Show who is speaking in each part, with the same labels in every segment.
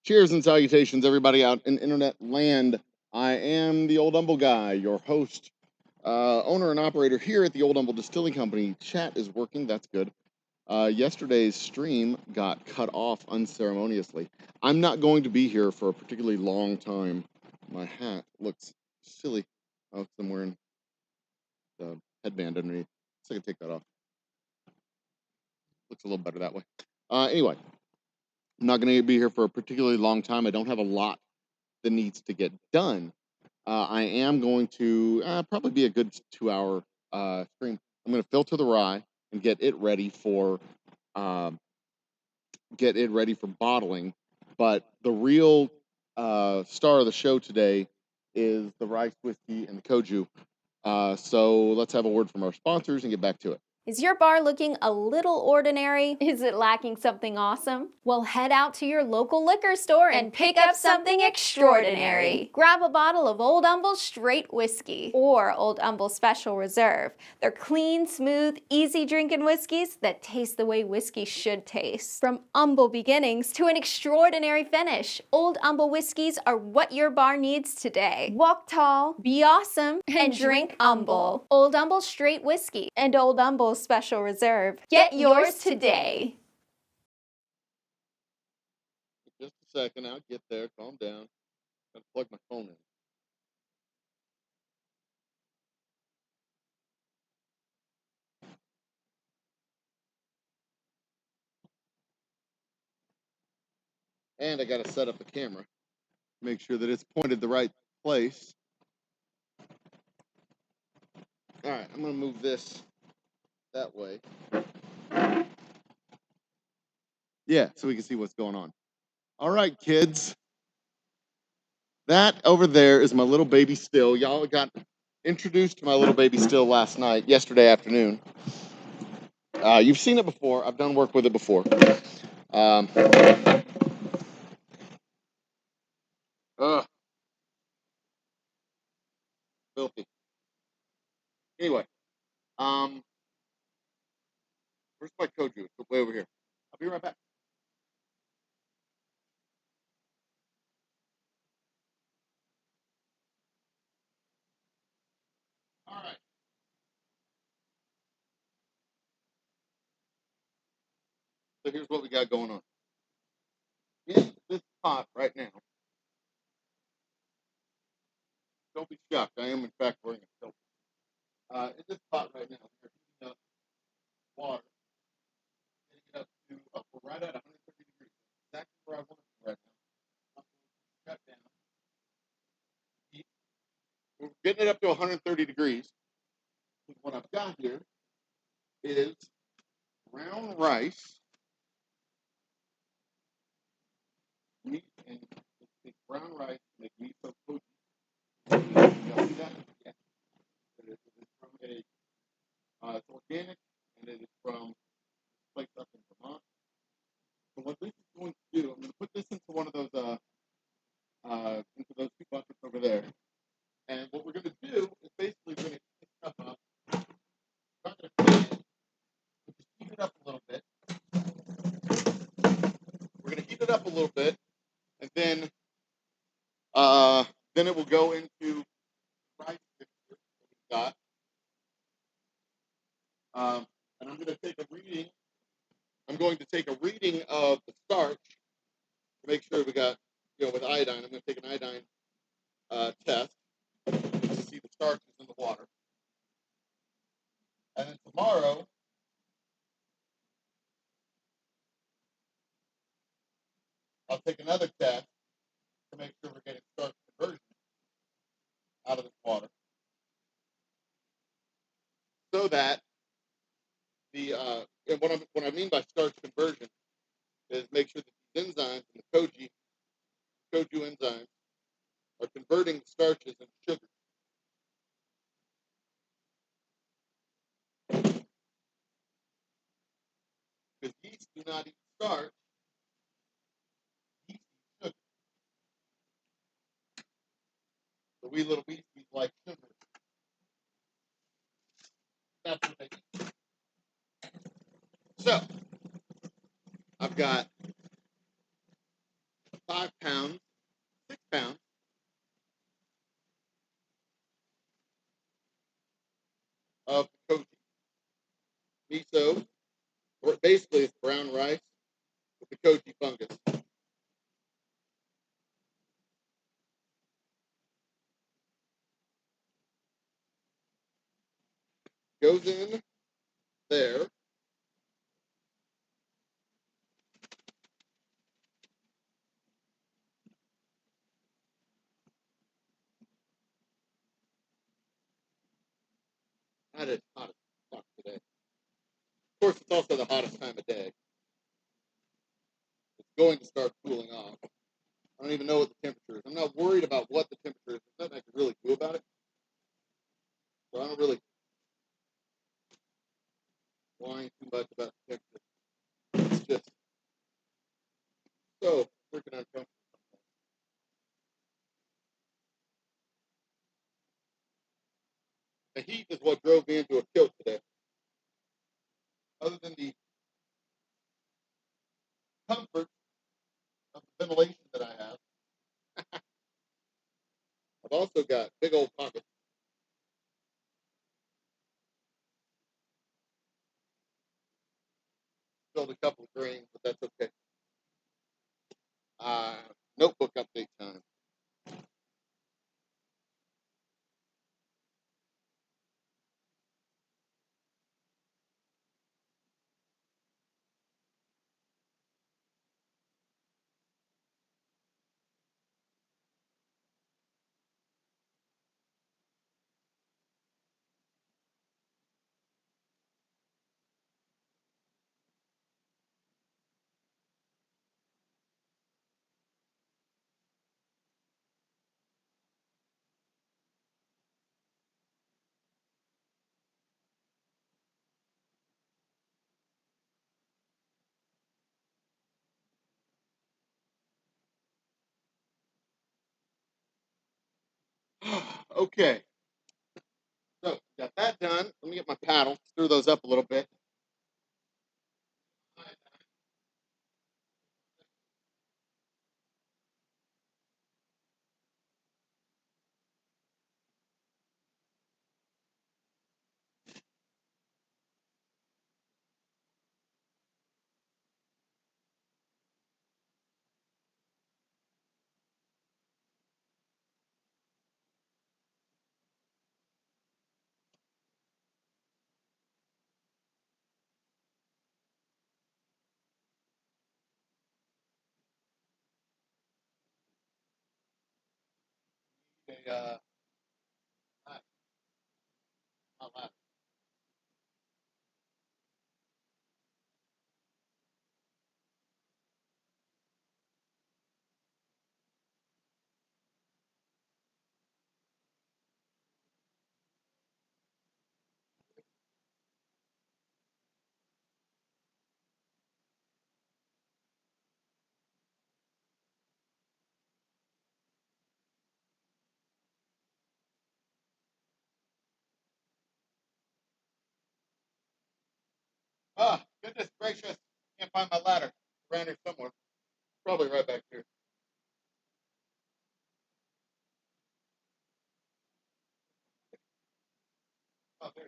Speaker 1: Cheers and salutations, everybody out in internet land. I am the Old Humble Guy, your host, owner and operator here at the Old Humble Distilling Company. Chat is working, that's good. Yesterday's stream got cut off unceremoniously. I'm not going to be here for a particularly long time. My hat looks silly. Oh, I'm wearing the headband underneath. So I can take that off. Looks a little better that way. Anyway, I'm not going to be here for a particularly long time. I don't have a lot that needs to get done. I am going to probably be a good 2-hour stream. I'm going to filter the rye and get it ready for bottling. But the real star of the show today is the rice whiskey and the koju. So let's have a word from our sponsors and get back to it.
Speaker 2: Is your bar looking a little ordinary? Is it lacking something awesome? Well, head out to your local liquor store and pick up something extraordinary. Grab a bottle of Old Humble Straight Whiskey or Old Humble Special Reserve. They're clean, smooth, easy drinking whiskeys that taste the way whiskey should taste. From humble beginnings to an extraordinary finish, Old Humble whiskeys are what your bar needs today. Walk tall, be awesome, and drink humble. Old Humble Straight Whiskey and Old Humble Special Reserve. Get yours today.
Speaker 1: Just a second, I'll get there. Calm down. Gotta plug my phone in. And I gotta set up the camera. Make sure that it's pointed the right place. All right, I'm gonna move this that way. Yeah, so we can see what's going on. All right, kids. That over there is my little baby still. Y'all got introduced to my little baby still yesterday afternoon. You've seen it before. I've done work with it before. Filthy. Anyway, where's my koju? It's way over here. I'll be right back. All right. So here's what we got going on. In this pot right now, don't be shocked. I am, in fact, wearing a filter. In this pot right now, we're heating up water, getting it up to right at 130 degrees. Exactly where I want it right now. Cut down. We're getting it up to 130 degrees. What I've got here is brown rice, meat, and it's brown rice, make miso cookie. Y'all see that? Yeah. It's from it's organic, and it is from a place up in Vermont. So what this is going to do, I'm going to put this into one of those, into those two buckets over there. And what we're going to do is basically we're going to heat stuff up. We're not going to clean it. We'll just heat it up a little bit. We're going to heat it up a little bit, and then it will go into rice mixture that we've got. And I'm going to take a reading. I'm going to take a reading of the starch to make sure we got, with iodine. I'm going to take an iodine test to see the starches in the water. And then tomorrow, I'll take another test to make sure we're getting starch conversion out of this water. So that and what I mean by starch conversion is make sure that these enzymes and the koju enzymes are converting starches into sugar. Because yeast do not eat starch. Yeast The wee little whiskeys like sugar. That's what they eat. So, I've got 5 pounds, 6 pounds of koji. Miso, or basically it's brown rice with the koji fungus. Goes in there. Not as hot as fuck today. Of course, it's also the hottest time of day. It's going to start cooling off. I don't even know what the temperature is. I'm not worried about what the temperature is. There's nothing I can really do about it. So I don't really whine too much about the temperature. It's just so freaking uncomfortable. The heat is what drove me into a kilt today. Other than the comfort of the ventilation that I have, I've also got big old pockets. Spilled a couple of grains, but that's okay. Notebook update time. Okay, so got that done. Let me get my paddle, stir those up a little bit. Okay, not loud. Goodness gracious. Can't find my ladder. Around here somewhere. Probably right back here. Oh, there.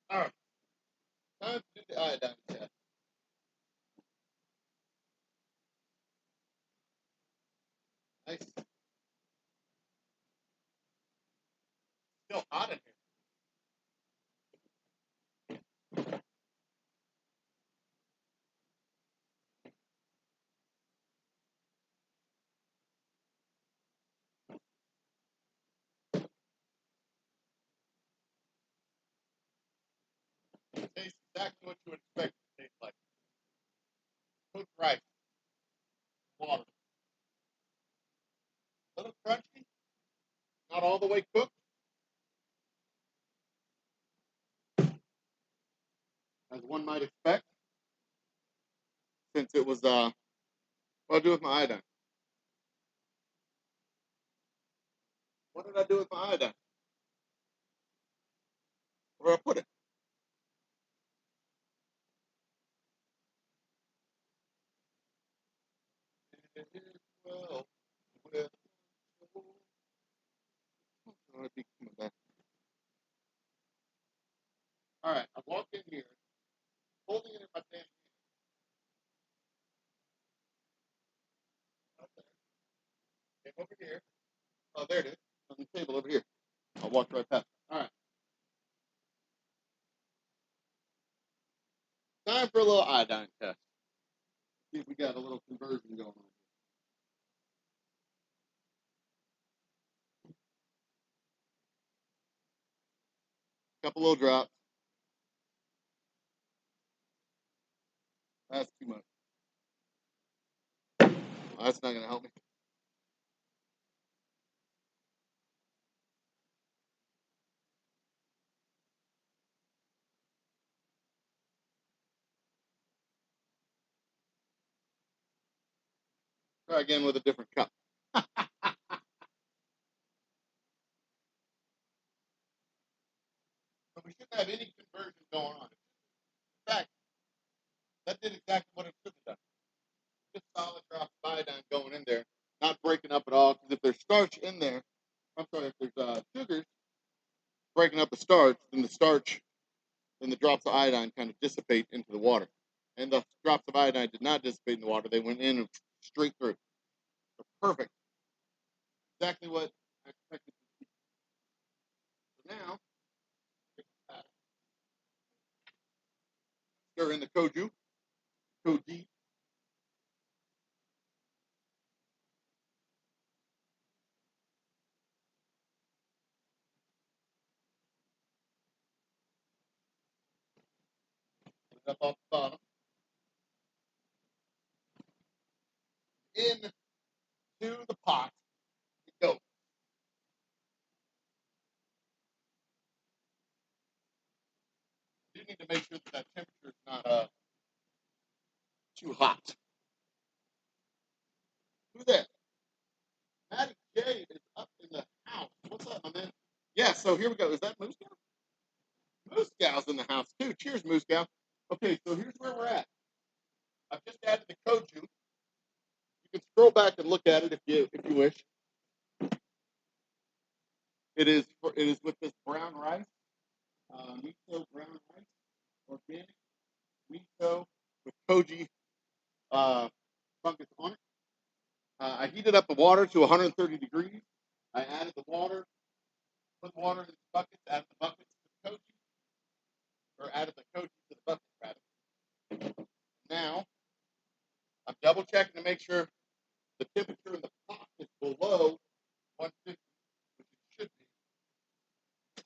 Speaker 1: All right. Time to do the iodine test. Nice. Still hot in here. exactly what you would expect it to taste like. Cooked rice, water. A little crunchy, not all the way cooked. As one might expect, since it was, what did I do with my iodine? What did I do with my iodine? Where did I put it? Well, all right, I walk in here, holding it in my damn hand. Came over here. Oh, there it is. On the table over here. I walked right past it. All right. Time for a little iodine test. See if we got a little conversion going on. Couple little drops. That's too much. Oh, that's not going to help me. Try again with a different cup. So we shouldn't have any conversion going on. In fact, that did exactly what it should have done. Just solid drops of iodine going in there, not breaking up at all. Because if there's starch in there, I'm sorry, if there's sugars breaking up the starch, then the drops of iodine kind of dissipate into the water. And the drops of iodine did not dissipate in the water; they went in and straight through. So perfect, exactly what I expected to see. So now, stir in the koji. Put it up off the bottom. Into the pot it goes. You need to make sure that temperature is not too hot. Who's that? Matty J is up in the house. What's up, my man? Yeah, so here we go. Is that Moose Cow? Moose Cow's in the house too. Cheers, Moose Cow. Okay, so here's where we're at. I've just added the koju. You can scroll back and look at it if you wish. It is with this brown rice, miso brown rice, organic miso with koji fungus on it. I heated up the water to 130 degrees. I added the water, put water in the buckets, added the buckets to the koji, or added the koji to the bucket rather. Now I'm double checking to make sure the temperature in the pot is below 150, which it should be. It's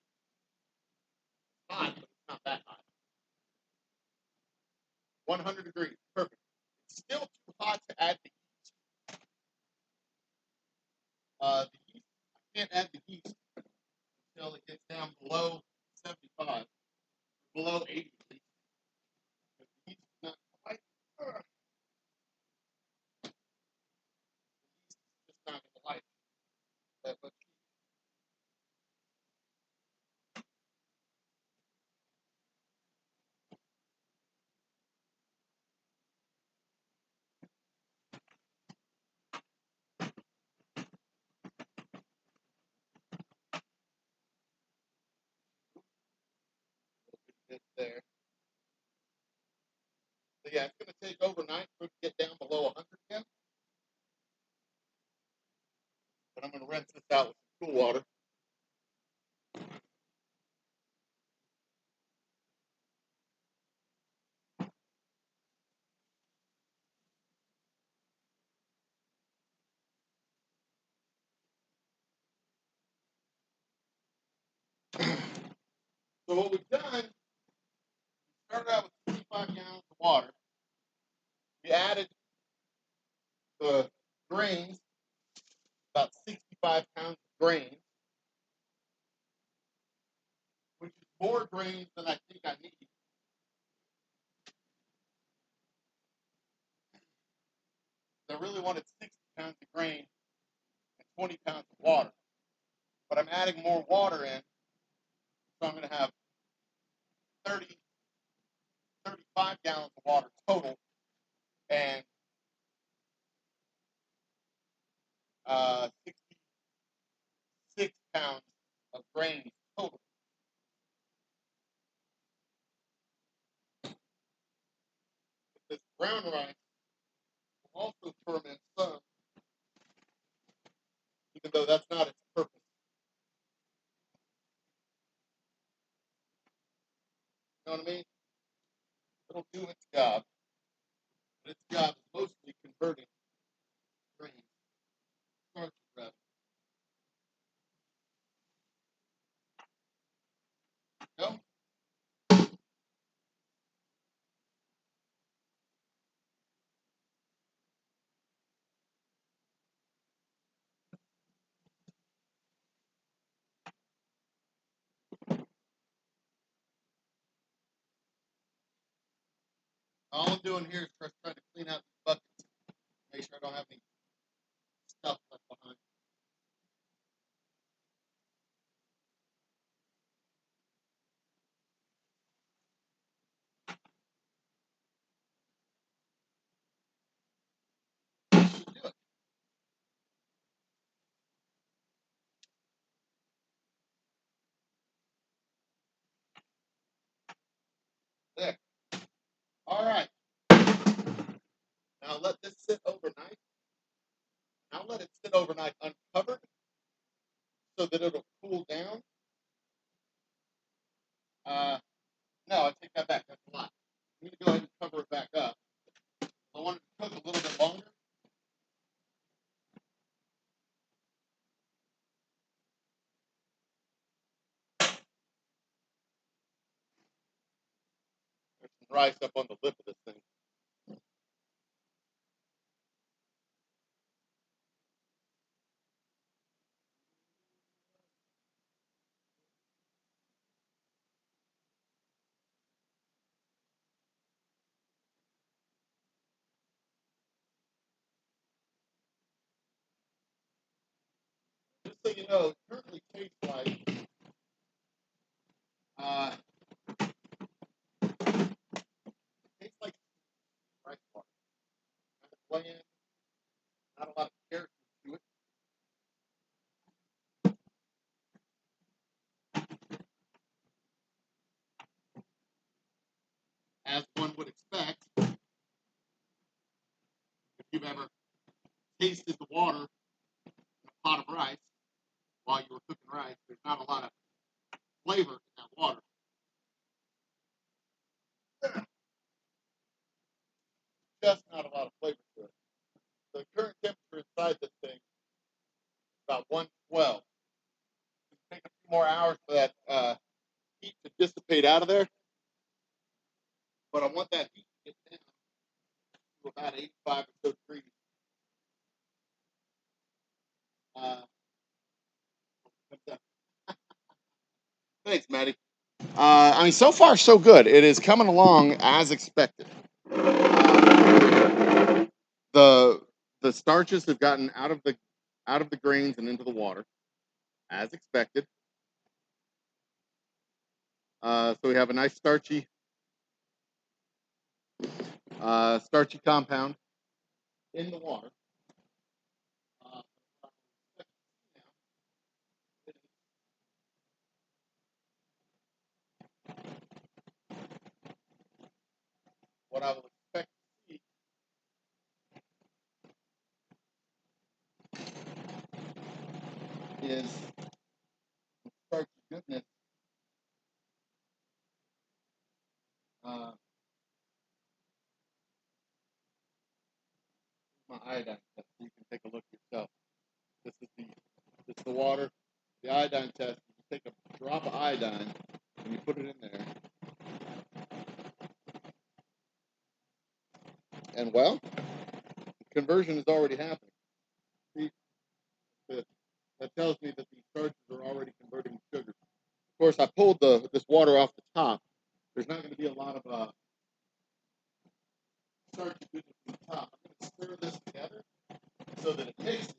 Speaker 1: hot, but it's not that hot. 100 degrees, perfect. It's still too hot to add the yeast. I can't add the yeast until it gets down below 75, below 80 at least. The yeast is not quite. The yeast is just not going to like that much. It's there. So yeah, it's going to take overnight for it to get down below 100 again. But I'm going to rinse this out with some cool water. So what we've done, we started out with grains that I think I need. I really wanted 60 pounds of grain and 20 pounds of water. But I'm adding more water in, so I'm going to have 35 gallons of water total, and 66 pounds of grain total. This brown rice will also ferment some, even though that's not its purpose. You know what I mean? It'll do its job, but its job is mostly converting grain, starch rather. No? All I'm doing here is just trying to clean out these buckets, make sure I don't have any stuff left behind. Should do it. There. All right. Now let this sit overnight. Now let it sit overnight uncovered so that it'll cool down. No, I take that back. That's a lot. I'm going to go ahead and cover it back up. I want it to cook a little bit longer. There's some rice up on the lip of this thing. Just so you know, it currently tastes like rice water. Kind of bland, not a lot of character to it. As one would expect, if you've ever tasted the water in a pot of rice while you were cooking rice, there's not a lot of flavor in that water. Just not a lot of flavor to it. The current temperature inside this thing is about 112. It'll take a few more hours for that heat to dissipate out of there, but I want that heat to get down to about 85 or so degrees. Thanks, Maddie. I mean, so far so good. It is coming along as expected. The starches have gotten out of the grains and into the water, as expected. So we have a nice starchy compound in the water. What I will expect to see is starchy goodness. My iodine test, so you can take a look yourself. This is the water, the iodine test. You take a drop of iodine and you put it in there, and well, the conversion is already happening. See, that tells me that these starches are already converting to sugar. Of course, I pulled this water off the top, there's not going to be a lot of starch goodness on the top. I'm going to stir this together so that it mixes.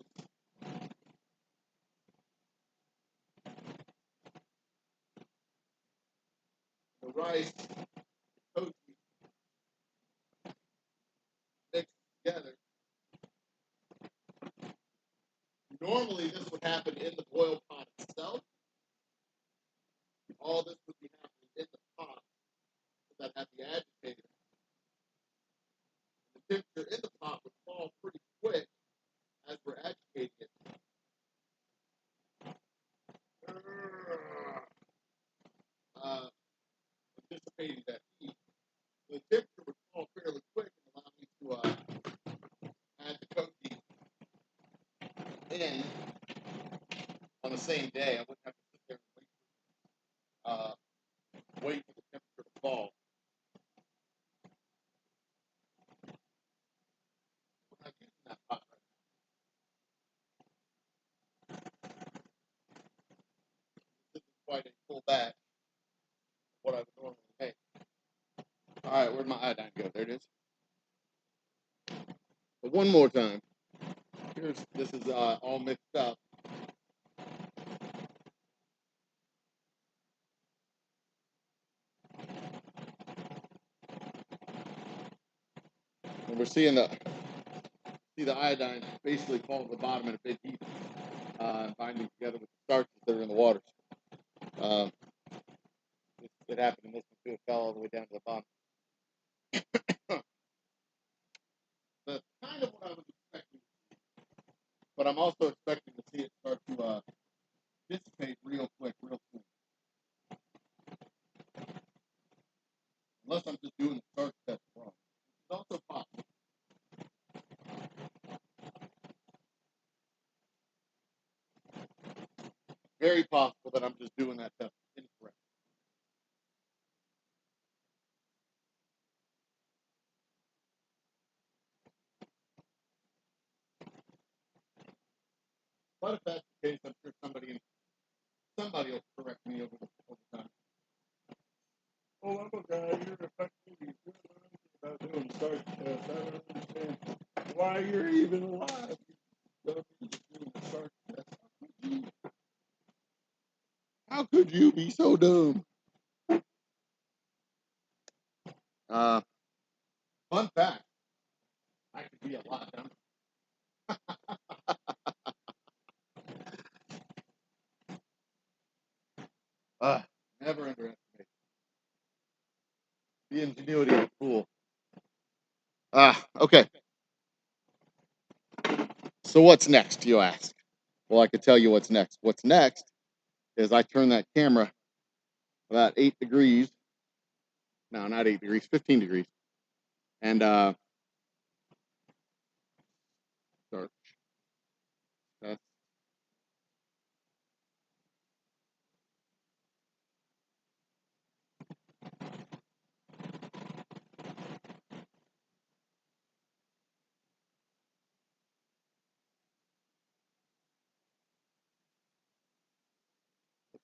Speaker 1: The rice, the koji, mixed together. Normally, this would happen in the boil pot itself. All this would be happening in the pot that had the agitator. The temperature in the pot would fall pretty quick as we're agitating it. Anticipating that heat. The temperature would fall fairly quick and allow me to add the koji in on the same day. I wouldn't have to sit there and wait for the temperature to fall. We're not using that pot right now. This is quite a full batch of what I would normally make. All right, where'd my iodine go? There it is. But one more time. This is all mixed up. And we're seeing the iodine basically fall to the bottom in a big heap, binding together with the starches that are in the waters. It happened in this one too. It fell all the way down to the bottom. That's kind of what I was expecting, but I'm also expecting to see it start to dissipate real quick, real soon. Unless I'm just doing the starch test wrong. It's also possible. Very possible that I'm just doing that test incorrect. But if that's the case, I'm sure somebody will correct me over time. Oh, I'm a guy. You're effective. You don't know anything about doing starch tests. I don't understand why you're even alive. You don't need to do the starch test. How could you be so dumb? Fun fact. I could be a lot dumber. Never underestimate the ingenuity of a fool. Okay. So what's next, you ask? Well, I could tell you what's next. What's next is I turn that camera about 8 degrees. No, not 8 degrees, 15 degrees. And start. That's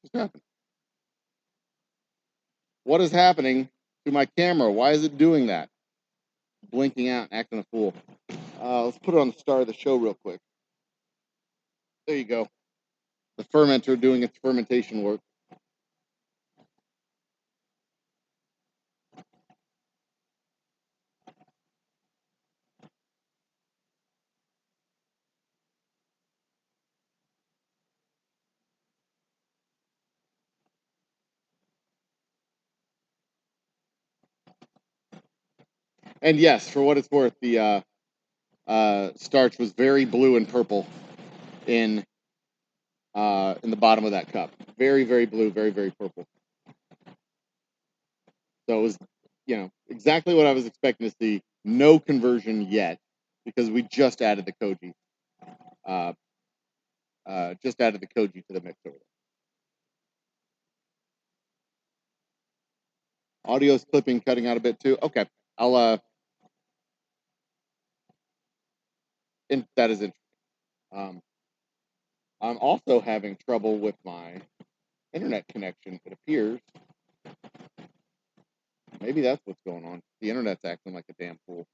Speaker 1: what's happening. What is happening to my camera? Why is it doing that? Blinking out, acting a fool. Let's put it on the start of the show real quick. There you go. The fermenter doing its fermentation work. And yes, for what it's worth, the starch was very blue and purple in the bottom of that cup. Very, very blue, very, very purple. So it was, exactly what I was expecting to see. No conversion yet because we just added the koji. Just added the koji to the mix over there. Audio's clipping, cutting out a bit too. Okay, I'll and that is interesting. I'm also having trouble with my internet connection. It appears Maybe that's what's going on. The internet's acting like a damn fool.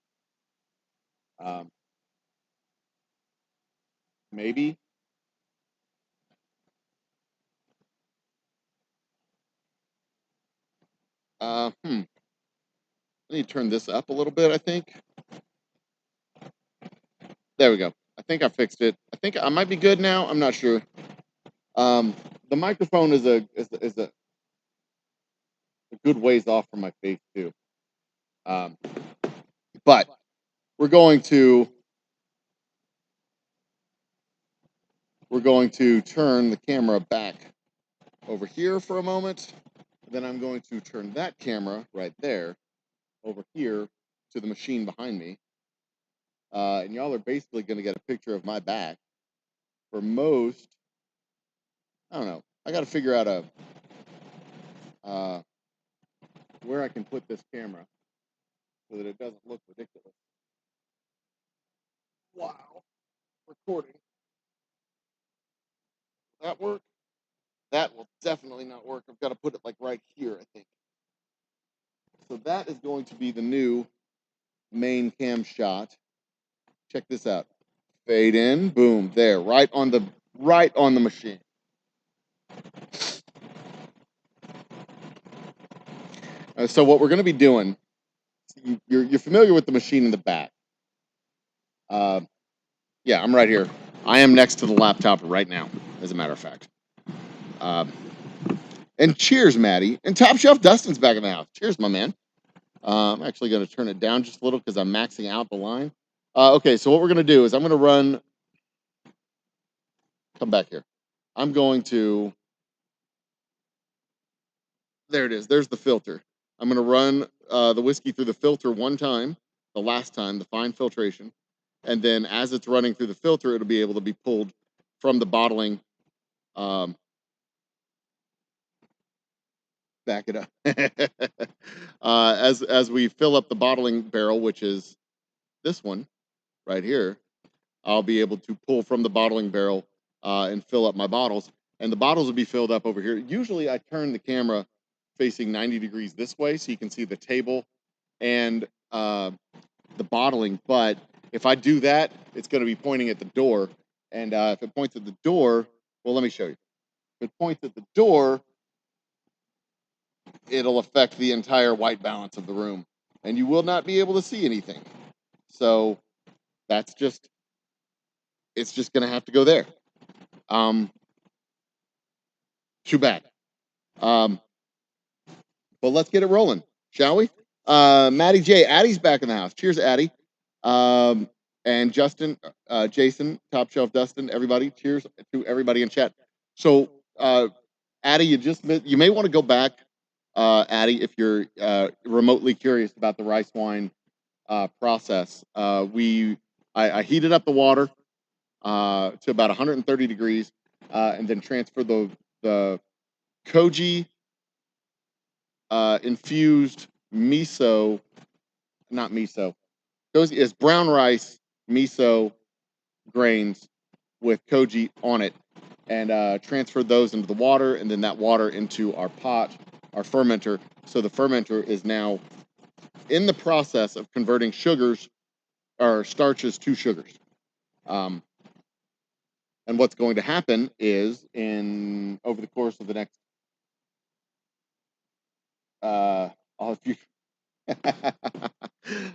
Speaker 1: Maybe. I need to turn this up a little bit, I think. There we go. I think I fixed it. I think I might be good now. I'm not sure. The microphone is a good ways off from my face too. But we're going to turn the camera back over here for a moment. Then I'm going to turn that camera right there over here to the machine behind me. And y'all are basically going to get a picture of my back. For most, I don't know. I got to figure out where I can put this camera so that it doesn't look ridiculous. Wow. Recording. Will that work? That will definitely not work. I've got to put it like right here, I think. So that is going to be the new main cam shot. Check this out. Fade in, boom, there, right on the machine. So what we're going to be doing, you're familiar with the machine in the back. Yeah, I'm right here. I am next to the laptop right now, as a matter of fact. And cheers, Maddie. And Top Shelf Dustin's back in the house. Cheers, my man. I'm actually going to turn it down just a little because I'm maxing out the line. Okay, so what we're going to do is I'm going to run. Come back here. I'm going to. There it is. There's the filter. I'm going to run the whiskey through the filter one time, the last time, the fine filtration. And then as it's running through the filter, it'll be able to be pulled from the bottling. Back it up. As we fill up the bottling barrel, which is this one right here, I'll be able to pull from the bottling barrel and fill up my bottles. And the bottles will be filled up over here. Usually I turn the camera facing 90 degrees this way so you can see the table and the bottling. But if I do that, it's going to be pointing at the door. And if it points at the door, well, let me show you. If it points at the door, it'll affect the entire white balance of the room. And you will not be able to see anything. So that's just, it's just going to have to go there. Too bad. But let's get it rolling, shall we? Maddie J. Addie's back in the house. Cheers, Addie. And Justin, Jason, Top Shelf Dustin, everybody. Cheers to everybody in chat. So, Addie, you may want to go back, Addie, if you're remotely curious about the rice wine process. I heated up the water to about 130 degrees, and then transfer the koji infused miso, not miso. Koji is brown rice miso grains with koji on it, and transferred those into the water, and then that water into our pot, our fermenter. So the fermenter is now in the process of converting sugars or starches to sugars. And what's going to happen is over the course of the next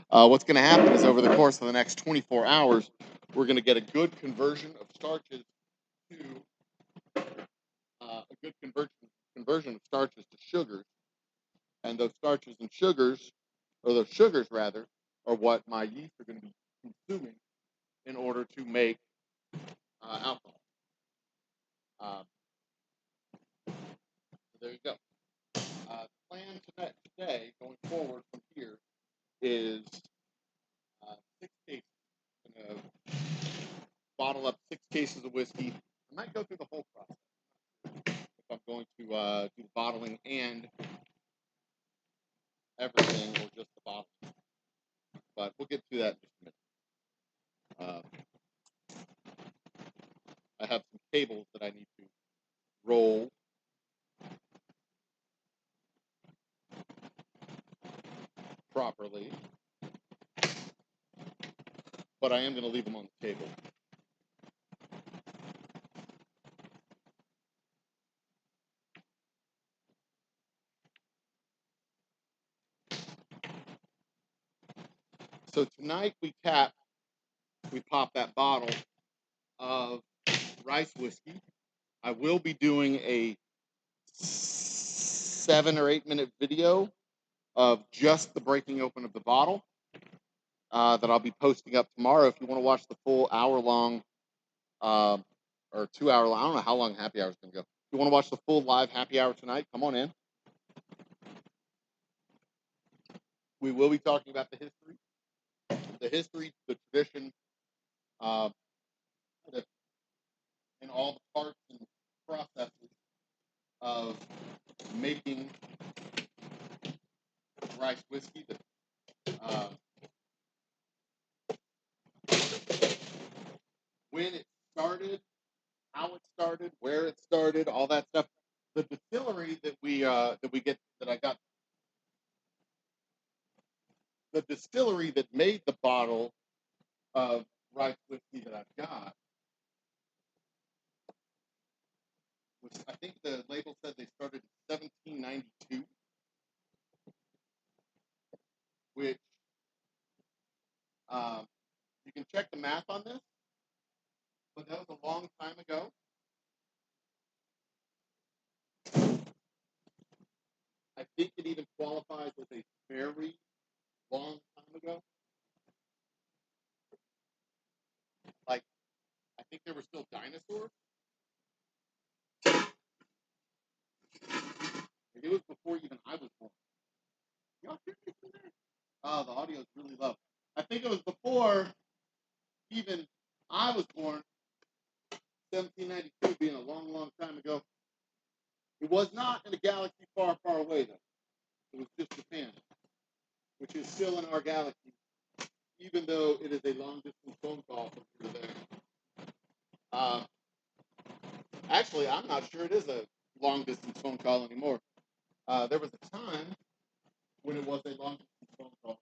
Speaker 1: what's going to happen is over the course of the next 24 hours, we're going to get a good conversion of starches to conversion of starches to sugars, and those starches and sugars, or those sugars rather, are what my yeast are going to be consuming in order to make alcohol. So there you go. The plan today, going forward from here, is 6 cases. I'm going to bottle up 6 cases of whiskey. I might go through the whole process if I'm going to do the bottling and everything, or just the bottling. But we'll get to that in just a minute. I have some cables that I need to roll. properly, but I am going to leave them on the table. So tonight we pop that bottle of rice whiskey. I will be doing a 7 or 8 minute video of just the breaking open of the bottle that I'll be posting up tomorrow. If you want to watch the full hour-long or 2 hour long, I don't know how long happy hour is going to go. If you want to watch the full live happy hour tonight, come on in. We will be talking about the history, the tradition, and all the parts and processes of making rice whiskey. When it started, how it started, where it started, all that stuff. The distillery that I got, the distillery that made the bottle of rice whiskey that I've got, I think the label said they started in 1792, which you can check the math on this, but that was a long time ago. I think it even qualifies as a very long time ago. Like, I think there were still dinosaurs. It was before even I was born. Y'all hear me from there? Oh, the audio is really low. I think it was before even I was born. 1792 being a long, long time ago. It was not in a galaxy far, far away, though. It was just Japan, which is still in our galaxy, even though it is a long-distance phone call from here to there. Actually, I'm not sure it is a long-distance phone call anymore. There was a time when it was a long-distance phone call.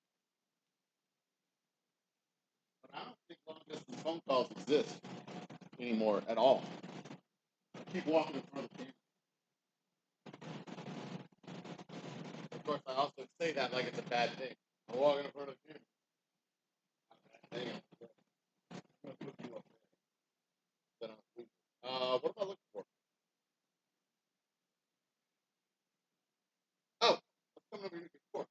Speaker 1: But I don't think long-distance phone calls exist anymore at all. Keep walking in front of the camera. Of course, I also say that like it's a bad thing. I'm walking in front of the camera. What am I looking for? Oh, let's come over here to the right.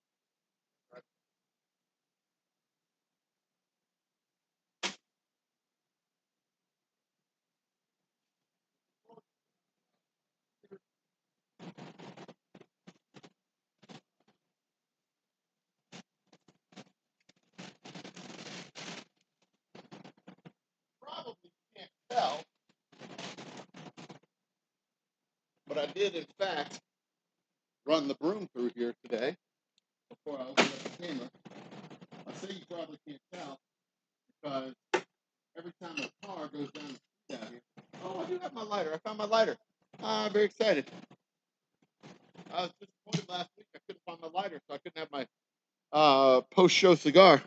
Speaker 1: Probably can't tell, but I did, in fact, run the broom through here today before I opened up the camera. I say you probably can't tell because every time a car goes down the street out here, oh, I do have my lighter. I found my lighter. I'm very excited. I was disappointed last week. I couldn't find my lighter, so I couldn't have my post-show cigar.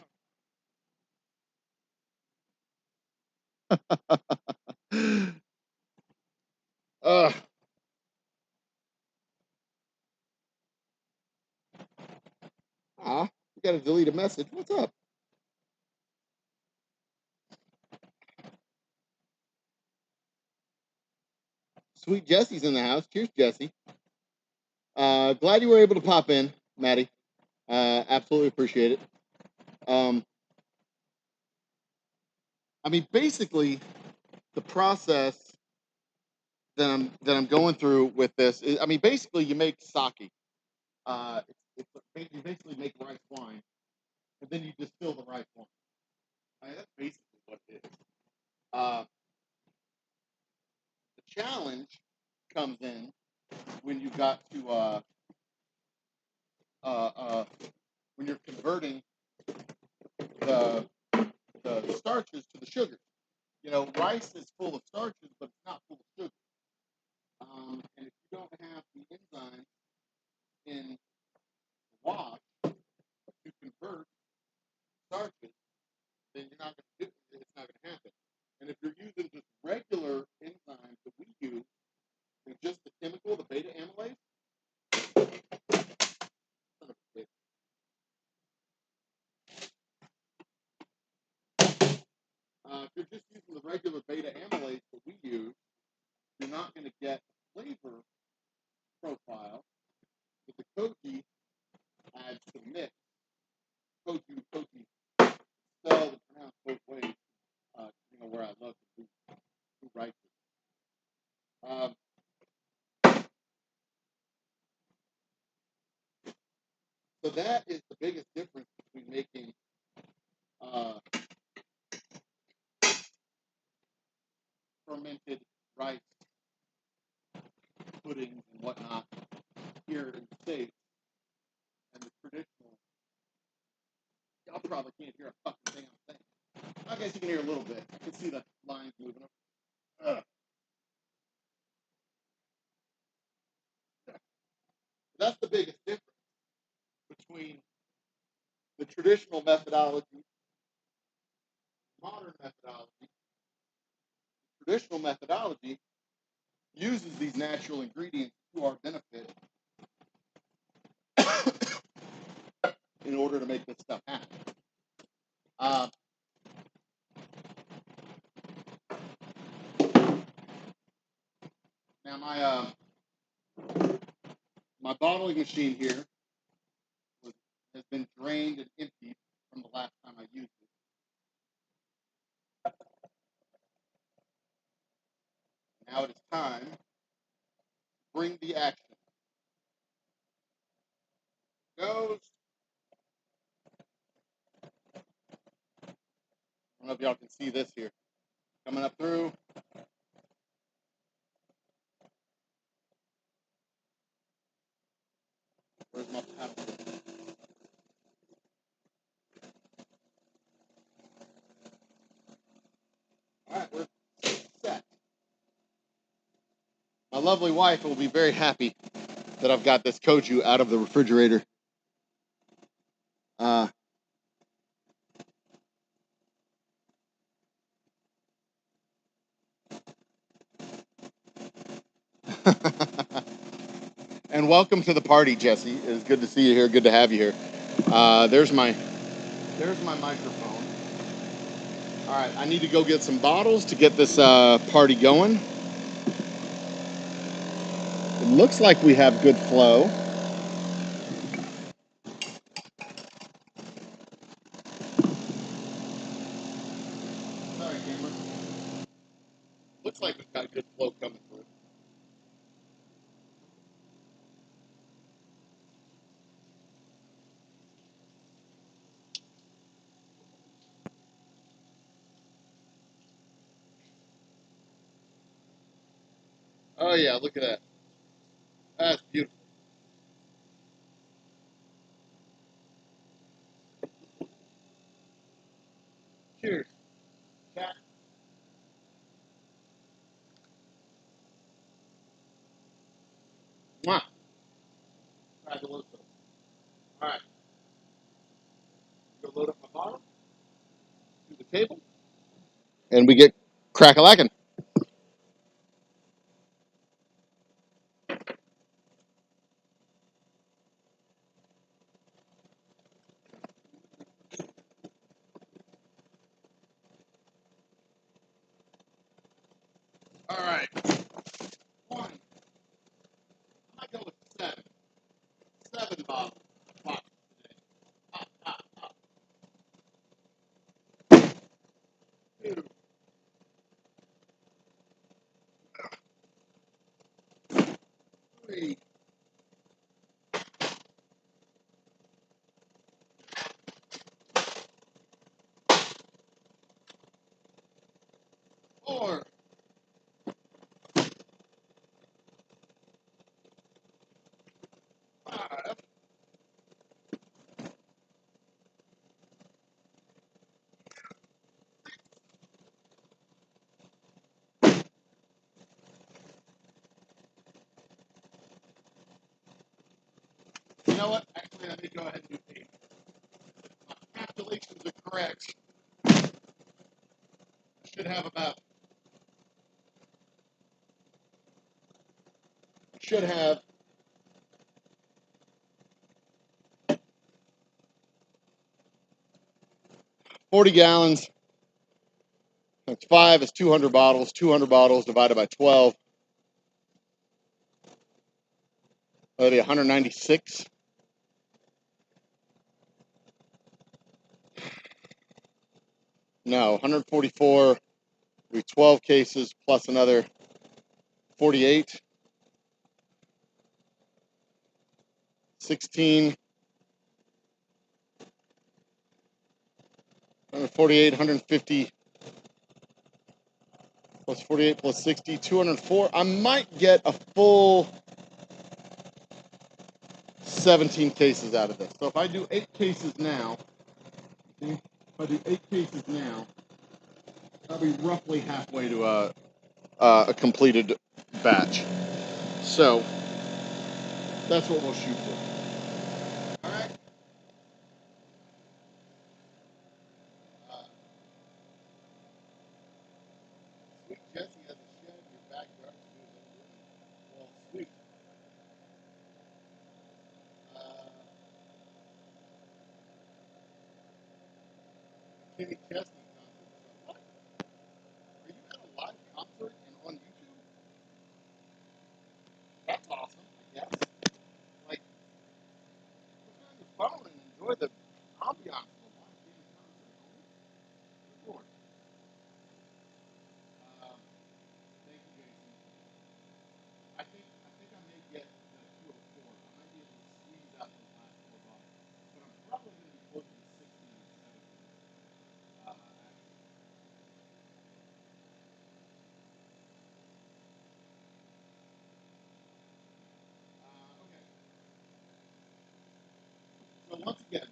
Speaker 1: You got to delete a message. What's up? Sweet Jesse's in the house. Cheers, Jesse. Glad you were able to pop in, Maddie. Absolutely appreciate it. I mean, basically, the process that I'm going through with this is, I mean, basically, you make sake. You basically make rice wine, and then you distill the rice wine. I mean, that's basically what it is. The challenge comes in when you've got to when you're converting the starches to the sugars. You know, rice is full of starches, but it's not full of sugar. And if you don't have the enzymes in the wash to So that is the biggest difference between making fermented rice puddings and whatnot here in the States and the traditional. Y'all probably can't hear a fucking thing I'm saying. I guess you can hear a little bit. I can see the lines moving up. That's the biggest difference between the traditional methodology, modern methodology. Traditional methodology uses these natural ingredients to our benefit in order to make this stuff happen. Now my bottling machine here has been drained and emptied from the last time I used it. Now it is time to bring the action. Goes. I don't know if y'all can see this here. Coming up through. Where's my paddle? All right, we're set. My lovely wife will be very happy that I've got this koju out of the refrigerator. And welcome to the party, Jesse. It's good to see you here. Good to have you here. There's my microphone. All right, I need to go get some bottles to get this party going. It looks like we have good flow. Sorry, camera. Looks like we've got good flow coming through. Oh yeah, look at that. That's beautiful. Cheers. Chat. Mwah. Fabuloso. All right. Go load up my bottle to the table. And we get crack-a-lackin'. All right. One. I might go with 7. 7 bottles. Wow. Pop, pop, pop. 2. 3. 4. 5. 6. You know what? Actually, let me go ahead and do 8. My calculations are correct. I should have about. Should have 40 gallons. That's 5 is 200 bottles. 200 bottles divided by 12. That'd be 196. No, 144. Be 12 cases plus another 48. 16. 148, 150 plus 48 plus 60, 204. I might get a full 17 cases out of this. So if I do 8 cases now, if I do 8 cases now, I'll be roughly halfway to a completed batch. So that's what we'll shoot for. All right. Sweet Jesse has a shed in your backyard. Well, sweet. Kenny Chesney concert. What? Are you at a live concert and on YouTube? That's awesome, I guess. Like, put on your phone and enjoy the ambiance of a live Kenny concert. Good Lord. Um, thank you, Jason. I think I may get the 204. I might be able to squeeze out those last 4 bottles. But I'm probably going to be closer to 16 or 17. Okay. So once again,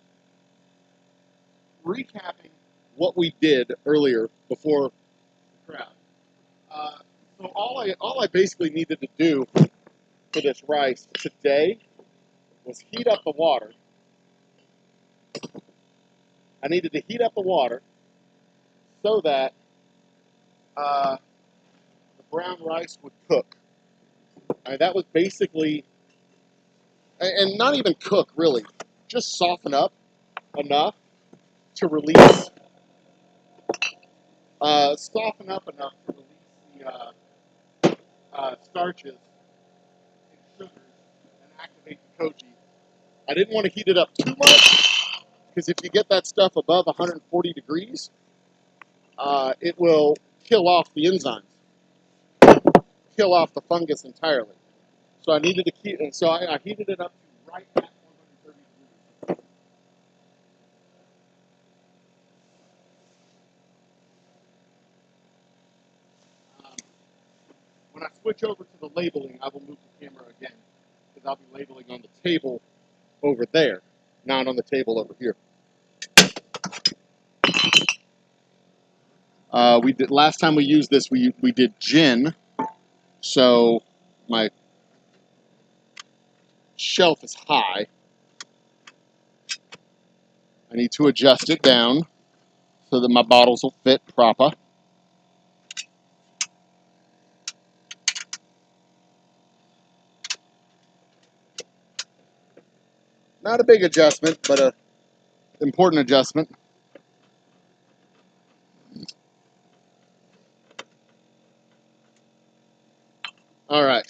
Speaker 1: recapping what we did earlier before the crowd. Uh, so all I basically needed to do for this rice today was heat up the water. I needed to heat up the water so that the brown rice would cook. That was basically, and not even cook really, just soften up enough to release, soften up enough to release the starches and sugars and activate the koji. I didn't want to heat it up too much because if you get that stuff above 140 degrees, it will kill off the enzymes, kill off the fungus entirely. So I needed to keep, and so I heated it up to right at 130 degrees. When I switch over to the labeling, I will move the camera again because I'll be labeling on the table over there, not on the table over here. We did last time we used this. We did gin, so my shelf is high. I need to adjust it down so that my bottles will fit proper. Not a big adjustment, but a important adjustment. All right.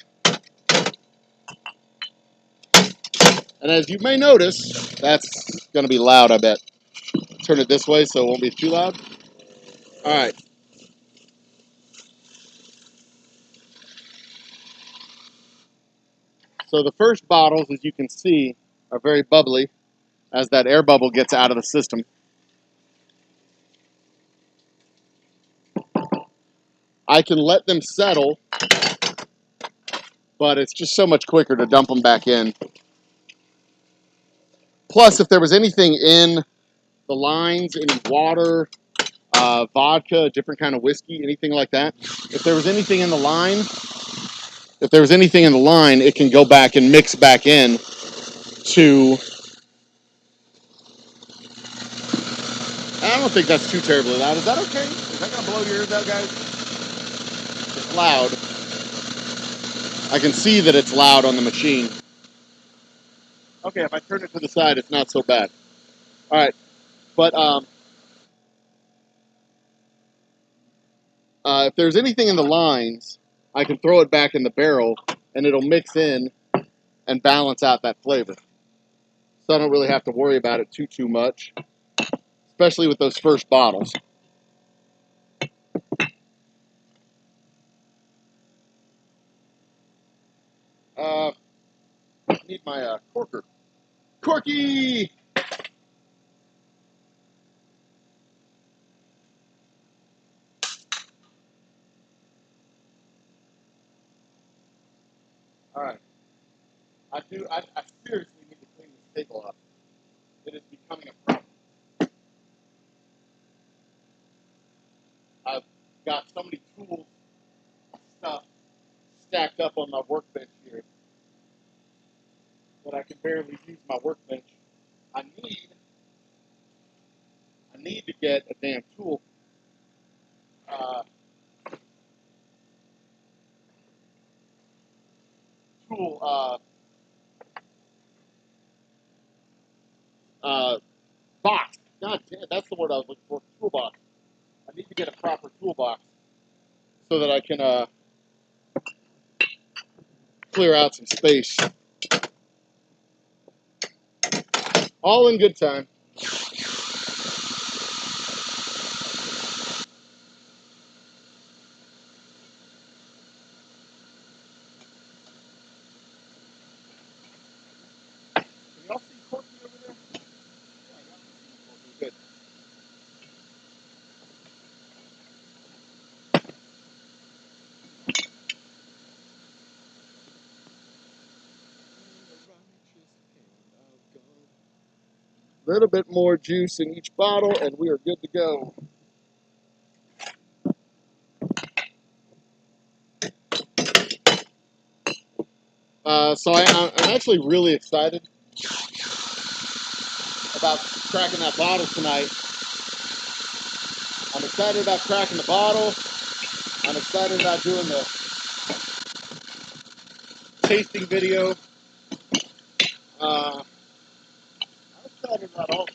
Speaker 1: And as you may notice, that's going to be loud, I bet. Turn it this way so it won't be too loud. All right. So the first bottles, as you can see, are very bubbly as that air bubble gets out of the system. I can let them settle, but it's just so much quicker to dump them back in. Plus, if there was anything in the lines, any water, vodka, a different kind of whiskey, anything like that, if there was anything in the line, it can go back and mix back in to. I don't think that's too terribly loud. Is that okay? Is that going to blow your ears out, guys? It's loud. I can see that it's loud on the machine. Okay, if I turn it to the side, it's not so bad. All right, but if there's anything in the lines, I can throw it back in the barrel, and it'll mix in and balance out that flavor. So I don't really have to worry about it too much, especially with those first bottles. I need my corker. Corky! I seriously need to clean this table up. It is becoming a problem. I've got so many tools, stuff stacked up on my workbench here that I can barely use my workbench. I need to get a damn tool. Tool box. God damn, that's the word I was looking for. Toolbox. I need to get a proper toolbox so that I can clear out some space. All in good time. Can y'all see Corky over there? Yeah, I got to see Corky. Good. A little bit more juice in each bottle, and we are good to go. So I'm actually really excited about cracking that bottle tonight. I'm excited about cracking the bottle. I'm excited about doing the tasting video. I'm excited about all.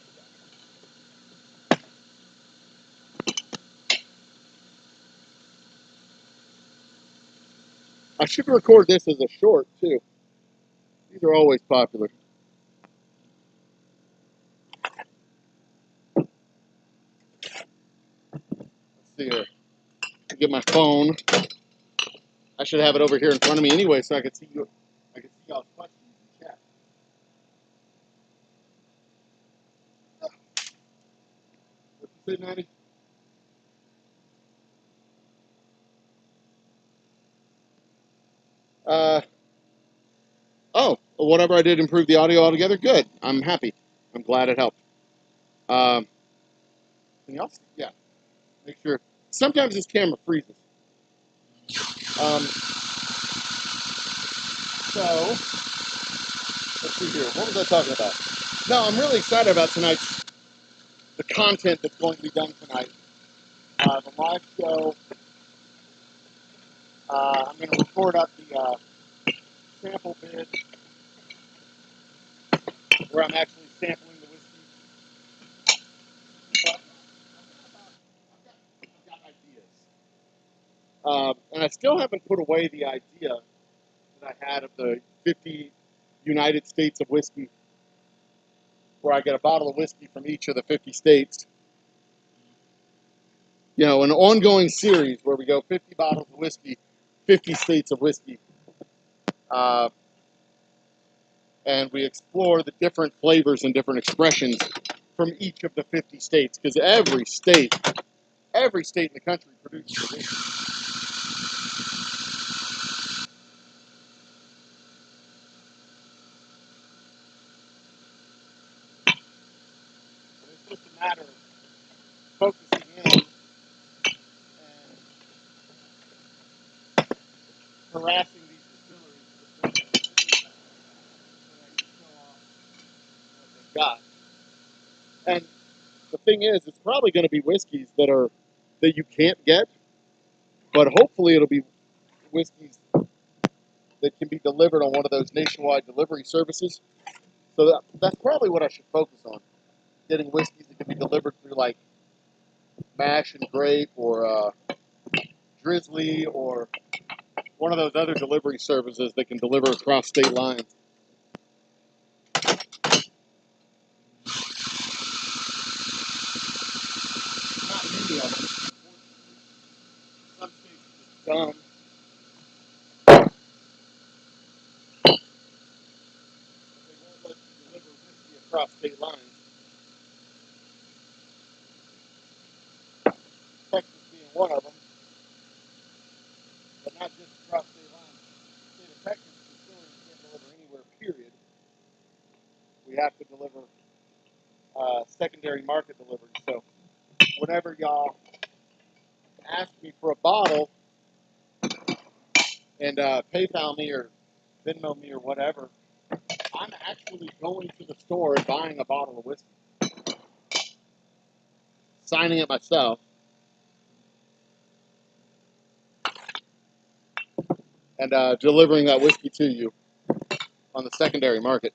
Speaker 1: I should record this as a short too. These are always popular. Let's see here. Get my phone. I should have it over here in front of me anyway, so I can see you. I can see y'all's questions in the chat. What you say, Maddie? Oh, whatever I did improve the audio altogether. Good. I'm happy. I'm glad it helped. Anything else? Yeah. Make sure. Sometimes this camera freezes. So let's see here. What was I talking about? No, I'm really excited about tonight's the content that's going to be done tonight. The live show. I'm going to record up the sample bit where I'm actually sampling the whiskey. But I've got ideas. And I still haven't put away the idea that I had of the 50 United States of whiskey, where I get a bottle of whiskey from each of the 50 states. You know, an ongoing series where we go 50 bottles of whiskey, 50 states of whiskey. And we explore the different flavors and different expressions from each of the 50 states, because every state in the country produces a whiskey. And it's just a matter of focusing in and harassing these distilleries so that you show off what they've got. And the thing is, it's probably going to be whiskeys that you can't get, but hopefully it'll be whiskeys that can be delivered on one of those nationwide delivery services. So that's probably what I should focus on, getting whiskeys that can be delivered through like Mash and Grape or Drizzly or one of those other delivery services that can deliver across state lines. Not many of them. Some states are just dumb. They won't let you deliver whiskey across state lines. Texas being one of them, but not just across state lines. The state of Texas, distilleries can't deliver anywhere, period. have to deliver secondary market delivery. So whenever y'all ask me for a bottle and PayPal me or Venmo me or whatever, I'm actually going to the store and buying a bottle of whiskey, signing it myself, and delivering that whiskey to you on the secondary market.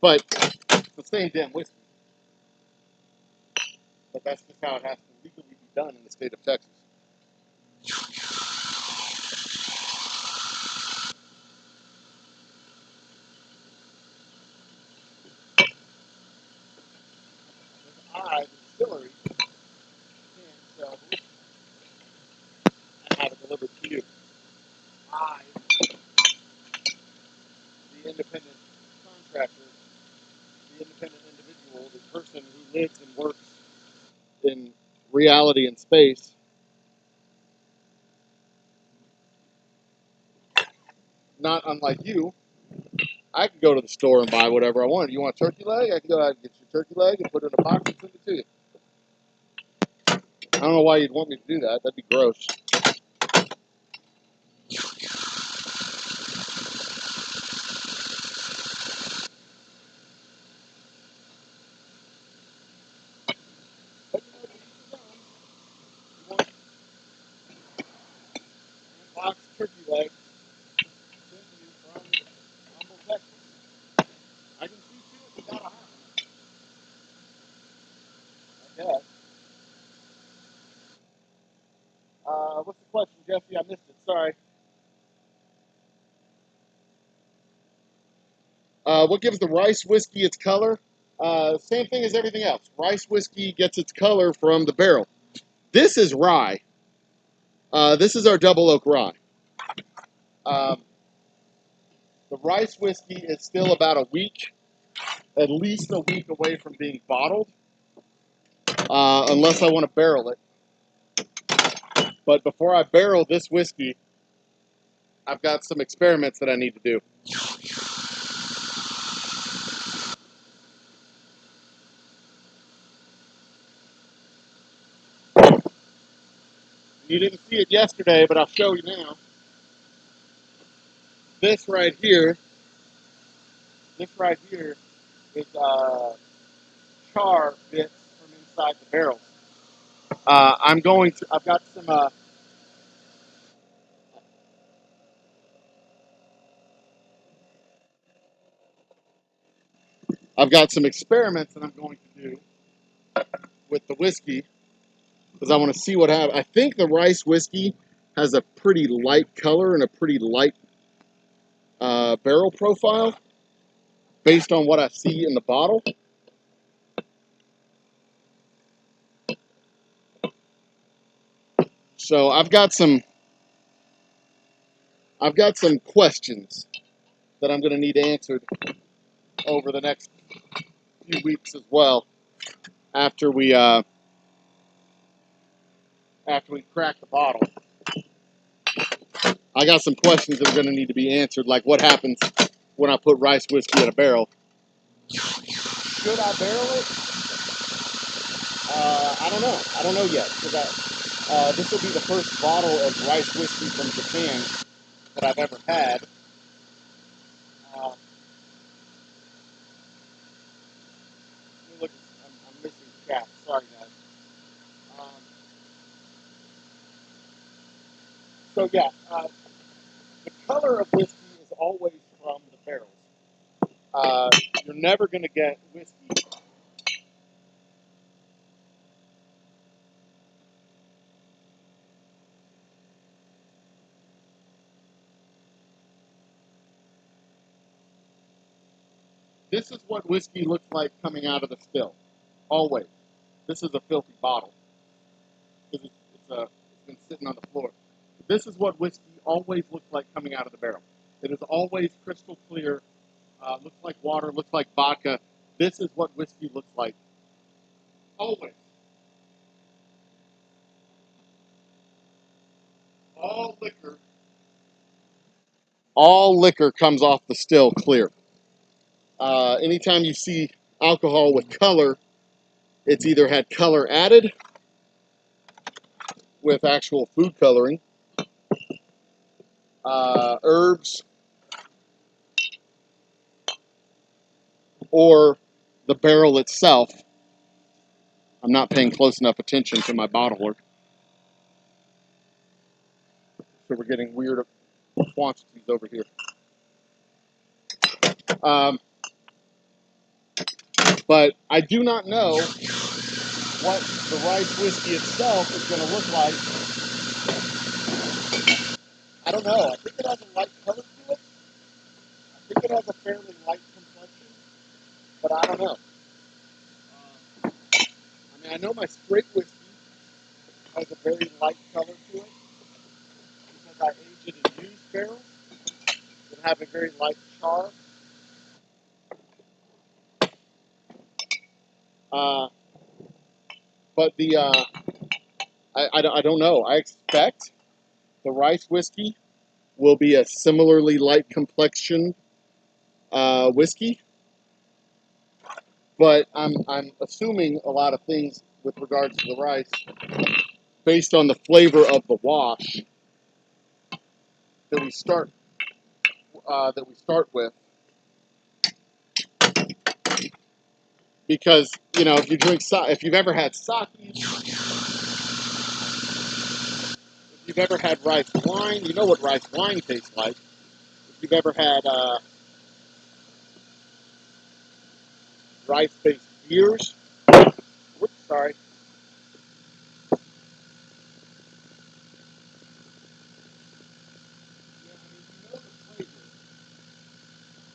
Speaker 1: But it's the same damn whiskey. But that's just how it has to legally be done in the state of Texas. I, the distillery, can sell the whiskey and have it delivered to you. I, the independent contractor, the independent individual, the person who lives and works in reality and space, not unlike you, I can go to the store and buy whatever I want. You want a turkey leg? I can go out and get you a turkey leg and put it in a box and send it to you. I don't know why you'd want me to do that. That'd be gross. But you know, to each his own. You want a box turkey leg sent to you from Humble, Texas. I can see to it without a house. I guess. What's the question, Jesse? I missed it. Sorry. What gives the rice whiskey its color? Same thing as everything else. Rice whiskey gets its color from the barrel. This is rye. This is our double oak rye. Um, the rice whiskey is still about a week, at least a week away from being bottled, unless I want to barrel it. But before I barrel this whiskey, I've got some experiments that I need to do. You didn't see it yesterday, but I'll show you now. This right here is char bits from inside the barrels. I've got some, experiments that I'm going to do with the whiskey because I want to see what happens. I think the rice whiskey has a pretty light color and a pretty light barrel profile based on what I see in the bottle. So I've got some questions that I'm going to need answered over the next few weeks as well after we crack the bottle. I got some questions that are going to need to be answered, like what happens when I put rice whiskey in a barrel. Should I barrel it? I don't know. I don't know yet because this will be the first bottle of rice whiskey from Japan that I've ever had. Look, I'm missing the cap. Sorry, guys. So yeah, the color of whiskey is always from the barrels. You're never going to get whiskey. This is what whiskey looks like coming out of the still. Always. This is a filthy bottle. It's been sitting on the floor. This is what whiskey always looks like coming out of the barrel. It is always crystal clear, looks like water, looks like vodka. This is what whiskey looks like. Always. All liquor comes off the still clear. Anytime you see alcohol with color, it's either had color added with actual food coloring, herbs, or the barrel itself. I'm not paying close enough attention to my bottler. So we're getting weird quantities over here. But I do not know what the rice whiskey itself is going to look like. I don't know. I think it has a light color to it. I think it has a fairly light complexion, but I don't know. I mean, I know my straight whiskey has a very light color to it because I age it in used barrels that have a very light char. But I don't know. I expect the rice whiskey will be a similarly light complexion whiskey, but I'm assuming a lot of things with regards to the rice based on the flavor of the wash that we start with. Because if you've ever had sake, if you've ever had rice wine, you know what rice wine tastes like. If you've ever had rice-based beers, whoops, sorry.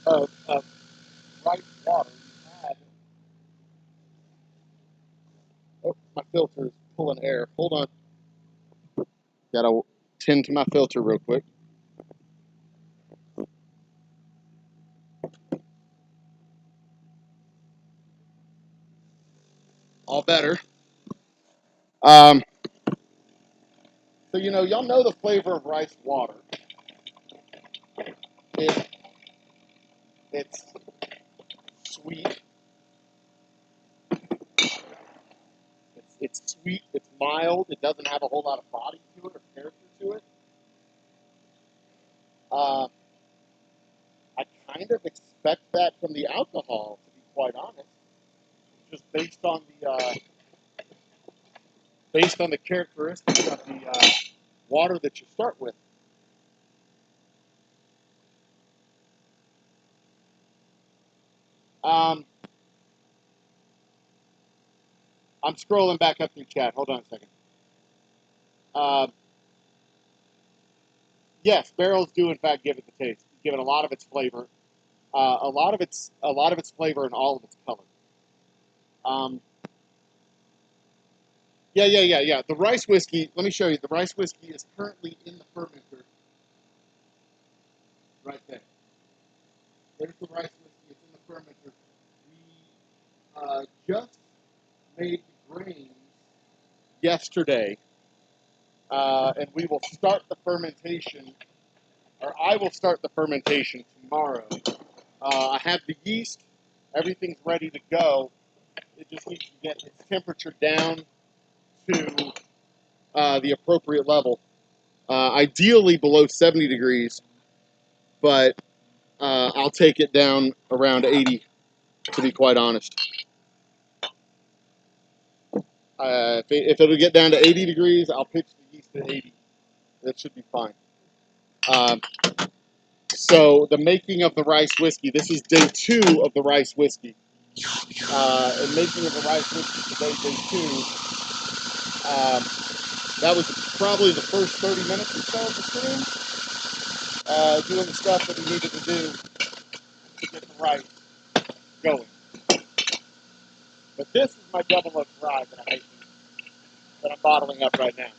Speaker 1: Of rice water, you had. Oh, my filter is pulling air. Hold on. Gotta tend to my filter real quick. All better. So y'all know the flavor of rice water. It, it's sweet. It's sweet. It's mild. It doesn't have a whole lot of body to it or character to it. I kind of expect that from the alcohol, to be quite honest, just based on the characteristics of the water that you start with. Um, I'm scrolling back up through chat. Hold on a second. Yes, barrels do in fact give it the taste, give it a lot of its flavor, a lot of its flavor and all of its color. Yeah. The rice whiskey. Let me show you. The rice whiskey is currently in the fermenter. Right there. There's the rice whiskey. It's in the fermenter. We just made the grains yesterday, and we will start the fermentation, or I will start the fermentation tomorrow. I have the yeast. Everything's ready to go. It just needs to get its temperature down to the appropriate level. Ideally below 70 degrees, but I'll take it down around 80, to be quite honest. If it'll get down to 80 degrees, I'll pitch the yeast at 80. That should be fine. So the making of the rice whiskey, this is day 2 of the rice whiskey. And making of the rice whiskey today, day 2. That was probably the first 30 minutes or so of the stream, doing the stuff that we needed to do to get the rice going. But this is my double oak rye that I'm bottling up right now.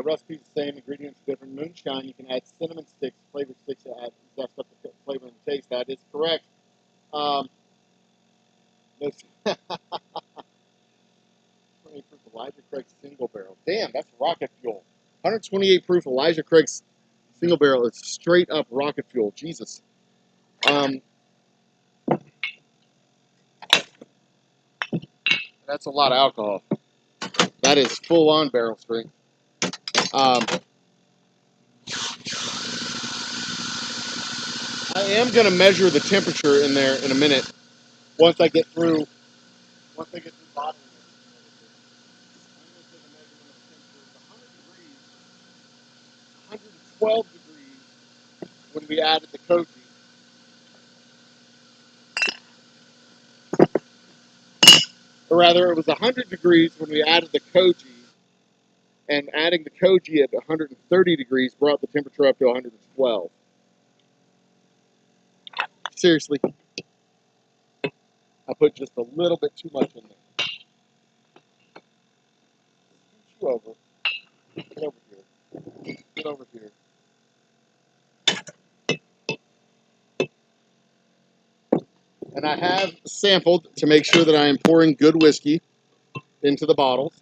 Speaker 1: Recipe's the same. Ingredients different. Moonshine, you can add cinnamon sticks, flavor sticks to add zest up the flavor and taste. That is correct. No, Elijah Craig single barrel. Damn, that's rocket fuel. 128 proof Elijah Craig's single barrel is straight up rocket fuel. Jesus. That's a lot of alcohol. That is full on barrel strength. I am going to measure the temperature in there in a minute once I get through bottling it. I'm going to take a measurement of the temperature. It's 100 degrees, 112 degrees when we added the koji. Or rather, it was 100 degrees when we added the koji, and adding the koji at 130 degrees brought the temperature up to 112. Seriously, I put just a little bit too much in there. Scoot you over. Get over here. Get over here. And I have sampled to make sure that I am pouring good whiskey into the bottles.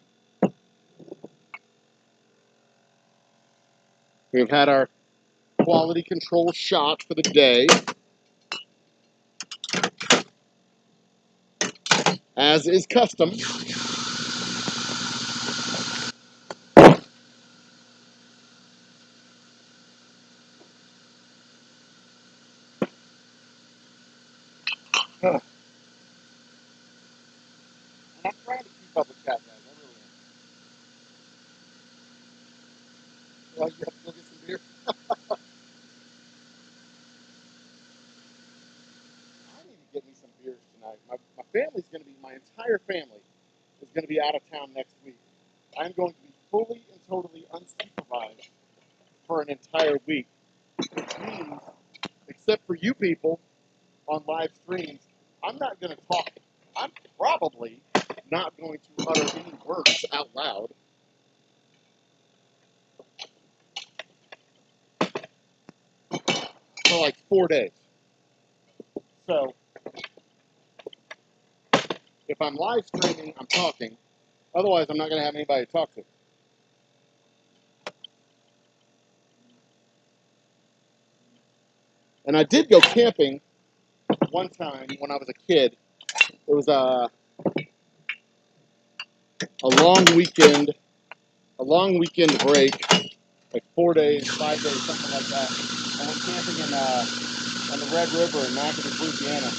Speaker 1: We've had our quality control shot for the day, as is custom. Huh. I'm trying to keep up with chat, guys. I really am. Well, you have to go get some beer. I need to get me some beers tonight. My family's going to be, my entire family is going to be out of town next week. I'm going to be fully and totally unsupervised for an entire week, which means, except for you people on live streams, I'm not going to talk. I'm probably not going to utter any words out loud. For like 4 days. So, if I'm live streaming, I'm talking. Otherwise, I'm not going to have anybody to talk to. And I did go camping one time when I was a kid. It was a long weekend break, like 4 days, 5 days, something like that. I went camping on the Red River in Natchitoches, Louisiana.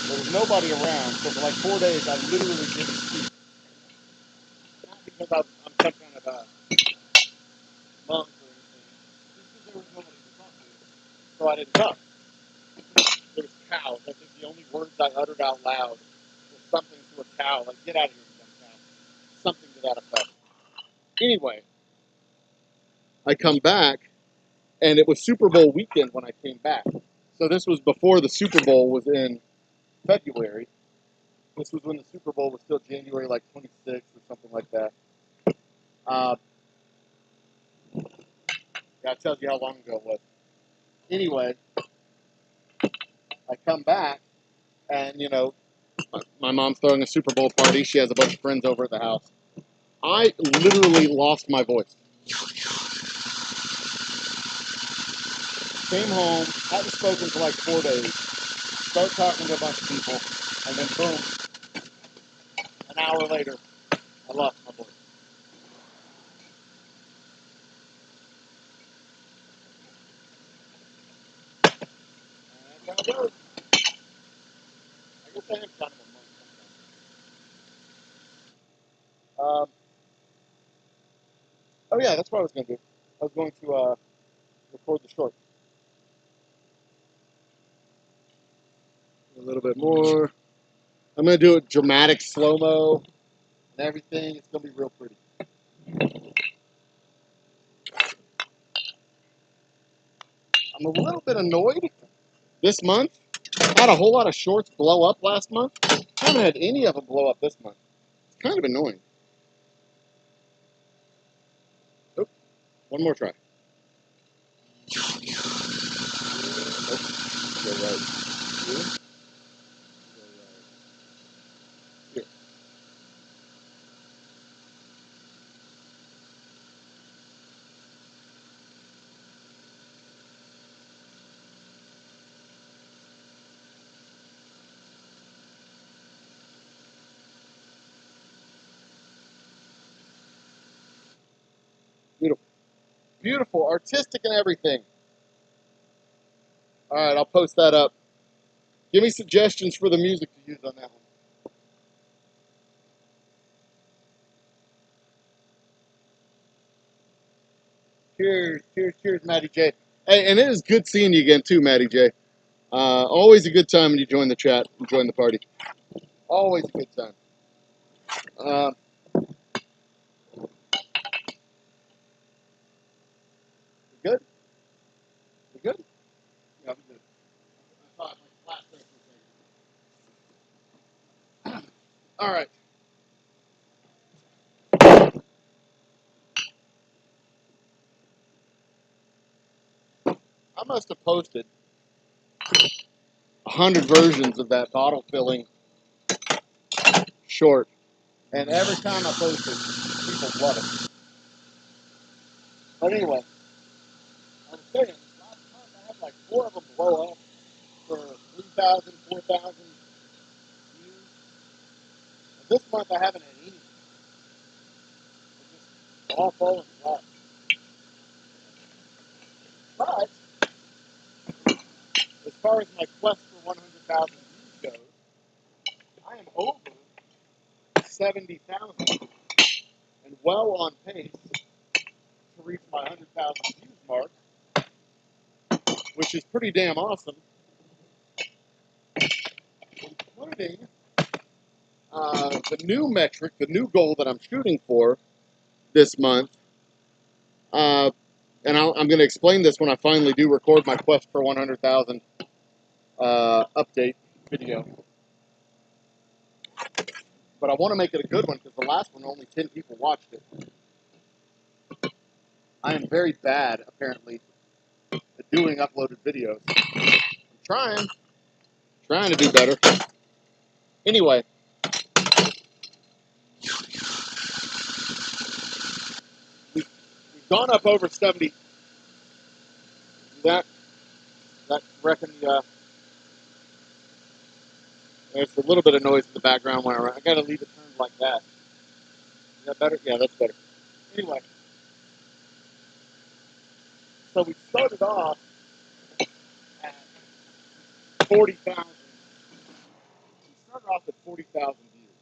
Speaker 1: There was nobody around, so for like 4 days, I literally didn't speak. Not because I'm some kind of a monk or anything, just because there was nobody to talk to, so I didn't talk. There was cows. I think the only words I uttered out loud was something to a cow, like, get out of here, you dumb cow. Something to that effect. Anyway, I come back, and it was Super Bowl weekend when I came back. So this was before the Super Bowl was in February. This was when the Super Bowl was still January, like 26th or something like that. That tells you how long ago it was. Anyway, I come back, and, you know, my mom's throwing a Super Bowl party. She has a bunch of friends over at the house. I literally lost my voice. Came home, hadn't spoken for like 4 days, start talking to a bunch of people, and then boom, an hour later, I lost my voice. And that's how it goes. I guess I am kind of a monk sometimes. Oh yeah, that's what I was going to do. I was going to record the short. A little bit more. I'm going to do it dramatic slow-mo and everything. It's going to be real pretty. I'm a little bit annoyed this month. I had a whole lot of shorts blow up last month. I haven't had any of them blow up this month. It's kind of annoying. Oh, one more try. Oh, go right. Here. Go right. Here. beautiful, artistic and everything. All right, I'll post that up. Give me suggestions for the music to use on that one. Cheers, cheers, cheers, Matty J. Hey, and it is good seeing you again too, Matty J. Always a good time when you join the chat and join the party. Always a good time. Uh, we good? We good? Yeah, we good. I thought my flat face was there. All right. I must have posted 100 versions of that bottle filling short, and every time I post it, people love it. But anyway, I was saying, last month I had like 4 of them blow up for 3,000, 4,000 views. And this month I haven't had any. It's just awful and flat. But as far as my quest for 100,000 views goes, I am over 70,000 and well on pace to reach my 100,000 views mark, which is pretty damn awesome, including the new metric, the new goal that I'm shooting for this month. And I'm going to explain this when I finally do record my quest for 100,000 update video. But I want to make it a good one because the last one, only 10 people watched it. I am very bad, apparently, at doing uploaded videos. I'm trying to do better. Anyway, we've gone up over 70. That reckon there's a little bit of noise in the background when I got to leave it turned like that. Is that better? Yeah, that's better. Anyway, so we started off at 40,000. We started off at 40,000 views.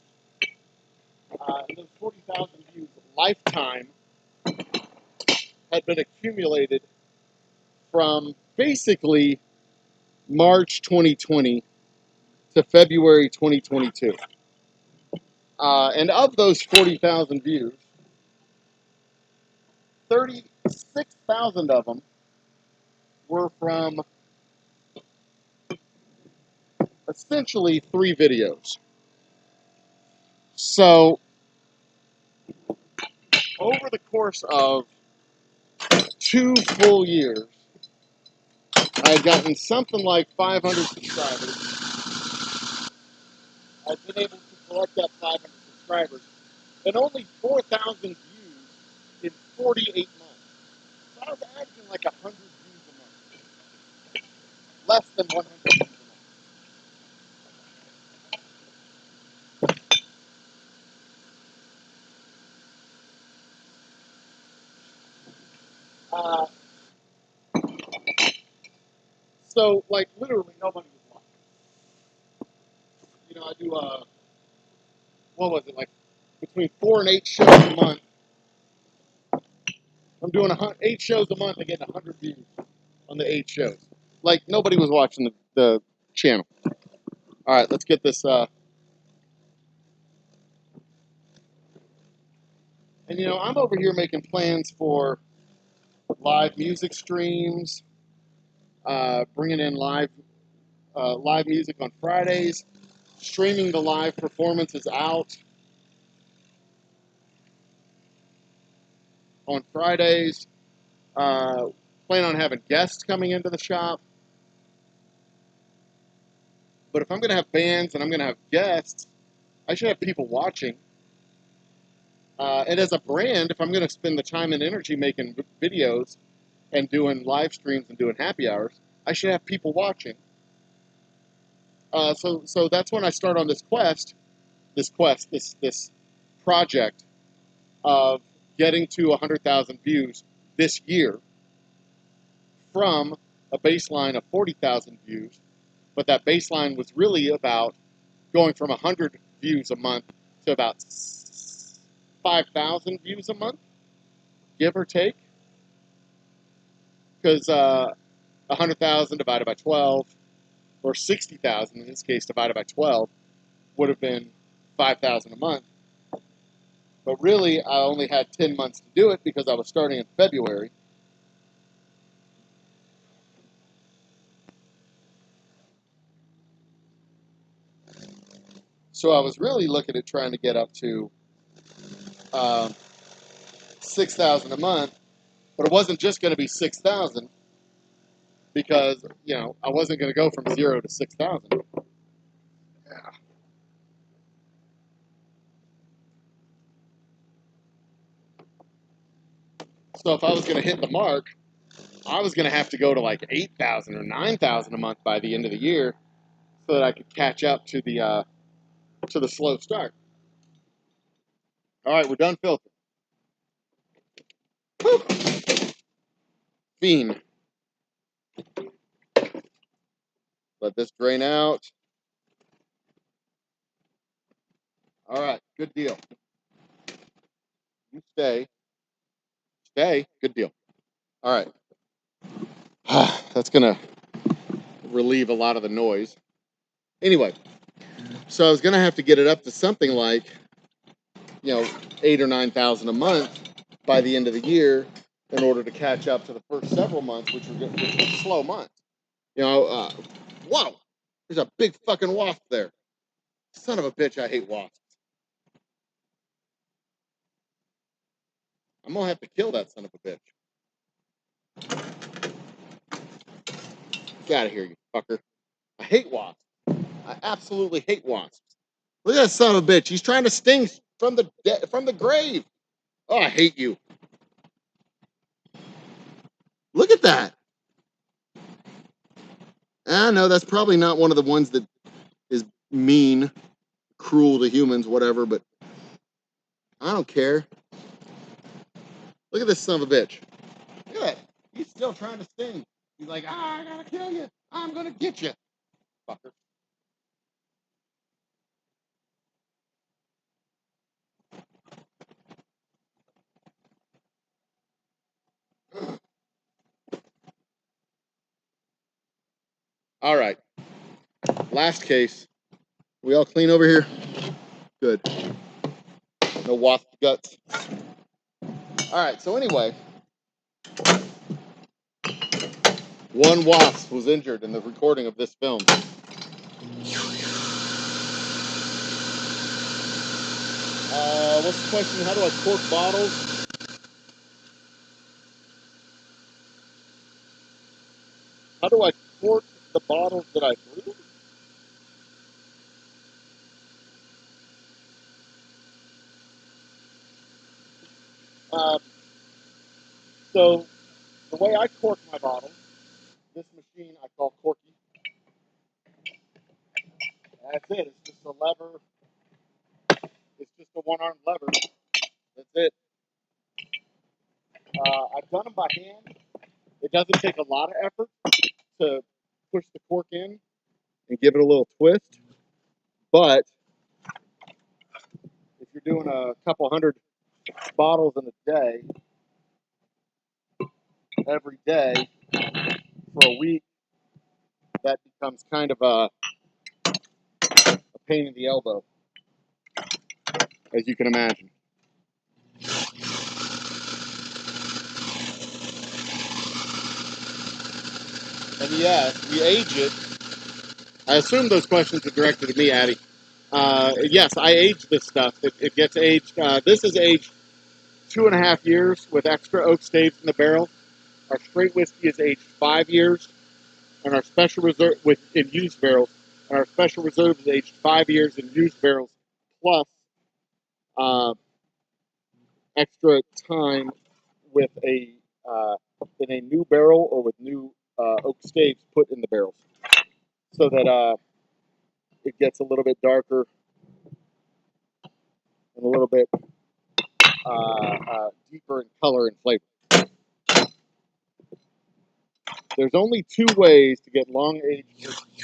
Speaker 1: And those 40,000 views lifetime had been accumulated from basically March 2020 to February 2022. And of those 40,000 views, 36,000 of them were from essentially 3 videos. So, over the course of 2 full years, I had gotten something like 500 subscribers. I've been able to collect that 500 subscribers and only 4,000 views in 48 months. So I was averaging like 100 views a month. Less than 100 views a month. So, like, literally nobody was watching. You know, I do, what was it, like, between 4 and 8 shows a month. I'm doing 8 shows a month and getting 100 views on the 8 shows. Like, nobody was watching the channel. All right, let's get this, and, you know, I'm over here making plans for live music streams, bringing in live music on Fridays, streaming the live performances out on Fridays, plan on having guests coming into the shop. But if I'm going to have bands and I'm going to have guests, I should have people watching. And as a brand, if I'm going to spend the time and energy making videos and doing live streams and doing happy hours, I should have people watching. So that's when I start on this project of getting to 100,000 views this year from a baseline of 40,000 views, but that baseline was really about going from 100 views a month to about 5,000 views a month, give or take. Because 100,000 divided by 12, or 60,000 in this case divided by 12, would have been 5,000 a month. But really, I only had 10 months to do it because I was starting in February. So I was really looking at trying to get up to 6,000 a month, but it wasn't just going to be 6,000 because, you know, I wasn't going to go from 0 to 6,000. Yeah. So if I was going to hit the mark, I was going to have to go to like 8,000 or 9,000 a month by the end of the year so that I could catch up to the slow start. All right, we're done filtering. Whew. Fiend. Let this drain out. All right, good deal. You stay. Stay. Good deal. All right. That's going to relieve a lot of the noise. Anyway, so I was going to have to get it up to something like, you know, 8,000 or 9,000 a month by the end of the year in order to catch up to the first several months, which were slow months. You know, whoa, there's a big fucking wasp there. Son of a bitch, I hate wasps. I'm gonna have to kill that son of a bitch. Get out of here, you fucker. I hate wasps. I absolutely hate wasps. Look at that son of a bitch. He's trying to sting from the grave. Oh, I hate you. Look at that. I know that's probably not one of the ones that is mean, cruel to humans, whatever, but I don't care. Look at this son of a bitch. Look at that. He's still trying to sting. He's like, I gotta kill you. I'm gonna get you. Fucker. All right. Last case. We all clean over here? Good. No wasp guts. All right, so anyway, one wasp was injured in the recording of this film. What's the question? How do I cork bottles? How do I cork the bottles that I brew? Um, so the way I cork my bottles, this machine I call Corky. That's it. It's just a lever. It's just a one-armed lever. That's it. I've done them by hand. It doesn't take a lot of effort to push the cork in and give it a little twist. But if you're doing a couple hundred bottles in a day, every day for a week, that becomes kind of a pain in the elbow, as you can imagine. And yes, we age it. I assume those questions are directed to me, Addie. Yes, I age this stuff. It gets aged. This is aged 2.5 years with extra oak staves in the barrel. Our straight whiskey is aged 5 years, and our special reserve in used barrels. And our special reserve is aged 5 years in used barrels, plus extra time with in a new barrel or with new oak staves put in the barrels, so that it gets a little bit darker and a little bit deeper in color and flavor. There's only two ways to get long-aged whiskey.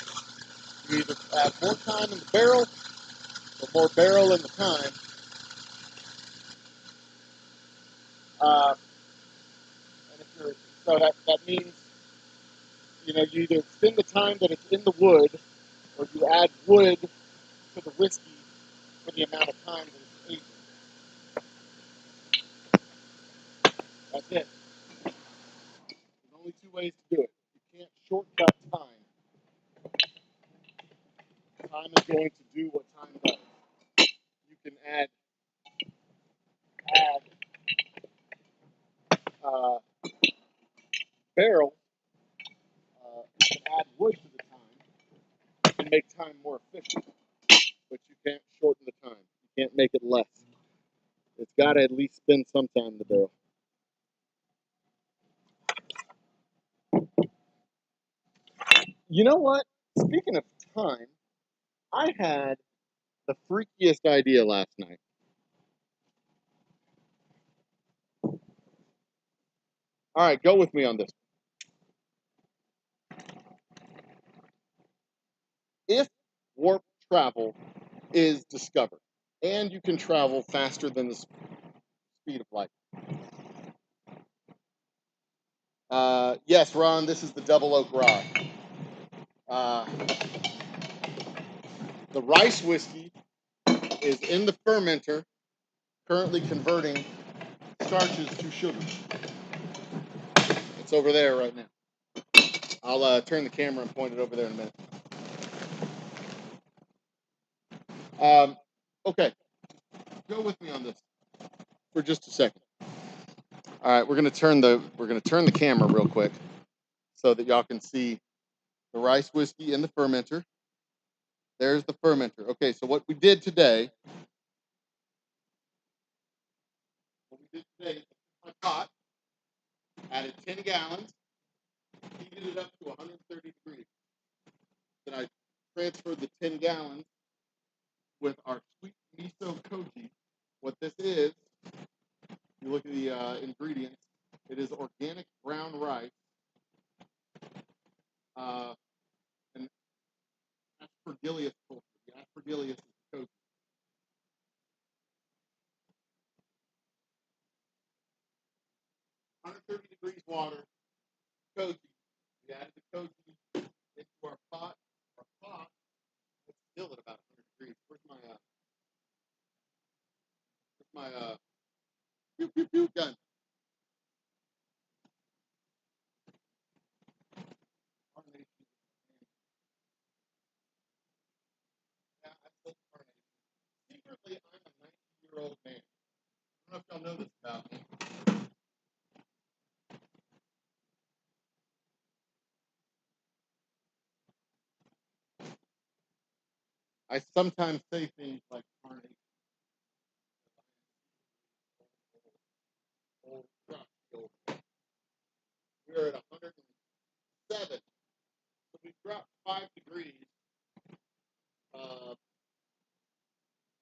Speaker 1: You either add more time in the barrel or more barrel in the time. And if you're, so that means, you either extend the time that it's in the wood or you add wood to the whiskey for the amount of time that it's aging. That's it. There's only two ways to do it. You can't shortcut time. Time is going to do what time does. You can add barrel. You can add wood to the time and make time more efficient, but you can't shorten the time. You can't make it less. It's got to at least spend some time in the barrel. You know what? Speaking of time, I had the freakiest idea last night. All right, go with me on this. If warp travel is discovered and you can travel faster than the speed of light. Yes, Ron, this is the Double Oak Rod. The rice whiskey is in the fermenter, currently converting starches to sugar. It's over there right now. I'll turn the camera and point it over there in a minute. Okay, go with me on this for just a second. All right, we're gonna turn the camera real quick so that y'all can see the rice whiskey in the fermenter. There's the fermenter. Okay, so what we did today is my pot, added 10 gallons, heated it up to 130 degrees. Then I transferred the 10 gallons with our sweet miso koji. What this is, you look at the ingredients, it is organic brown rice and aspergillus culture. The aspergillus is the koji. 130 degrees water, koji. We added the koji into our pot. Our pot is still at about 100 degrees. Where's my pew pew pew gun? Yeah, I still carnation. Secretly, I'm a 90-year-old man. I don't know if y'all know this about me. I sometimes say things like carnation. Old truck. We're at 107. So we dropped 5 degrees.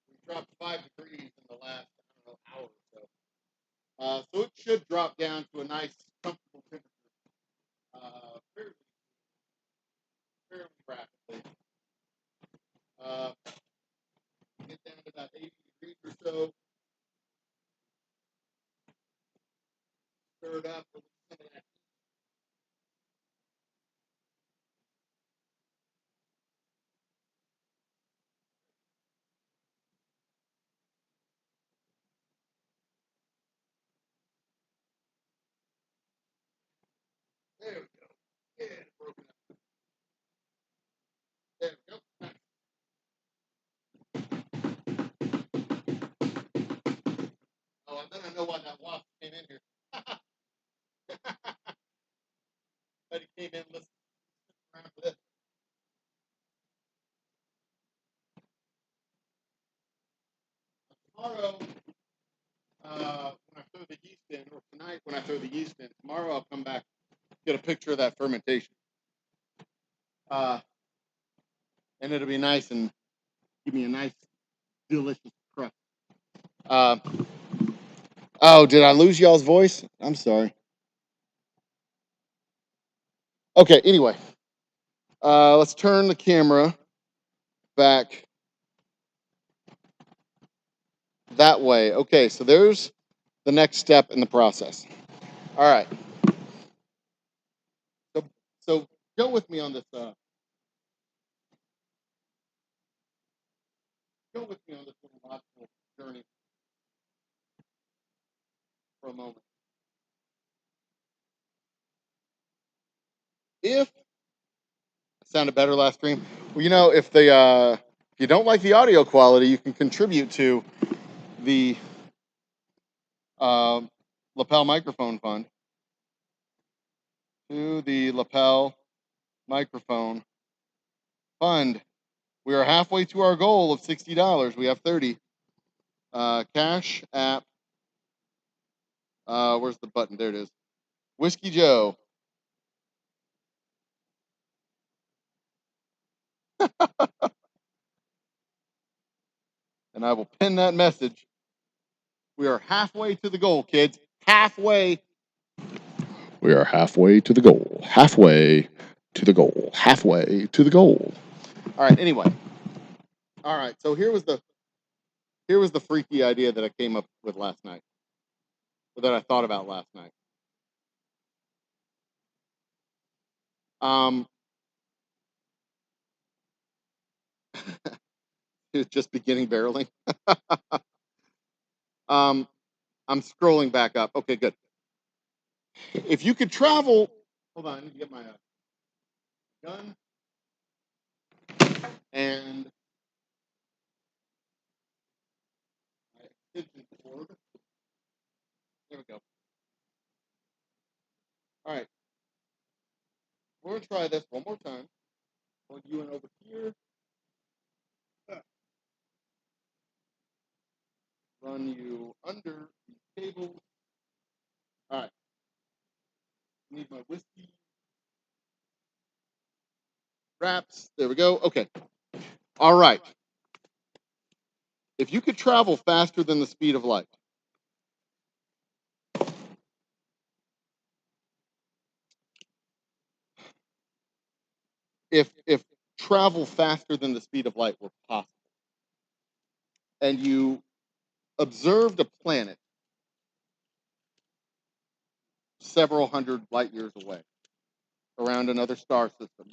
Speaker 1: We dropped 5 degrees in the last, hour or so. So it should drop down to a nice, comfortable temperature fairly, fairly rapidly. Get down to about 80 degrees or so. Stir it up with some of that. There we go. Yeah, it's broken up. There we go. Nice. Oh, and then I know why that wasp came in here. But he came in listening around for this. Tomorrow, when I throw the yeast in, or tonight when I throw the yeast in, tomorrow I'll come back, get a picture of that fermentation. And it'll be nice and give me a nice, delicious crust. Oh, did I lose y'all's voice? I'm sorry. Okay, anyway, let's turn the camera back that way. Okay, so there's the next step in the process. All right. So go with me on this. Go with me on this little logical journey for a moment. If it sounded better last stream, well, you know, if you don't like the audio quality, you can contribute to the lapel microphone fund. To the lapel microphone fund. We are halfway to our goal of $60. We have 30. Cash app. Where's the button? There it is. Whiskey Joe. And I will pin that message. We are halfway to the goal, kids. Halfway. We are halfway to the goal. Halfway to the goal. Halfway to the goal. All right. Anyway. All right. So here was the freaky idea that I came up with last night, or that I thought about last night. It's just beginning barreling. I'm scrolling back up. Okay, good. If you could travel, hold on, I need to get my gun and my extension cord. There we go. All right, we're gonna try this one more time. Plug you in over here. Run you under the cable. All right. Need my whiskey wraps. There we go. Okay. All right. If you could travel faster than the speed of light, if travel faster than the speed of light were possible, and you observed a planet several hundred light years away around another star system,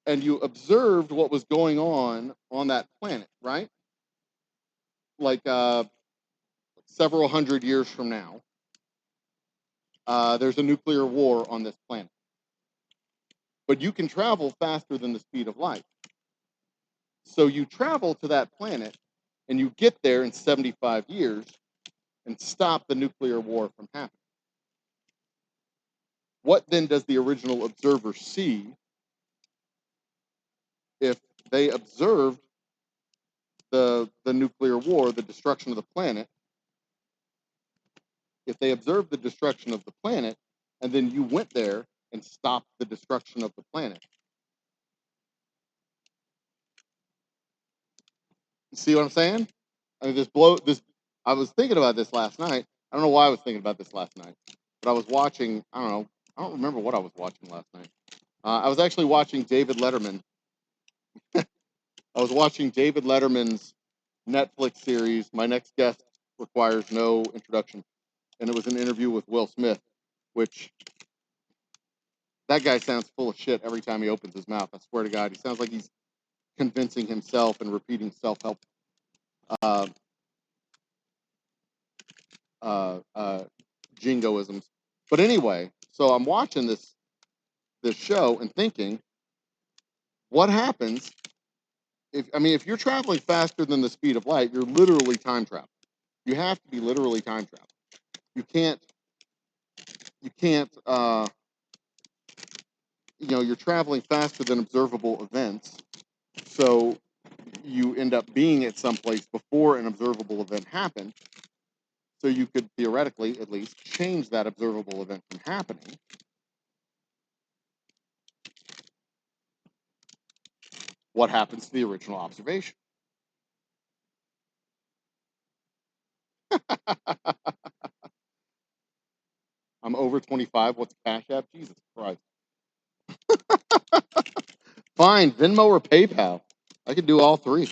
Speaker 1: and you observed what was going on that planet, right? Like several hundred years from now, there's a nuclear war on this planet. But you can travel faster than the speed of light. So you travel to that planet and you get there in 75 years and stop the nuclear war from happening. What then does the original observer see if they observed the nuclear war, the destruction of the planet? If they observed the destruction of the planet and then you went there and stopped the destruction of the planet. You see what I'm saying? I mean, I was thinking about this last night. I don't know why I was thinking about this last night, but I was watching, I don't know, I don't remember what I was watching last night. I was actually watching David Letterman. I was watching David Letterman's Netflix series, My Next Guest Requires No Introduction. And it was an interview with Will Smith, which that guy sounds full of shit every time he opens his mouth. I swear to God, he sounds like he's convincing himself and repeating self-help jingoisms. But anyway, so I'm watching this show and thinking, what happens if you're traveling faster than the speed of light, you're literally time traveling. You have to be literally time traveling. You can't you're traveling faster than observable events. So you end up being at some place before an observable event happened. So you could theoretically at least change that observable event from happening. What happens to the original observation? over 25. What's Cash App? Jesus Christ. Fine, Venmo or PayPal. I could do all three.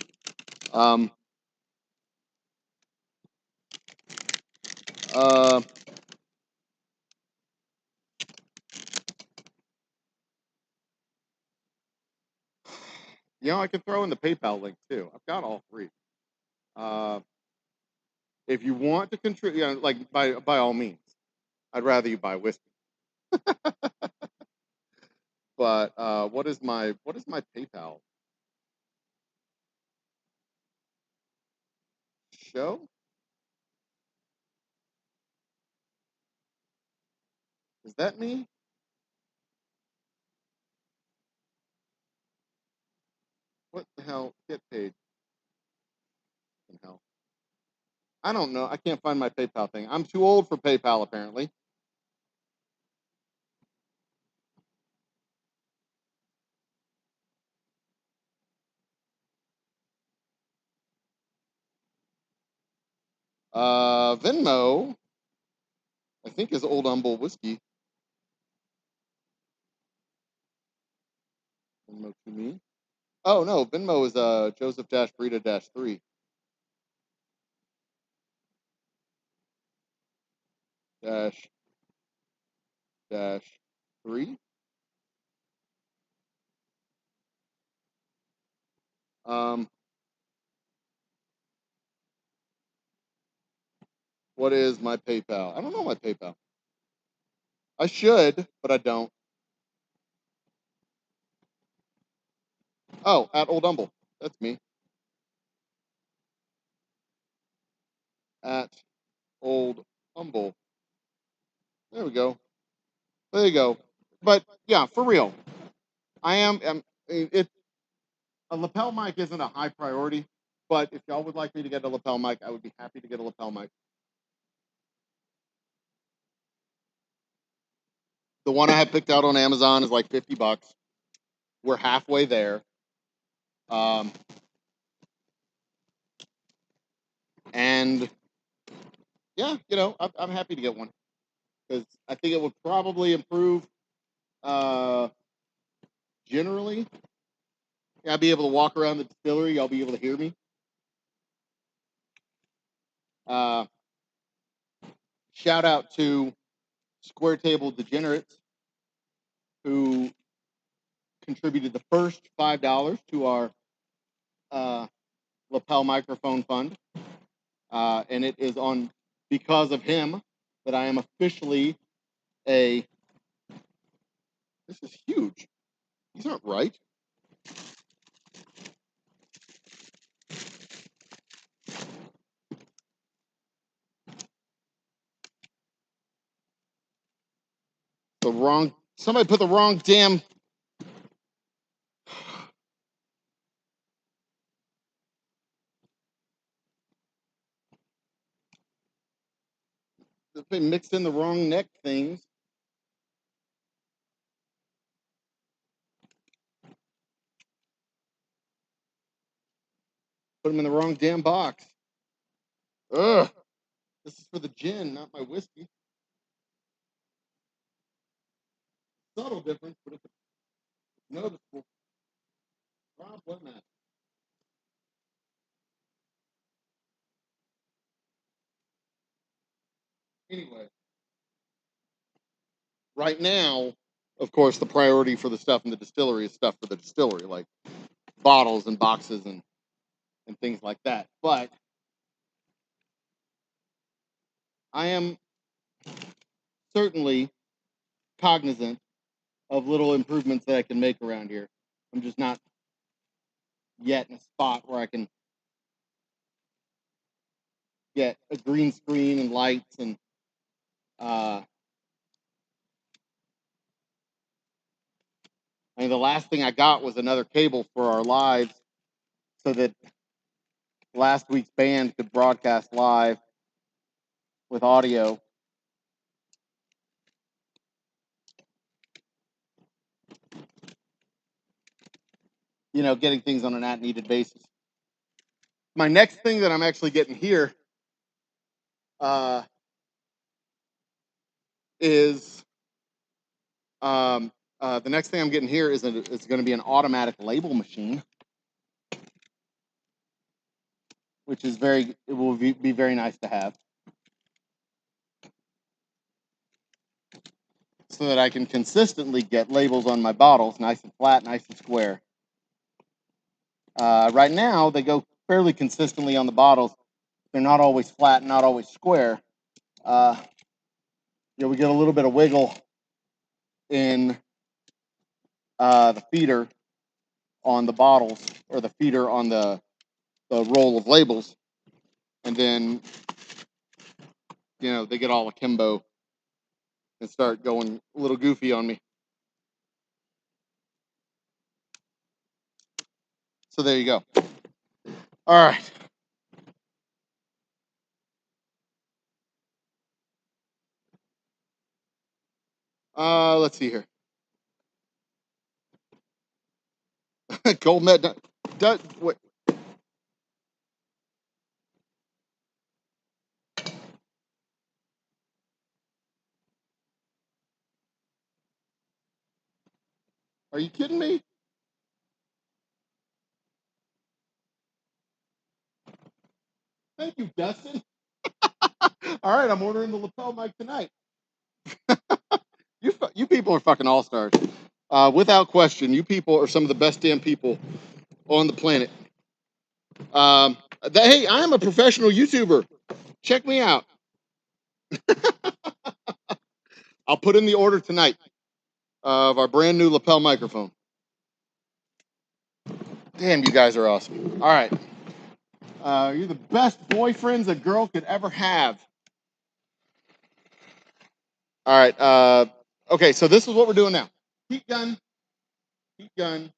Speaker 1: I could throw in the PayPal link too. I've got all three. If you want to contribute, like by all means, I'd rather you buy whiskey. But what is my PayPal show? Is that me? What the hell? Get paid. What the hell? I don't know. I can't find my PayPal thing. I'm too old for PayPal, apparently. Venmo, I think, is Old Humble Whiskey. Venmo to me. Oh no, Venmo is Joseph-Brita-3 dash 3. What is my PayPal? I don't know my PayPal. I should, but I don't. Oh, at Old Humble. That's me. At Old Humble. There we go. There you go. But yeah, for real, I am. A lapel mic isn't a high priority, but if y'all would like me to get a lapel mic, I would be happy to get a lapel mic. The one I have picked out on Amazon is like $50. We're halfway there. And yeah, I'm happy to get one because I think it would probably improve generally. I'll be able to walk around the distillery. Y'all be able to hear me. Shout out to Square Table Degenerates who contributed the first $5 to our lapel microphone fund. And it is on because of him that I am officially this is huge. These aren't right. Somebody put the wrong damn. They mixed in the wrong neck things. Put them in the wrong damn box. Ugh. This is for the gin, not my whiskey. Subtle difference, but it's noticeable. Rob, what that? Anyway, right now, of course, the priority for the stuff in the distillery is stuff for the distillery, like bottles and boxes and things like that. But I am certainly cognizant of little improvements that I can make around here. I'm just not yet in a spot where I can get a green screen and lights and the last thing I got was another cable for our lives so that last week's band could broadcast live with audio. Getting things on an at-needed basis. My next thing that I'm actually getting here is the next thing I'm getting here is going to be an automatic label machine, which is it will be very nice to have, so that I can consistently get labels on my bottles nice and flat, nice and square. Right now, they go fairly consistently on the bottles. They're not always flat, not always square. We get a little bit of wiggle in the feeder on the bottles, or the feeder on the roll of labels, and then they get all akimbo and start going a little goofy on me. So there you go. All right. Let's see here. Gold medal. Wait. Are you kidding me? Thank you, Dustin. All right, I'm ordering the lapel mic tonight. You people are fucking all-stars. Without question, you people are some of the best damn people on the planet. Hey, I am a professional YouTuber. Check me out. I'll put in the order tonight of our brand new lapel microphone. Damn, you guys are awesome. All right. You're the best boyfriends a girl could ever have. All right. Okay, so this is what we're doing now. Heat gun. Heat gun.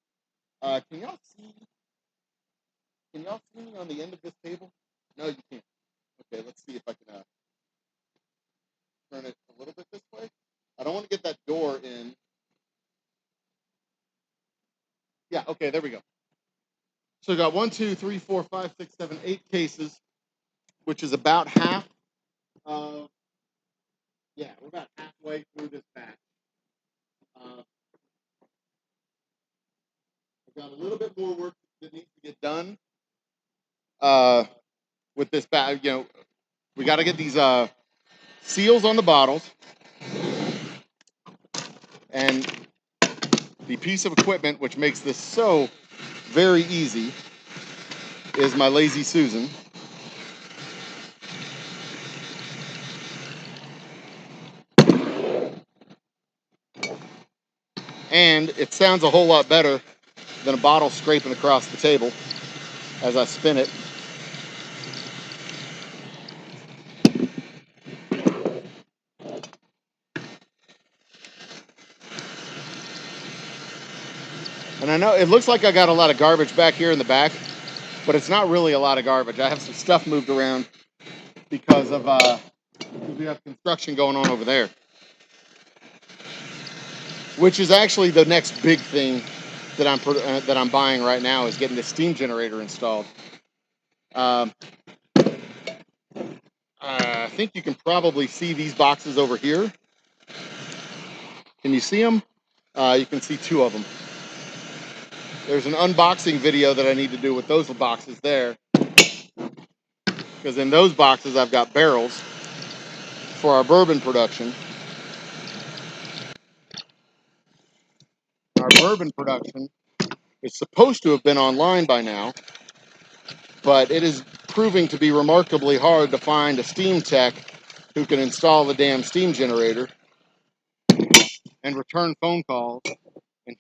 Speaker 1: Can y'all see? Can y'all see me on the end of this table? No, you can't. Okay, let's see if I can turn it a little bit this way. I don't want to get that door in. Yeah, okay, there we go. So we got 1, 2, 3, 4, 5, 6, 7, 8 cases, which is about half. Yeah, we're about halfway through this batch. I've got a little bit more work that needs to get done with this batch. We got to get these seals on the bottles, and the piece of equipment which makes this so very easy is my Lazy Susan. And it sounds a whole lot better than a bottle scraping across the table as I spin it. And I know it looks like I got a lot of garbage back here in the back, but it's not really a lot of garbage. I have some stuff moved around because of we have construction going on over there, which is actually the next big thing that I'm buying right now, is getting the steam generator installed. I think you can probably see these boxes over here. Can you see them? You can see 2 of them. There's an unboxing video that I need to do with those boxes there, because in those boxes I've got barrels for our bourbon production. Our bourbon production is supposed to have been online by now, but it is proving to be remarkably hard to find a steam tech who can install the damn steam generator and return phone calls and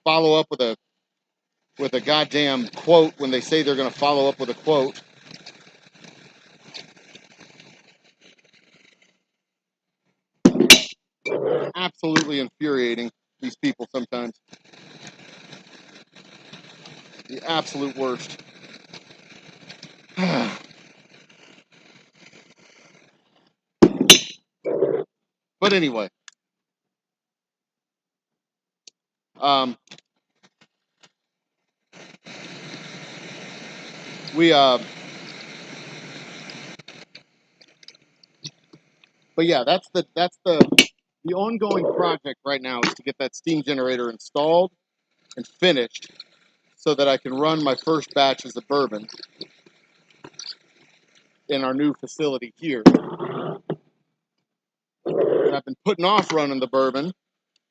Speaker 1: follow up with a goddamn quote when they say they're going to follow up with a quote. Absolutely infuriating, these people sometimes. The absolute worst. But anyway, we but yeah, that's the The ongoing project right now is to get that steam generator installed and finished so that I can run my first batches of bourbon in our new facility here. And I've been putting off running the bourbon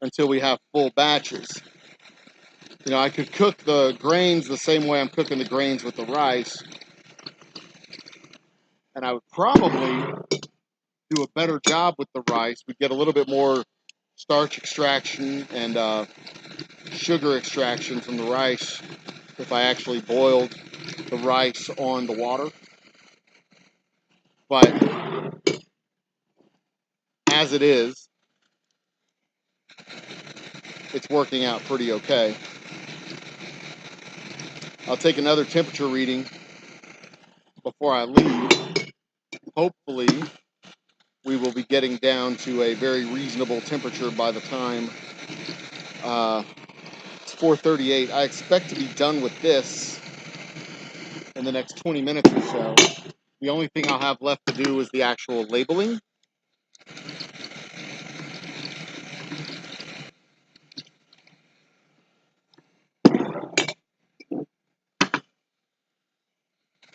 Speaker 1: until we have full batches. You know, I could cook the grains the same way I'm cooking the grains with the rice, and I would probably do a better job with the rice. We'd get a little bit more starch extraction and sugar extraction from the rice if I actually boiled the rice on the water. But as it is, it's working out pretty okay. I'll take another temperature reading before I leave. Hopefully, we will be getting down to a very reasonable temperature by the time it's 4:38. I expect to be done with this in the next 20 minutes or so. The only thing I'll have left to do is the actual labeling.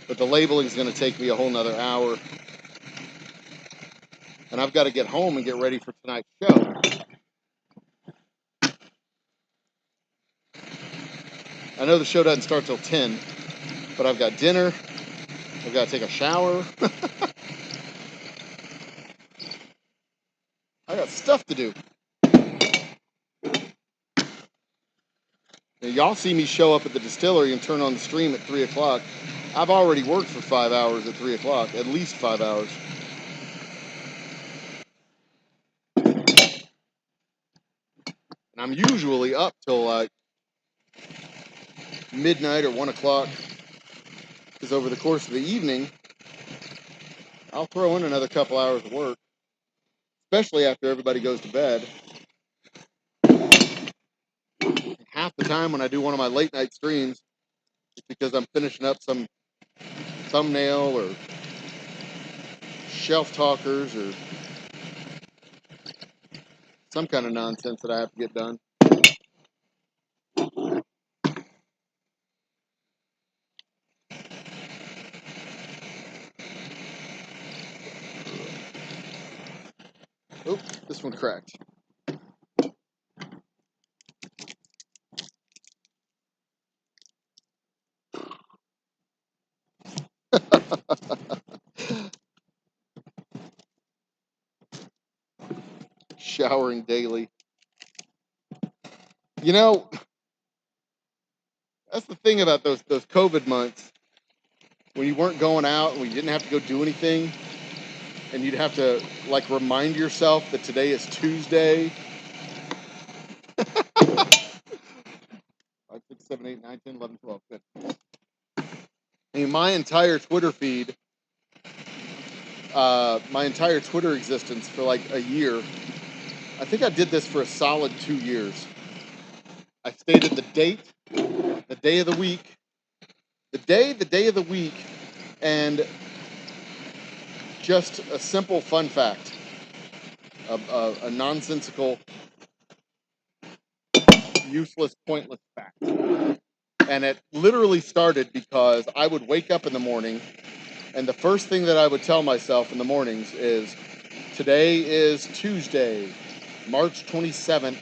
Speaker 1: But the labeling is going to take me a whole nother hour. And I've got to get home and get ready for tonight's show. I know the show doesn't start till 10, but I've got dinner. I've got to take a shower. I got stuff to do. Now, y'all see me show up at the distillery and turn on the stream at 3 o'clock. I've already worked for 5 hours at 3 o'clock, at least 5 hours. And I'm usually up till like midnight or 1 o'clock, because over the course of the evening, I'll throw in another couple hours of work, especially after everybody goes to bed. Half the time when I do one of my late night streams, it's because I'm finishing up some thumbnail or shelf talkers or some kind of nonsense that I have to get done. Oh, this one cracked. Showering daily. You know, that's the thing about those COVID months, when you weren't going out and when you didn't have to go do anything, and you'd have to like remind yourself that today is Tuesday. 5, 6, 7, 8, 9, 10, 11, 12. Good. I mean, my entire Twitter feed, my entire Twitter existence for like a year, I think I did this for a solid 2 years. I stated the date, the day of the week, the day of the week, and just a simple fun fact, a nonsensical, useless, pointless fact. And it literally started because I would wake up in the morning, and the first thing that I would tell myself in the mornings is, today is Tuesday, March 27th.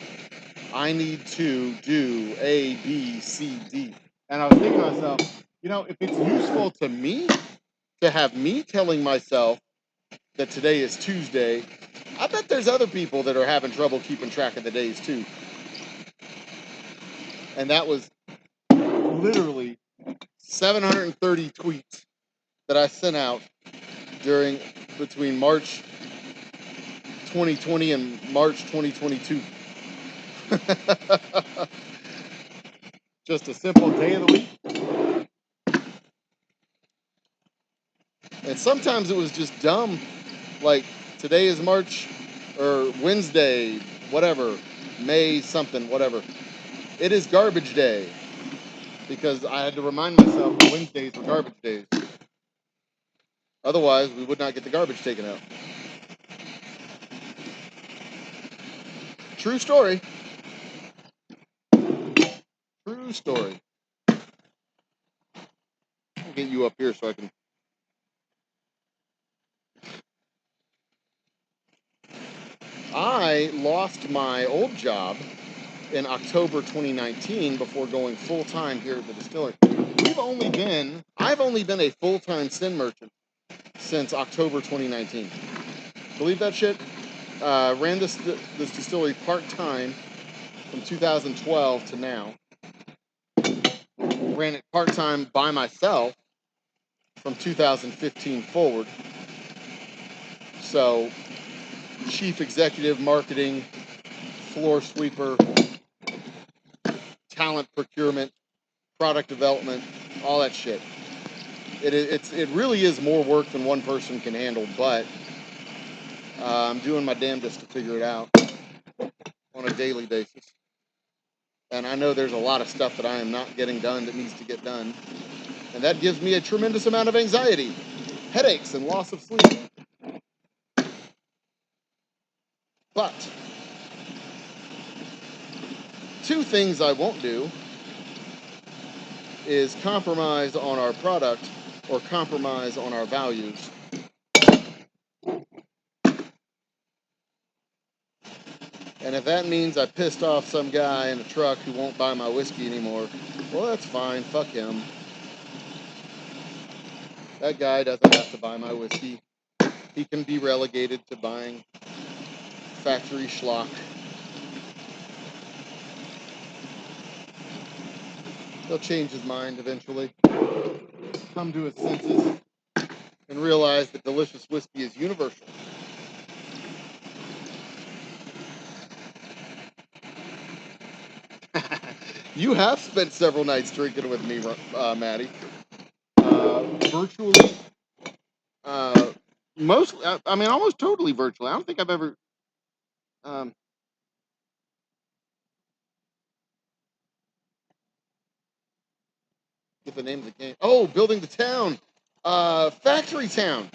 Speaker 1: I need to do A, B, C, D. And I was thinking to myself, you know, if it's useful to me to have me telling myself that today is Tuesday, I bet there's other people that are having trouble keeping track of the days too. And that was literally 730 tweets that I sent out between March 2020 and March 2022. Just a simple day of the week. And sometimes it was just dumb, like today is March or Wednesday, whatever, May something, whatever. It is garbage day, because I had to remind myself that Wednesdays were garbage days. Otherwise, we would not get the garbage taken out. True story. True story. I'll get you up here so I can. I lost my old job in October 2019 before going full-time here at the distillery. I've only been a full-time sin merchant since October 2019. Believe that shit? Ran this distillery part-time from 2012 to now. Ran it part-time by myself from 2015 forward. So, chief executive, marketing, floor sweeper, talent procurement, product development, all that shit. It really is more work than one person can handle, but I'm doing my damnedest to figure it out on a daily basis. And I know there's a lot of stuff that I am not getting done that needs to get done. And that gives me a tremendous amount of anxiety, headaches, and loss of sleep. But two things I won't do is compromise on our product or compromise on our values. And if that means I pissed off some guy in a truck who won't buy my whiskey anymore, well, that's fine. Fuck him. That guy doesn't have to buy my whiskey. He can be relegated to buying factory schlock. He'll change his mind eventually. Come to his senses and realize that delicious whiskey is universal. You have spent several nights drinking with me, Maddie. Virtually, almost totally virtually. I don't think I've ever, get the name of the game. Oh, Building the Town. Factory Town.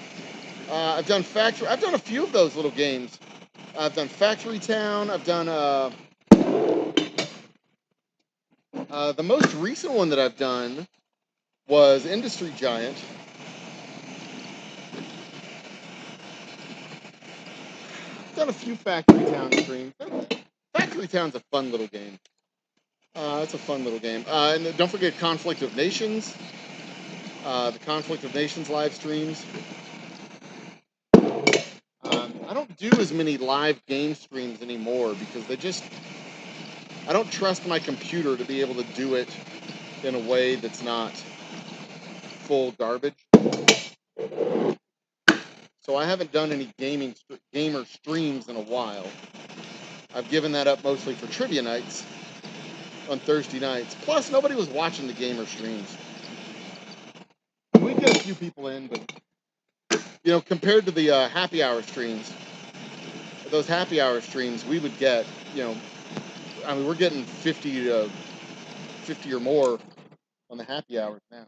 Speaker 1: I've done a few of those little games. I've done Factory Town. I've done, the most recent one that I've done was Industry Giant. I've done a few Factory Town streams. Factory Town's a fun little game. It's a fun little game. And don't forget Conflict of Nations. The Conflict of Nations live streams. I don't do as many live game streams anymore because I don't trust my computer to be able to do it in a way that's not full garbage. So I haven't done any gamer streams in a while. I've given that up mostly for trivia nights on Thursday nights. Plus, nobody was watching the gamer streams. We get a few people in, but compared to the happy hour streams, those happy hour streams, we would get, we're getting 50 or more on the happy hours now.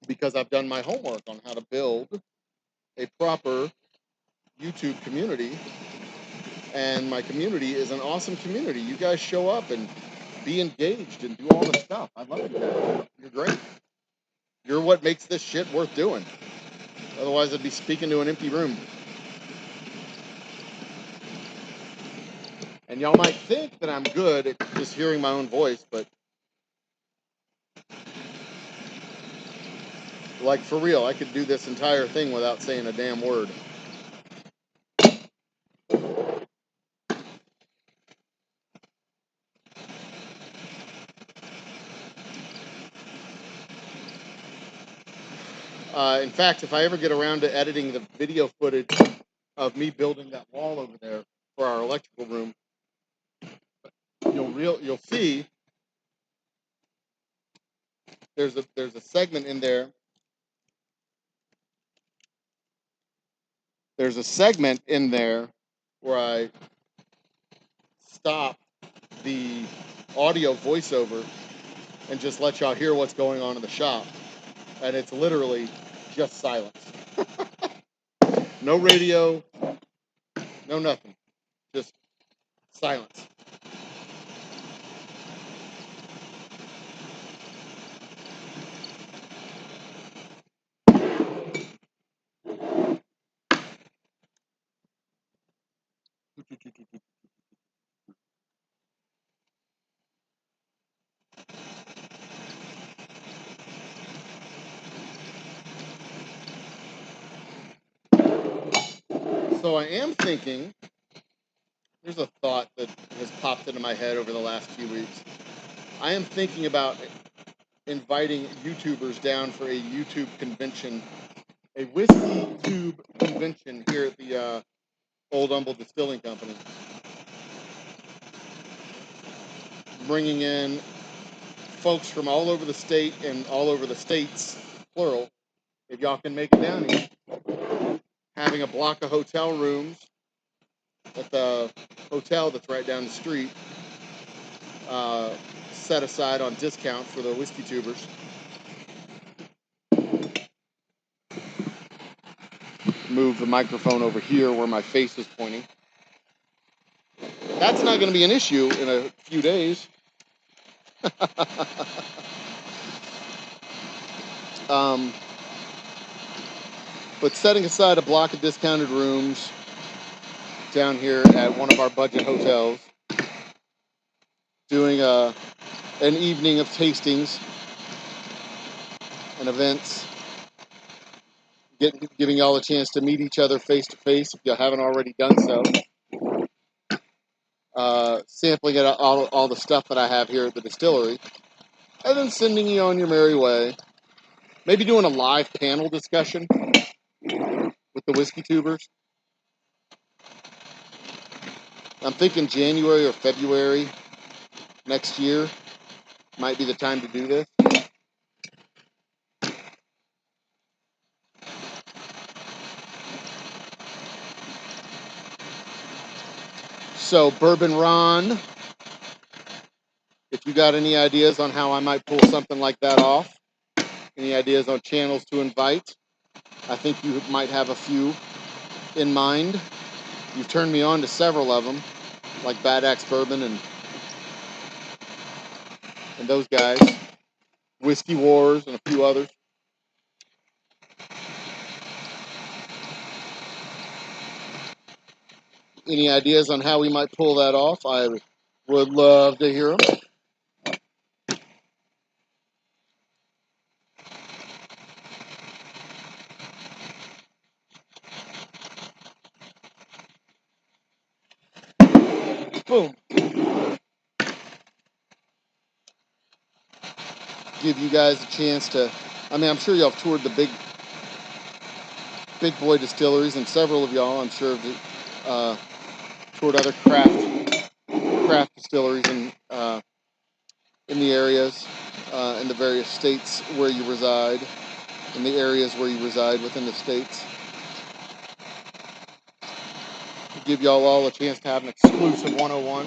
Speaker 1: Because I've done my homework on how to build a proper YouTube community, and my community is an awesome community. You guys show up and be engaged and do all the stuff. I love you guys. You're great. You're what makes this shit worth doing. Otherwise, I'd be speaking to an empty room. And y'all might think that I'm good at just hearing my own voice, but like for real, I could do this entire thing without saying a damn word. In fact, if I ever get around to editing the video footage of me building that wall over there for our electrical room, you'll see there's a segment in there. There's a segment in there where I stop the audio voiceover and just let y'all hear what's going on in the shop. and it's literally just silence. No radio, no nothing, just silence. So I am thinking, there's a thought that has popped into my head over the last few weeks. I am thinking about inviting YouTubers down for a YouTube convention, a whiskey tube convention here at the Old Humble Distilling Company. Bringing in folks from all over the state and all over the states, plural, if y'all can make it down here. Having a block of hotel rooms at the hotel that's right down the street, set aside on discount for the whiskey tubers. Move the microphone over here where my face is pointing. That's not going to be an issue in a few days. But setting aside a block of discounted rooms down here at one of our budget hotels, doing an evening of tastings and events, giving y'all a chance to meet each other face to face if you haven't already done so. Sampling all the stuff that I have here at the distillery, and then sending you on your merry way. Maybe doing a live panel discussion with the whiskey tubers. I'm thinking January or February next year might be the time to do this. So, Bourbon Ron, if you got any ideas on how I might pull something like that off, any ideas on channels to invite, I think you might have a few in mind. You've turned me on to several of them, like Bad Axe Bourbon and those guys, Whiskey Wars and a few others. Any ideas on how we might pull that off? I would love to hear them. Boom. Give you guys a chance to, I'm sure y'all have toured the big boy distilleries, and several of y'all, I'm sure, have toured other craft distilleries in the areas, in the various states where you reside, in the areas where you reside within the states. Give y'all all a chance to have an exclusive one-on-one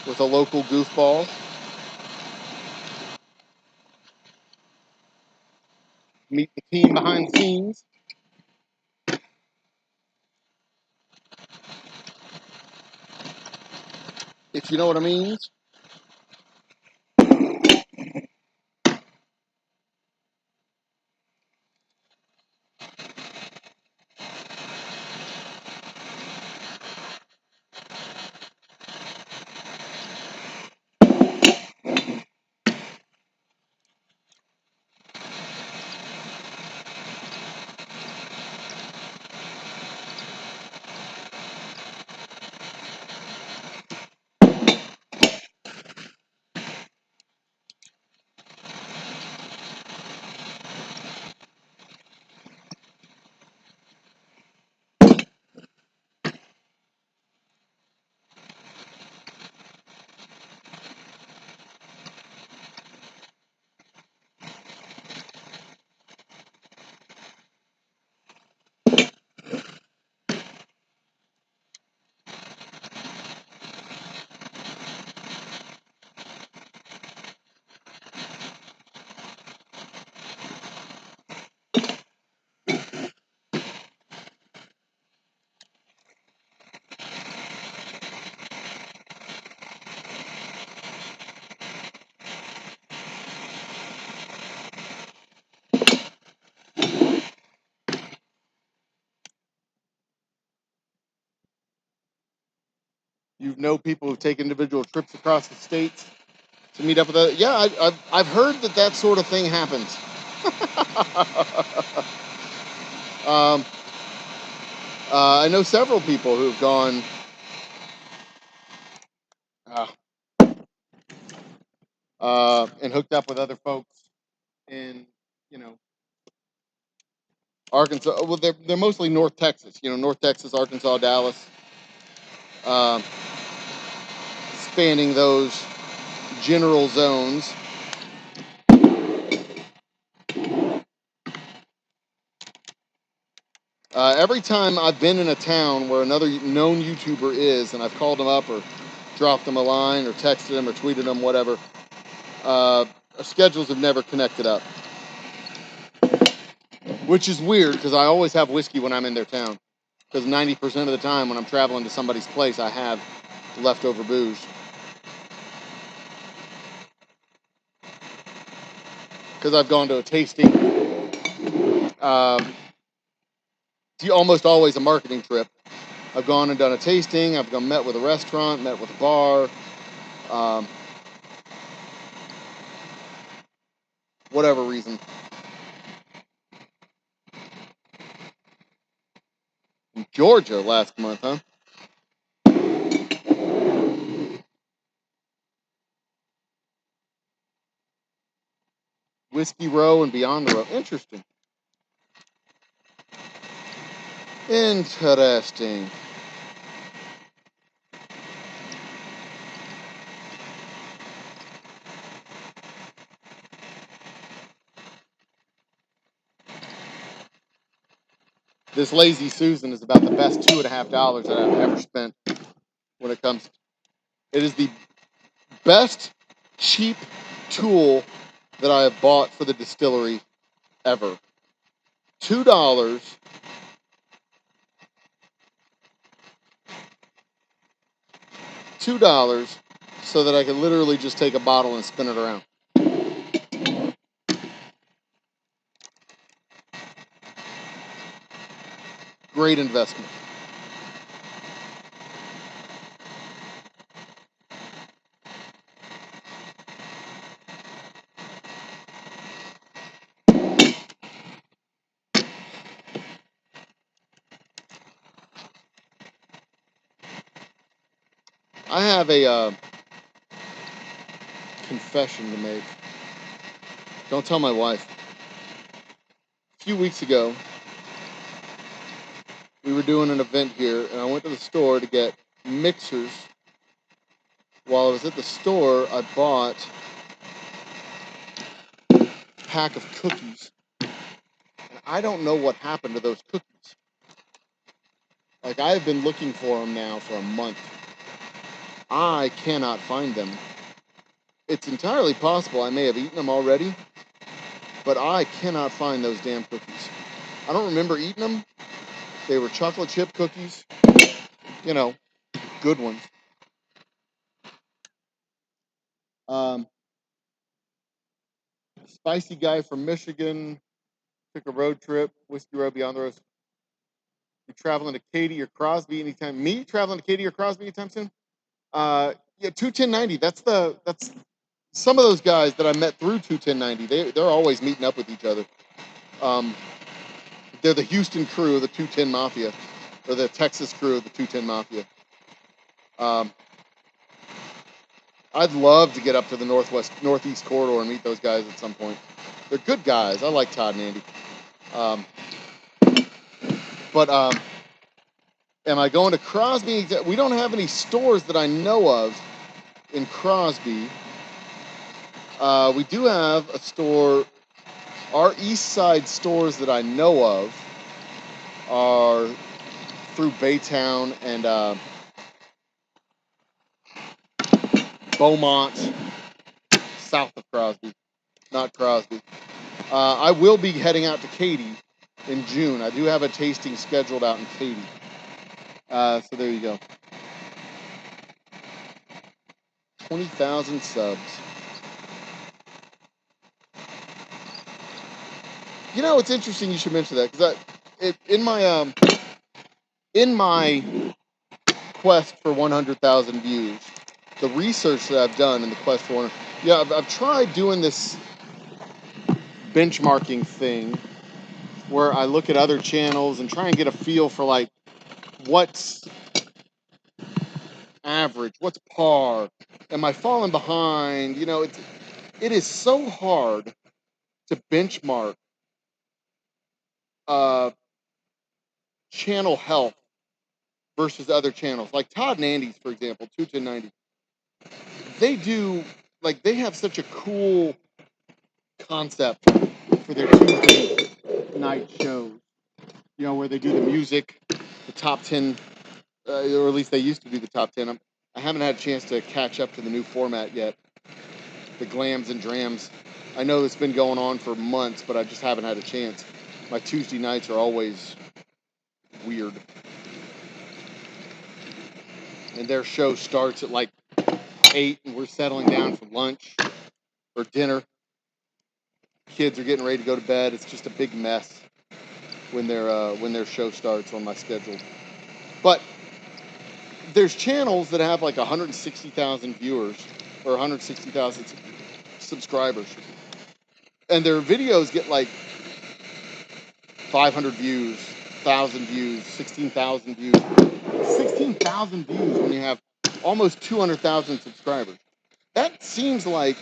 Speaker 1: with a local goofball. Meet the team behind the scenes. If you know what I mean. know people who take individual trips across the states to meet up with other. Yeah, I've heard that sort of thing happens. I know several people who've gone and hooked up with other folks in, Arkansas. Well, they're mostly North Texas. North Texas, Arkansas, Dallas, uh, spanning those general zones. Every time I've been in a town where another known YouTuber is, and I've called them up or dropped them a line or texted them or tweeted them, whatever, our schedules have never connected up. Which is weird because I always have whiskey when I'm in their town. Because 90% of the time when I'm traveling to somebody's place, I have leftover booze. Because I've gone to a tasting. Almost always a marketing trip. I've gone and done a tasting. I've met with a restaurant, met with a bar. Whatever reason. In Georgia last month, huh? Whiskey Row and Beyond the Row. Interesting. Interesting. This Lazy Susan is about the best $2.50 that I've ever spent when it comes. It is the best cheap tool that I have bought for the distillery ever. $2. $2 so that I can literally just take a bottle and spin it around. Great investment. I have a confession to make. Don't tell my wife. A few weeks ago, we were doing an event here, and I went to the store to get mixers. While I was at the store, I bought a pack of cookies. And I don't know what happened to those cookies. Like, I have been looking for them now for a month. I cannot find them. It's entirely possible I may have eaten them already, but I cannot find those damn cookies. I don't remember eating them. They were chocolate chip cookies. Good ones. Spicy guy from Michigan took a road trip, Whiskey Row Beyond the Road. You traveling to Katy or Crosby anytime? Me traveling to Katy or Crosby anytime soon? Yeah, 21090. That's some of those guys that I met through 21090. They're always meeting up with each other. They're the Houston crew of the 210 Mafia, or the Texas crew of the 210 Mafia. I'd love to get up to the northeast corridor and meet those guys at some point. They're good guys. I like Todd and Andy. But am I going to Crosby? We don't have any stores that I know of in Crosby. We do have a store. Our east side stores that I know of are through Baytown and Beaumont, south of Crosby, not Crosby. I will be heading out to Katy in June. I do have a tasting scheduled out in Katy. So there you go. 20,000 subs. It's interesting you should mention that because in my quest for 100,000 views, the research that I've done in the quest for 100, yeah, I've tried doing this benchmarking thing where I look at other channels and try and get a feel for like what's average, what's par, am I falling behind? You know, it is so hard to benchmark channel health versus other channels. Like Todd and Andy's, for example, 21090. They do, like, they have such a cool concept for their Tuesday night shows, you know, where they do the music, the top 10, or at least they used to do the top 10. I haven't had a chance to catch up to the new format yet, the glams and drams. I know it's been going on for months, but I just haven't had a chance. My Tuesday nights are always weird. And their show starts at like 8 and we're settling down for lunch or dinner. Kids are getting ready to go to bed. It's just a big mess when their show starts on my schedule. But there's channels that have like 160,000 viewers or 160,000 subscribers, and their videos get like 500 views, 1,000 views, 16,000 views. 16,000 views when you have almost 200,000 subscribers. That seems like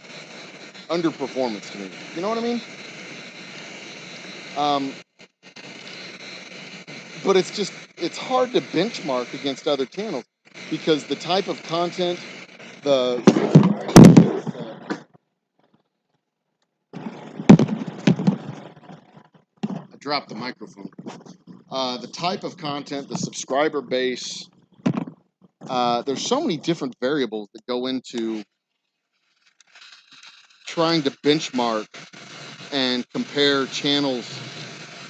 Speaker 1: underperformance to me. You know what I mean? But it's hard to benchmark against other channels because the type of content, I dropped the microphone. The type of content, the subscriber base, there's so many different variables that go into trying to benchmark and compare channels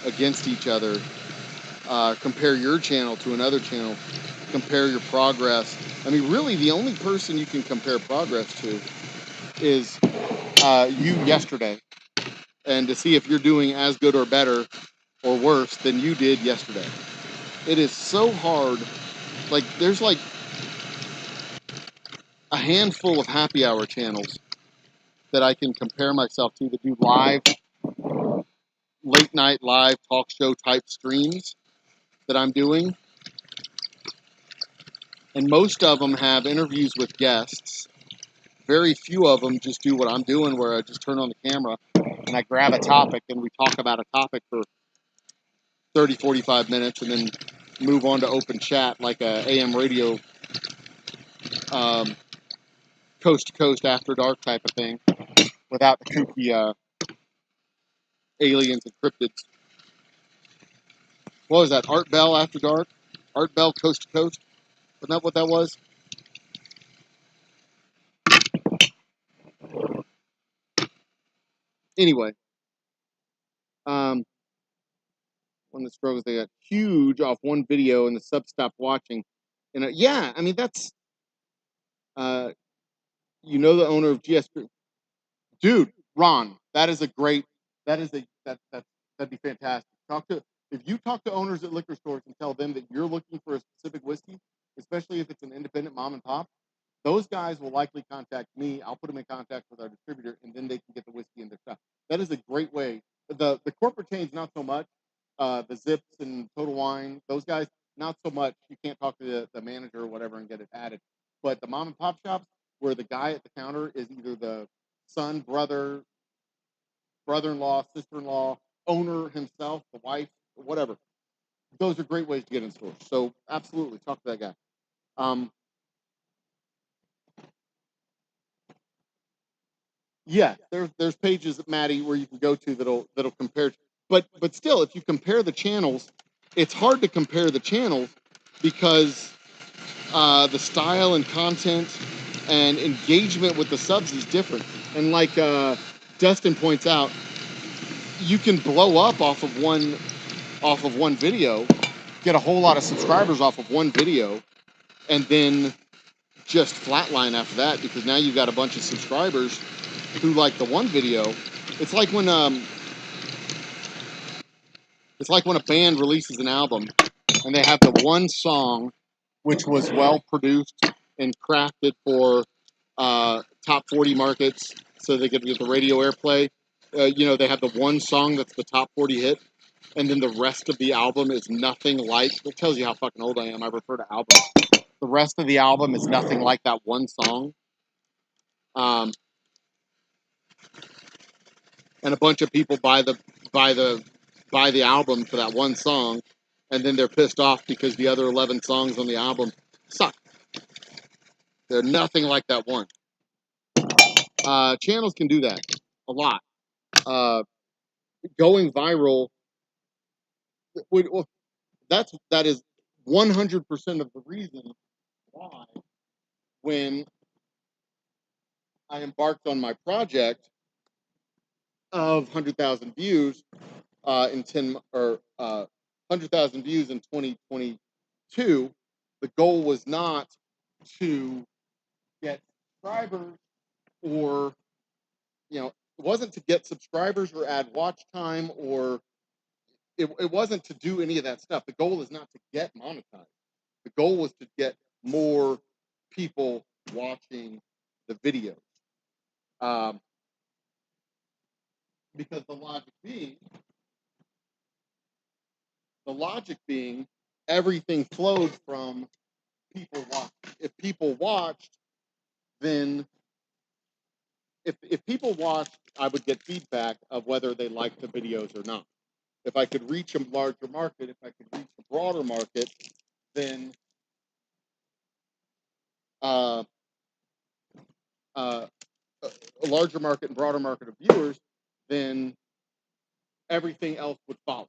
Speaker 1: against each other, compare your channel to another channel, compare your progress. I mean, really, the only person you can compare progress to is you yesterday, and to see if you're doing as good or better or worse than you did yesterday. It is so hard. Like, there's like a handful of happy hour channels that I can compare myself to that do live, late night live talk show type streams that I'm doing. And most of them have interviews with guests. Very few of them just do what I'm doing, where I just turn on the camera and I grab a topic and we talk about a topic for 30, 45 minutes and then move on to open chat like a AM radio, coast to coast after dark type of thing without the kooky aliens and cryptids. What was that? Art Bell After Dark? Art Bell Coast to Coast? Wasn't that what that was? Anyway, one of the struggles, they got huge off one video and the sub stopped watching. And yeah, I mean, that's, the owner of GSP. Dude, Ron, that is a great, that'd be fantastic. If you talk to owners at liquor stores and tell them that you're looking for a specific whiskey, especially if it's an independent mom and pop, those guys will likely contact me. I'll put them in contact with our distributor, and then they can get the whiskey in their stuff. That is a great way. The corporate chains, not so much. The Zips and Total Wine, those guys, not so much. You can't talk to the manager or whatever and get it added. But the mom and pop shops, where the guy at the counter is either the son, brother, brother-in-law, sister-in-law, owner himself, the wife, whatever. Those are great ways to get in stores. So absolutely, talk to that guy. Yeah, there's pages, Maddie, where you can go to that'll compare. But still, if you compare the channels, it's hard to compare the channels because the style and content and engagement with the subs is different. And like Dustin points out, you can blow up off of one video, get a whole lot of subscribers off of one video, and then just flatline after that because now you've got a bunch of subscribers who like the one video. It's like when a band releases an album and they have the one song which was well produced and crafted for top 40 markets so they could get the radio airplay. They have the one song that's the top 40 hit, and then the rest of the album is nothing like. It tells you how fucking old I am. I refer to albums. The rest of the album is nothing like that one song. And a bunch of people buy the album for that one song, and then they're pissed off because the other 11 songs on the album suck. They're nothing like that one. Channels can do that a lot. Going viral, that is 100% of the reason why, when I embarked on my project of 100,000 views in 100,000 views in 2022, the goal was not to get subscribers or, it wasn't to get subscribers or add watch time, or it wasn't to do any of that stuff. The goal is not to get monetized. The goal was to get more people watching the videos. Because the logic being, everything flowed from people watching. If people watched, then if people watched, I would get feedback of whether they liked the videos or not. If I could reach a larger market, if I could reach a broader market, then a larger market and broader market of viewers, then everything else would follow.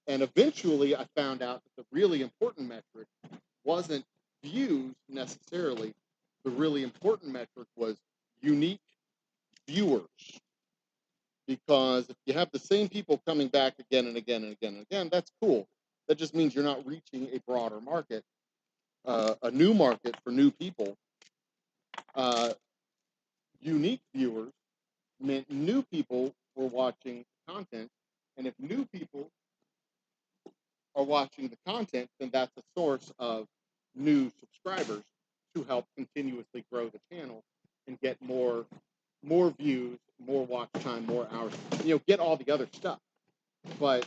Speaker 1: And eventually I found out that the really important metric wasn't views necessarily. The really important metric was unique viewers. Because if you have the same people coming back again and again and again and again, that's cool. That just means you're not reaching a broader market, a new market for new people. Unique viewers meant new people were watching content, and if new people are watching the content, then that's a source of new subscribers to help continuously grow the channel and get more views, more watch time, more hours. Get all the other stuff. But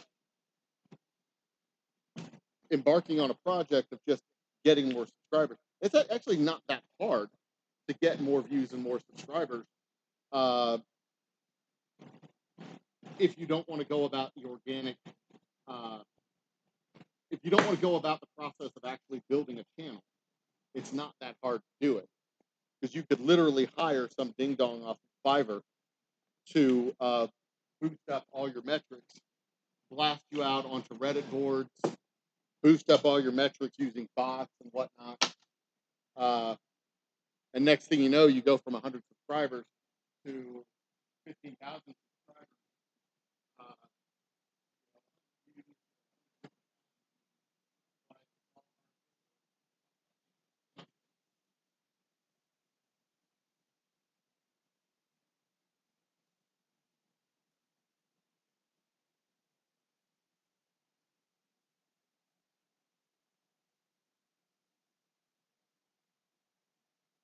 Speaker 1: embarking on a project of just getting more subscribers, it's actually not that hard to get more views and more subscribers. If you don't want to go about the organic, if you don't want to go about the process of actually building a channel, it's not that hard to do it. Because you could literally hire some ding dong off of Fiverr to boost up all your metrics, blast you out onto Reddit boards, boost up all your metrics using bots and whatnot. And next thing you know, you go from 100 subscribers to 15,000 subscribers.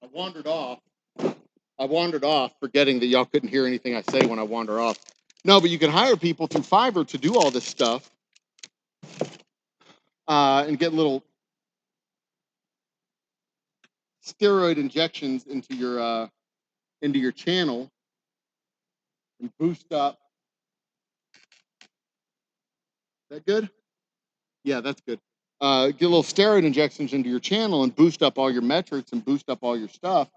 Speaker 1: I wandered off, forgetting that y'all couldn't hear anything I say when I wander off. No, but you can hire people through Fiverr to do all this stuff and get little steroid injections into your channel and boost up. Is that good? Yeah, that's good. Get little steroid injections into your channel and boost up all your metrics and boost up all your stuff.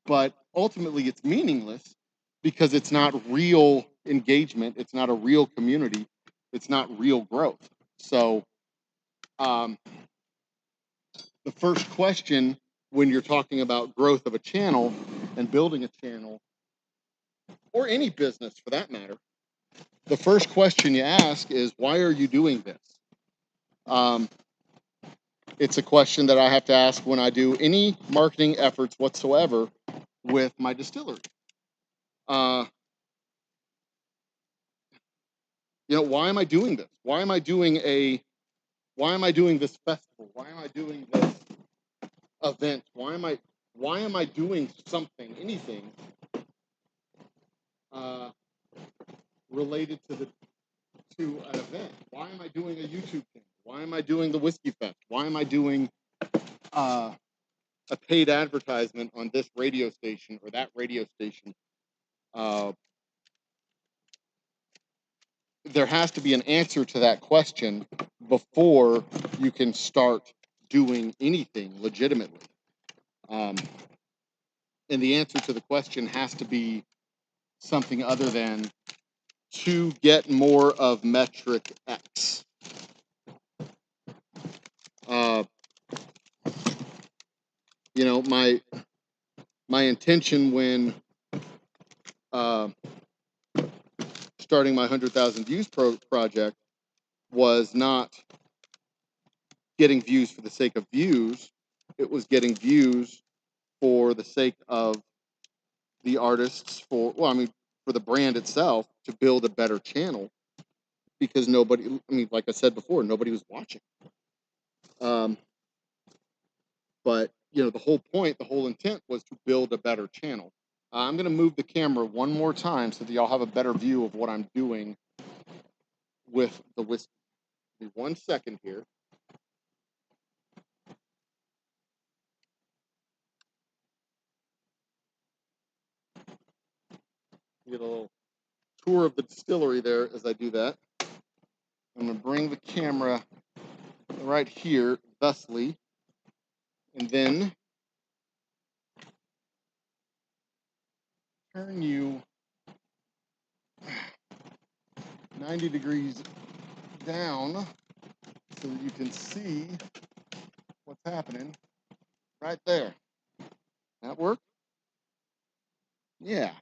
Speaker 1: But ultimately, it's meaningless because it's not real engagement. It's not a real community. It's not real growth. So the first question when you're talking about growth of a channel and building a channel, or any business for that matter, the first question you ask is, why are you doing this? It's a question that I have to ask when I do any marketing efforts whatsoever with my distillery. Why am I doing this? Why am I doing Why am I doing this festival? Why am I doing this event? Why am I doing something, anything related to an event? Why am I doing a YouTube thing? Why am I doing the Whiskey Fest? Why am I doing a paid advertisement on this radio station or that radio station? There has to be an answer to that question before you can start doing anything legitimately. And the answer to the question has to be something other than to get more of metric X. You know, my intention when starting my 100,000 views project was not getting views for the sake of views. It was getting views for the sake of the artists, for the brand itself, to build a better channel, because nobody, like I said before, nobody was watching. But the whole point, the whole intent was to build a better channel. I'm going to move the camera one more time so that y'all have a better view of what I'm doing with the whiskey. Give me 1 second here. Get a little tour of the distillery there as I do that. I'm going to bring the camera right here, thusly, and then turn you 90 degrees down so that you can see what's happening right there. That work? Yeah,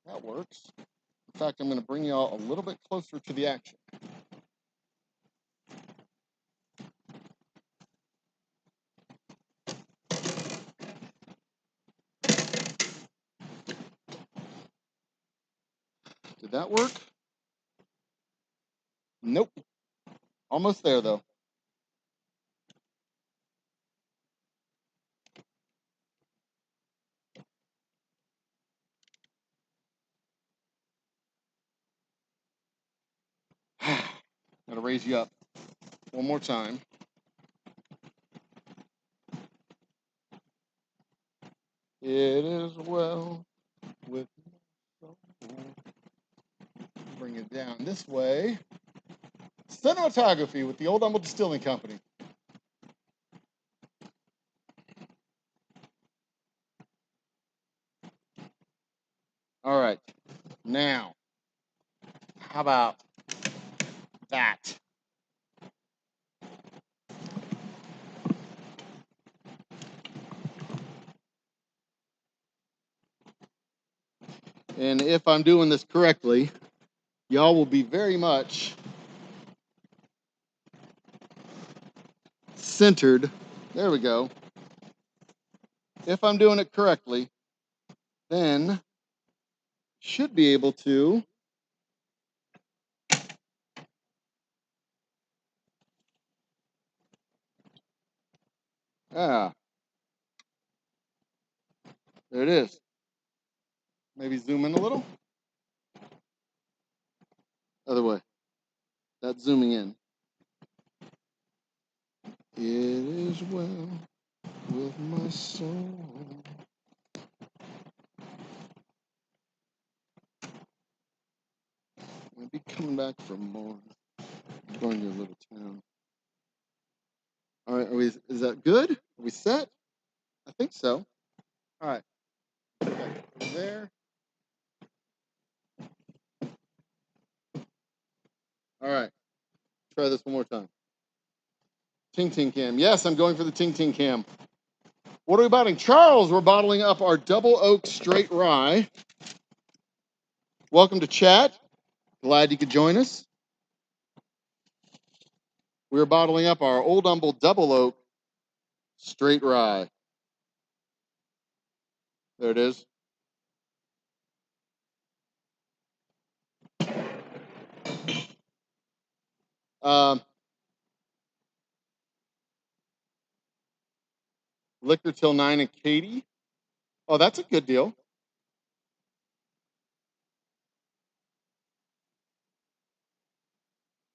Speaker 1: that works. In fact, I'm going to bring y'all a little bit closer to the action. Did that work? Nope. Almost there, though. Gotta raise you up one more time. It is well with my soul. Bring it down this way. Cinematography with the Old Humble Distilling Company. All right. Now, how about that? And if I'm doing this correctly, y'all will be very much centered. There we go. If I'm doing it correctly, then should be able to there it is. Maybe zoom in a little. Other way. That's zooming in. It is well with my soul. I'll be coming back for more. I'm going to a little town. All right, is that good? Are we set? I think so. All right. Okay, over there. All right. Try this one more time. Ting Ting Cam. Yes, I'm going for the Ting Ting Cam. What are we bottling? Charles, we're bottling up our Double Oak Straight Rye. Welcome to chat. Glad you could join us. We're bottling up our Old Humble Double Oak Straight Rye. There it is. Liquor till 9 and Katie. Oh, that's a good deal.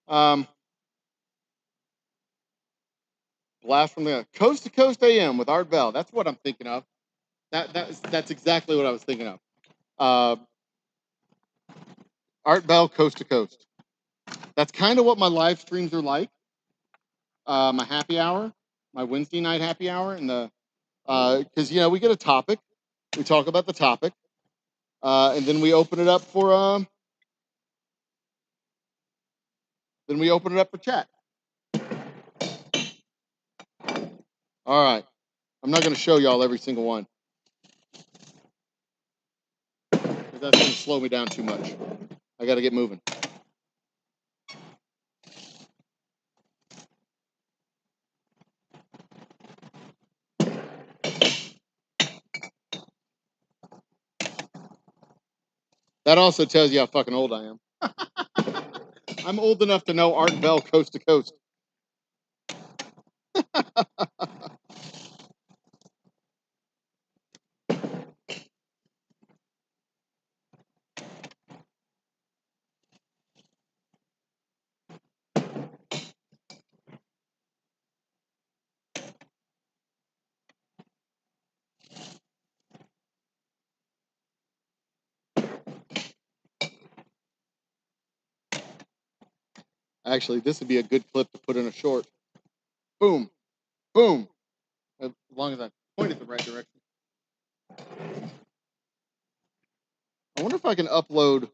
Speaker 1: Blast from the Coast to Coast AM with Art Bell. That's what I'm thinking of. That's exactly what I was thinking of. Art Bell Coast to Coast. That's kind of what my live streams are like. My happy hour, my Wednesday night happy hour, and the because we get a topic, we talk about the topic, and then we open it up for chat. All right, I'm not going to show y'all every single one because that's going to slow me down too much. I got to get moving. That also tells you how fucking old I am. I'm old enough to know Art Bell Coast to Coast. Actually, this would be a good clip to put in a short. Boom, boom. As long as I point it the right direction. I wonder if I can upload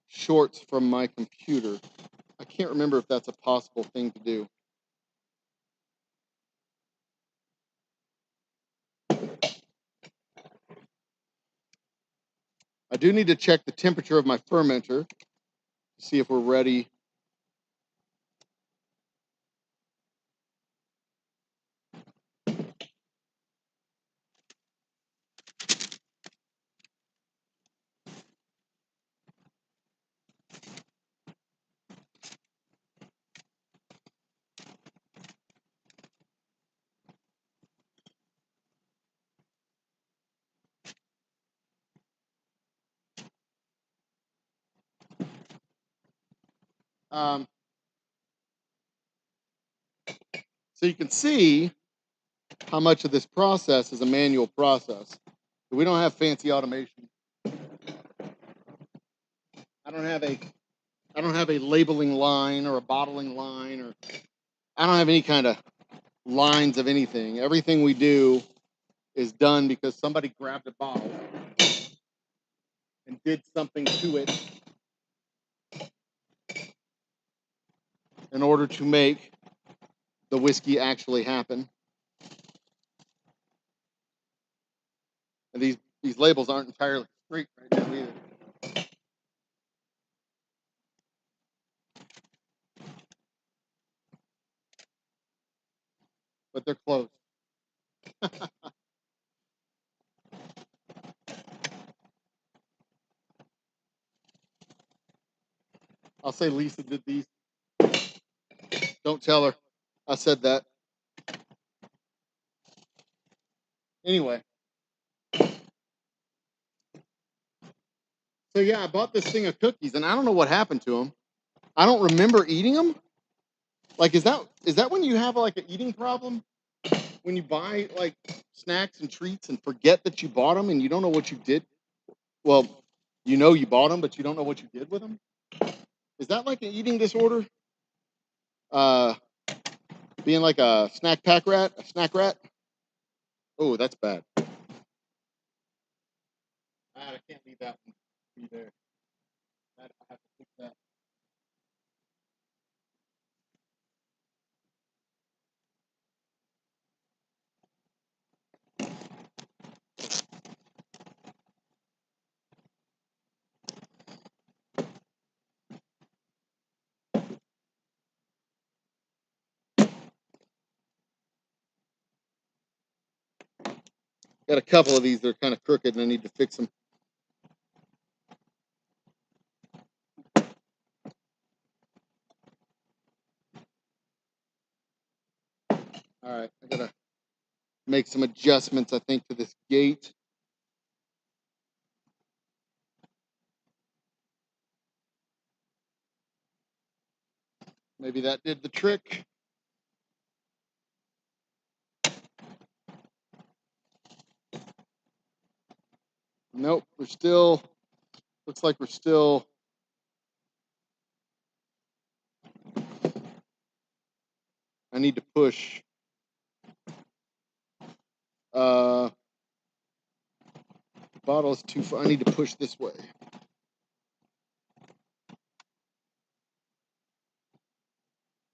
Speaker 1: shorts from my computer. I can't remember if that's a possible thing to do. I do need to check the temperature of my fermenter to see if we're ready. So you can see how much of this process is a manual process. We don't have fancy automation. I don't have a labeling line or a bottling line, or I don't have any kind of lines of anything. Everything we do is done because somebody grabbed a bottle and did something to it in order to make the whiskey actually happen. And these labels aren't entirely straight right now either. But they're close. I'll say Lisa did these. Don't tell her I said that. Anyway. So yeah, I bought this thing of cookies, and I don't know what happened to them. I don't remember eating them. Like, is that when you have like an eating problem? When you buy like snacks and treats and forget that you bought them and you don't know what you did? Well, you bought them, but you don't know what you did with them. Is that like an eating disorder? Being like a snack rat. Oh, that's bad. I can't leave that one be there. I have to fix that. Got a couple of these that are kind of crooked, and I need to fix them. All right, I gotta make some adjustments, I think, to this gate. Maybe that did the trick. Nope, we're still, looks like we're still, I need to push. The bottle is too far. I need to push this way.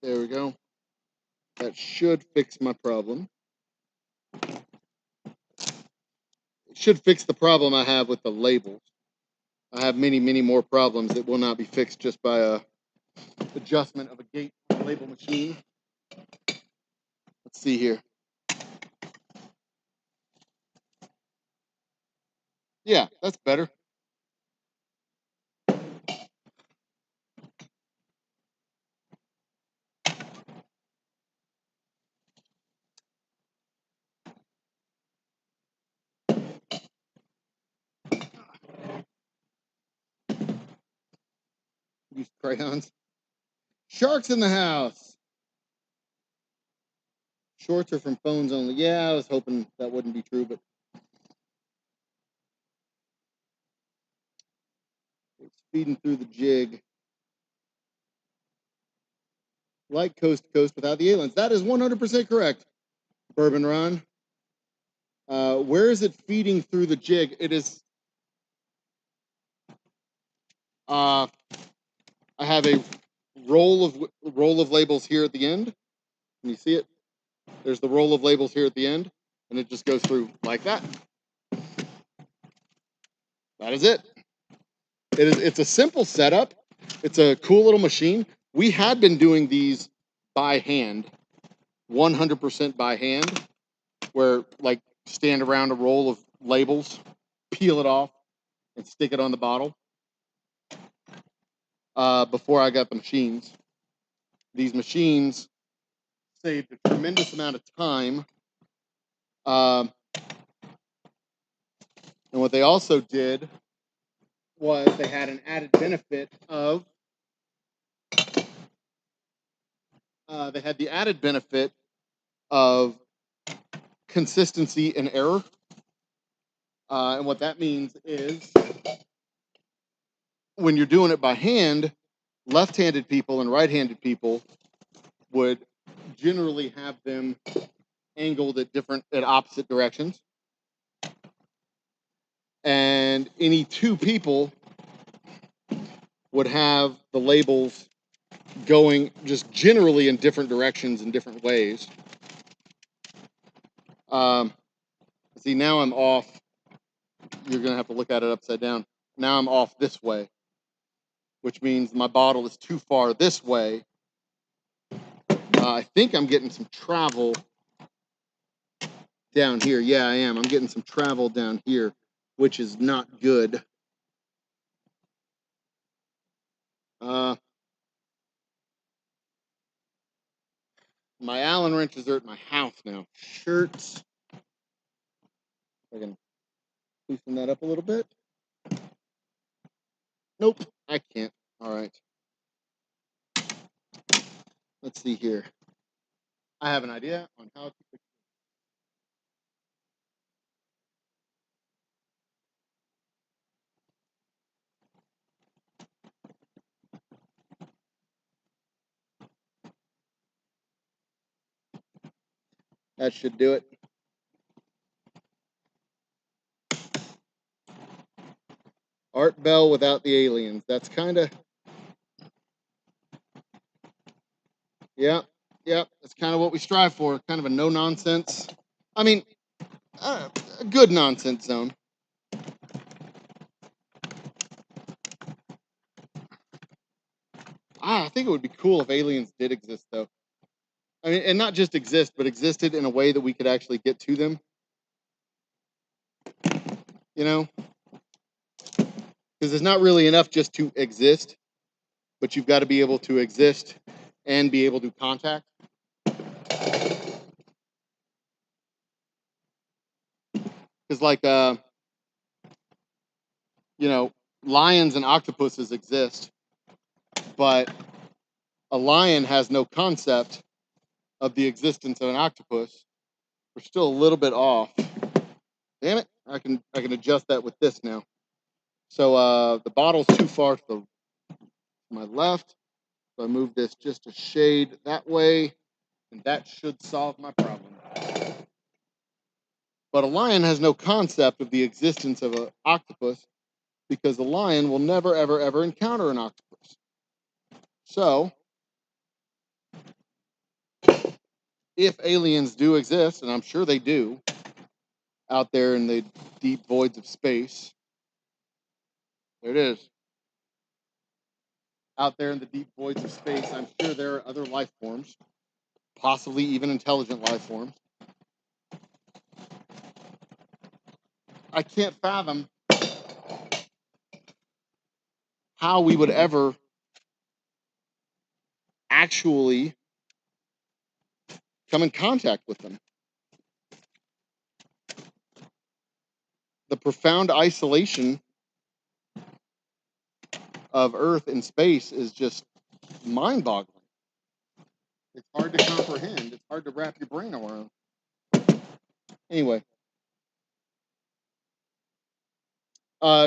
Speaker 1: There we go. That should fix my problem. It should fix the problem I have with the labels. I have many, many more problems that will not be fixed just by a adjustment of a gate label machine. Let's see here. Yeah, that's better. Use crayons. Sharks in the house. Shorts are from phones only. Yeah, I was hoping that wouldn't be true, but it's feeding through the jig. Like coast to coast without the aliens. That is 100% correct, Bourbon Ron. Where is it feeding through the jig? It is. I have a roll of labels here at the end. Can you see it? There's the roll of labels here at the end, and it just goes through like that. That is it. It's a simple setup. It's a cool little machine. We had been doing these by hand, 100% by hand, where like stand around a roll of labels, peel it off, and stick it on the bottle. Before I got the machines, these machines saved a tremendous amount of time. And what they also did was they had an added benefit of they had the added benefit of consistency and error. And what that means is when you're doing it by hand, left-handed people and right-handed people would generally have them angled at opposite directions. And any two people would have the labels going just generally in different directions in different ways. See, now I'm off. You're going to have to look at it upside down. Now I'm off this way, which means my bottle is too far this way. I think I'm getting some travel down here. Yeah, I am. I'm getting some travel down here, which is not good. My Allen wrenches are at my house now. Shirts. I can loosen that up a little bit. Nope, I can't. All right. Let's see here. I have an idea on how to fix it. That should do it. Art Bell without the aliens. That's kind of, yeah. That's kind of what we strive for. Kind of a no nonsense. I mean, a good nonsense zone. I think it would be cool if aliens did exist, though. I mean, and not just exist, but existed in a way that we could actually get to them. You know? Because it's not really enough just to exist, but you've got to be able to exist and be able to contact. Because like lions and octopuses exist, but a lion has no concept of the existence of an octopus. We're still a little bit off. Damn it! I can adjust that with this now. So the bottle's too far to my left. So I move this just a shade that way, and that should solve my problem. But a lion has no concept of the existence of an octopus because the lion will never, ever, ever encounter an octopus. So, if aliens do exist, and I'm sure they do, out there in the deep voids of space, there it is. Out there in the deep voids of space, I'm sure there are other life forms, possibly even intelligent life forms. I can't fathom how we would ever actually come in contact with them. The profound isolation of Earth and space is just mind-boggling. It's hard to comprehend. It's hard to wrap your brain around. Anyway.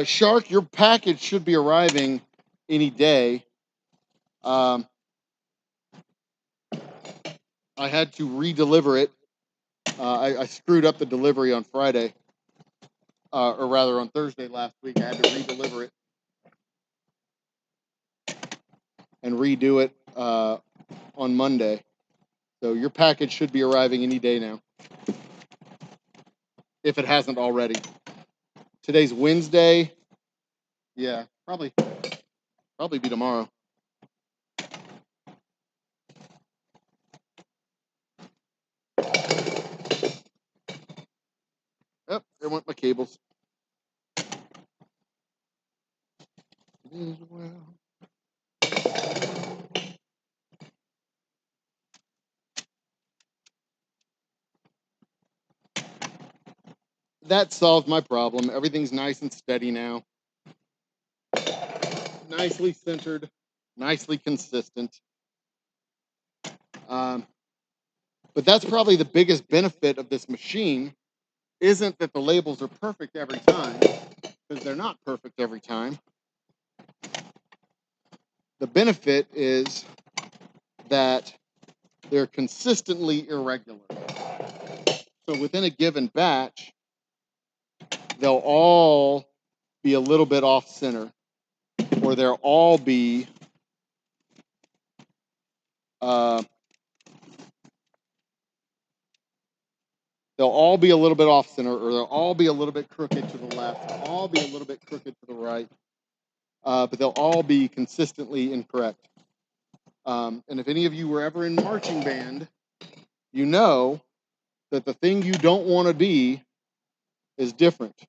Speaker 1: Shark, your package should be arriving any day. I had to re-deliver it. I screwed up the delivery on Friday, or rather on Thursday last week. I had to re-deliver it and redo it on Monday. So your package should be arriving any day now, if it hasn't already. Today's Wednesday. Yeah, probably be tomorrow. Yep, there went my cables. That solved my problem. Everything's nice and steady now. Nicely centered, nicely consistent. But that's probably the biggest benefit of this machine, isn't that the labels are perfect every time, because they're not perfect every time. The benefit is that they're consistently irregular. So within a given batch, they'll all be a little bit off center, or they'll all be a little bit off center, or they'll all be a little bit crooked to the left, all be a little bit crooked to the right, but they'll all be consistently incorrect. And if any of you were ever in marching band, you know that the thing you don't want to be is different.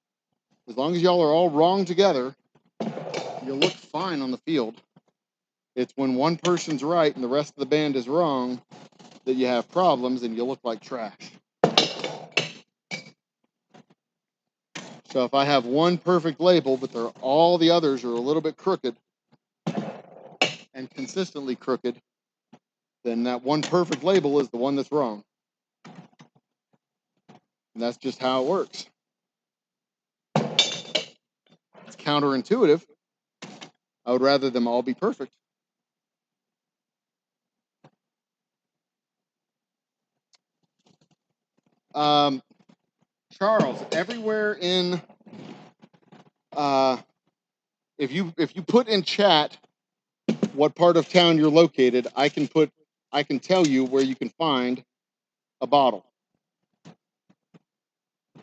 Speaker 1: As long as y'all are all wrong together, you look fine on the field. It's when one person's right and the rest of the band is wrong that you have problems and you look like trash. So if I have one perfect label, but all the others are a little bit crooked and consistently crooked, then that one perfect label is the one that's wrong. And that's just how it works. It's counterintuitive. I would rather them all be perfect. Charles, everywhere in if you put in chat what part of town you're located, I can tell you where you can find a bottle.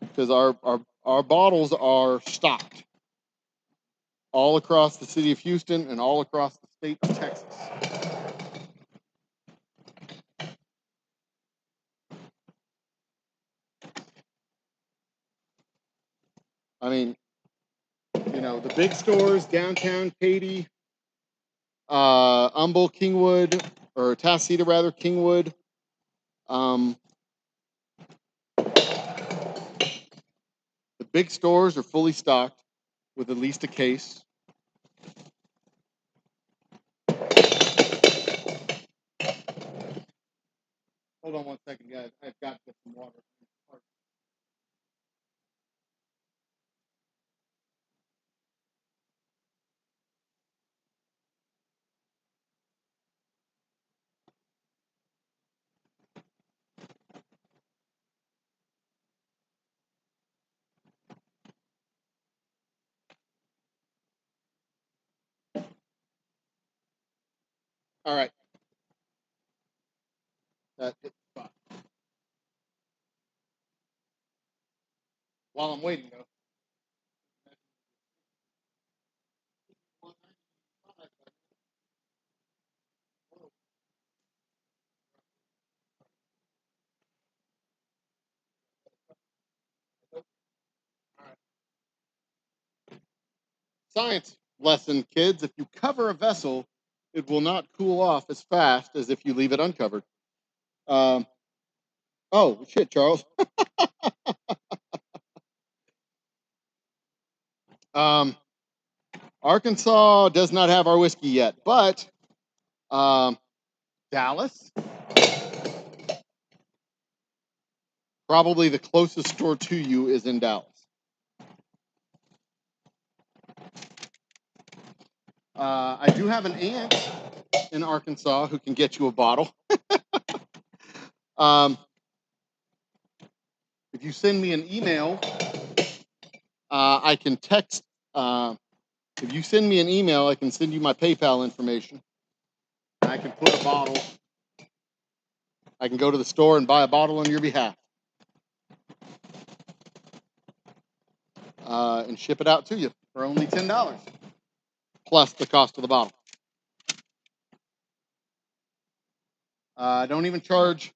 Speaker 1: Because our bottles are stocked all across the city of Houston and all across the state of Texas. I mean, the big stores, downtown Katy, Humble, Kingwood, or Tacita rather, Kingwood. The big stores are fully stocked with at least a case. Hold on one second, guys. I've got to get some water. All right. That's it. While I'm waiting, though. Science lesson, kids. If you cover a vessel, it will not cool off as fast as if you leave it uncovered. Oh, shit, Charles. Arkansas does not have our whiskey yet, but Dallas, probably the closest store to you is in Dallas. I do have an aunt in Arkansas who can get you a bottle. If you send me an email, I can text. If you send me an email, I can send you my PayPal information. I can put a bottle. I can go to the store and buy a bottle on your behalf and ship it out to you for only $10 plus the cost of the bottle. I don't even charge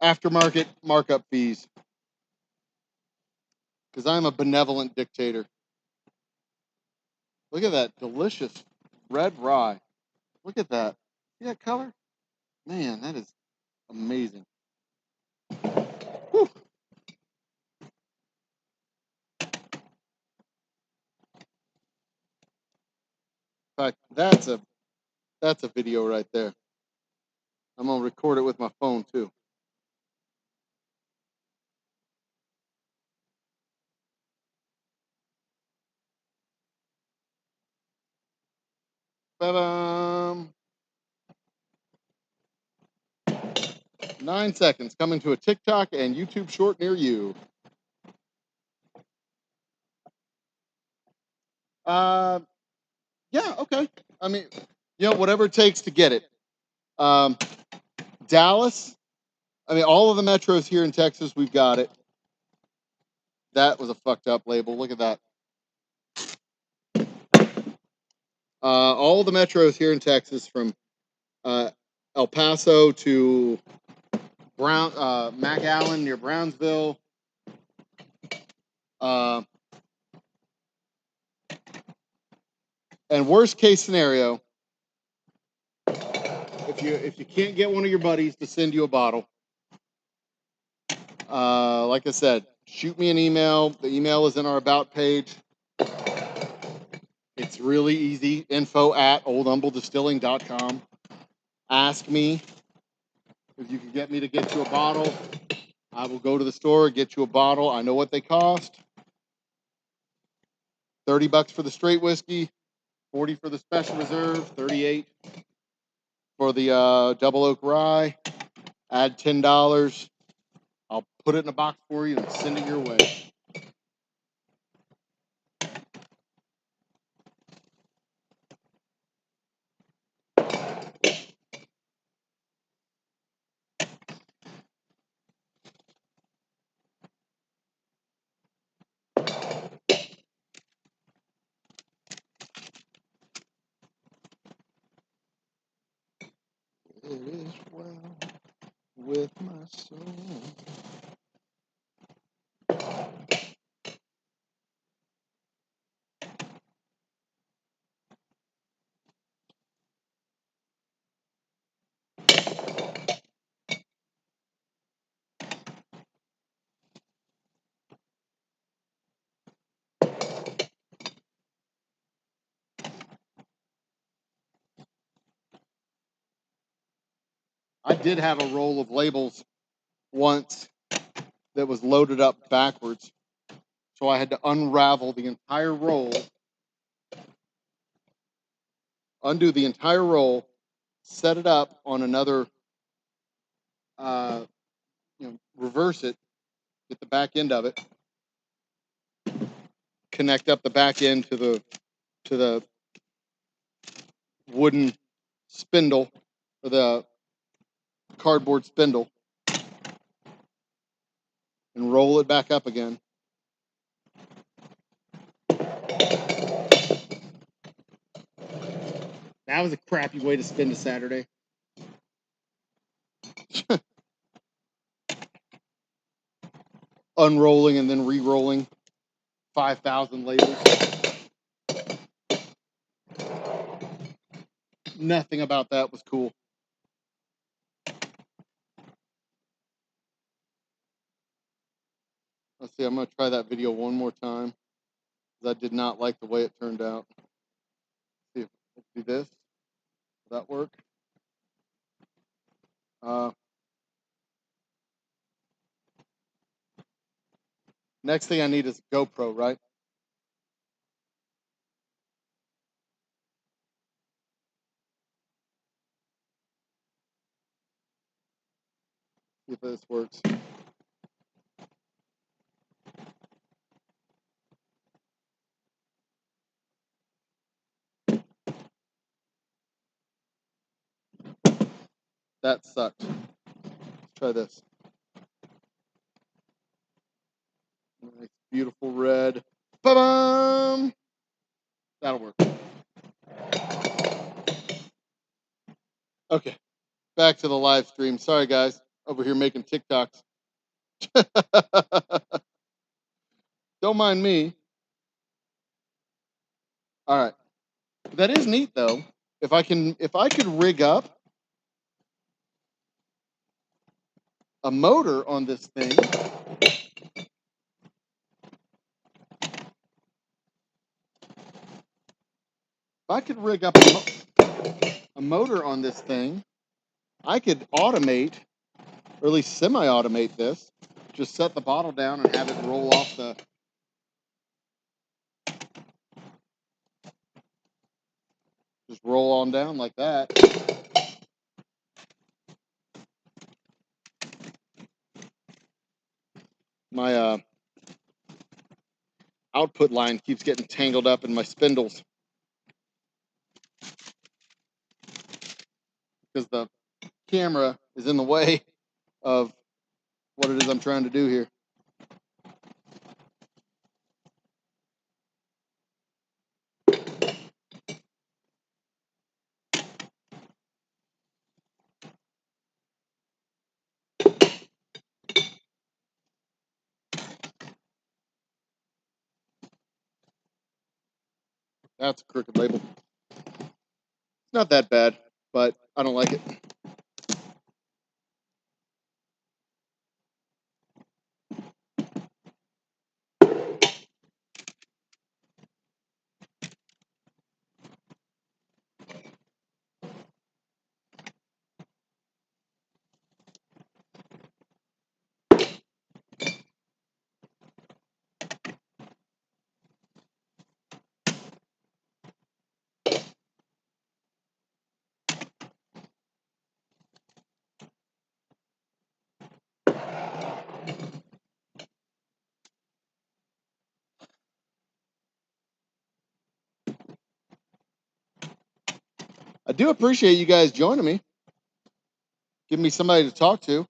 Speaker 1: aftermarket markup fees because I'm a benevolent dictator. Look at that delicious red rye. Look at that. See that color? Man, that is amazing. Whew. In fact, that's a video right there. I'm gonna record it with my phone too. Ba-dum. 9 seconds coming to a TikTok and YouTube short near you. Yeah, okay. I mean, whatever it takes to get it. Dallas, I mean, all of the metros here in Texas, we've got it. That was a fucked up label. Look at that. All the metros here in Texas, from El Paso to McAllen near Brownsville. And worst case scenario, if you can't get one of your buddies to send you a bottle, like I said, shoot me an email. The email is in our about page. It's really easy. info@oldhumblедistilling.com. Ask me if you can get me to get you a bottle. I will go to the store, get you a bottle. I know what they cost. $30 for the straight whiskey, 40 for the special reserve, 38 for the double oak rye. Add $10. I'll put it in a box for you and send it your way. It is well with my soul. did have a roll of labels once that was loaded up backwards. So I had to unravel the entire roll, undo the entire roll, set it up on another, reverse it, get the back end of it, connect up the back end to the wooden spindle or the cardboard spindle, and roll it back up again. That was a crappy way to spend a Saturday. Unrolling and then re-rolling 5,000 labels. Nothing about that was cool. Let's see, I'm going to try that video one more time, because I did not like the way it turned out. Let's see if let's do this. Will that work? Next thing I need is a GoPro, right? See if this works. That sucked. Let's try this. Nice, beautiful red. Ba-bum! That'll work. Okay, back to the live stream. Sorry, guys. Over here making TikToks. Don't mind me. All right. That is neat, though. If I could rig up a motor on this thing, if I could rig up a motor on this thing, I could automate, or at least semi-automate this. Just set the bottle down and have it roll off the. Just roll on down like that. My output line keeps getting tangled up in my spindles because the camera is in the way of what it is I'm trying to do here. That's a crooked label. It's not that bad, but I don't like it. I do appreciate you guys joining me. Give me somebody to talk to.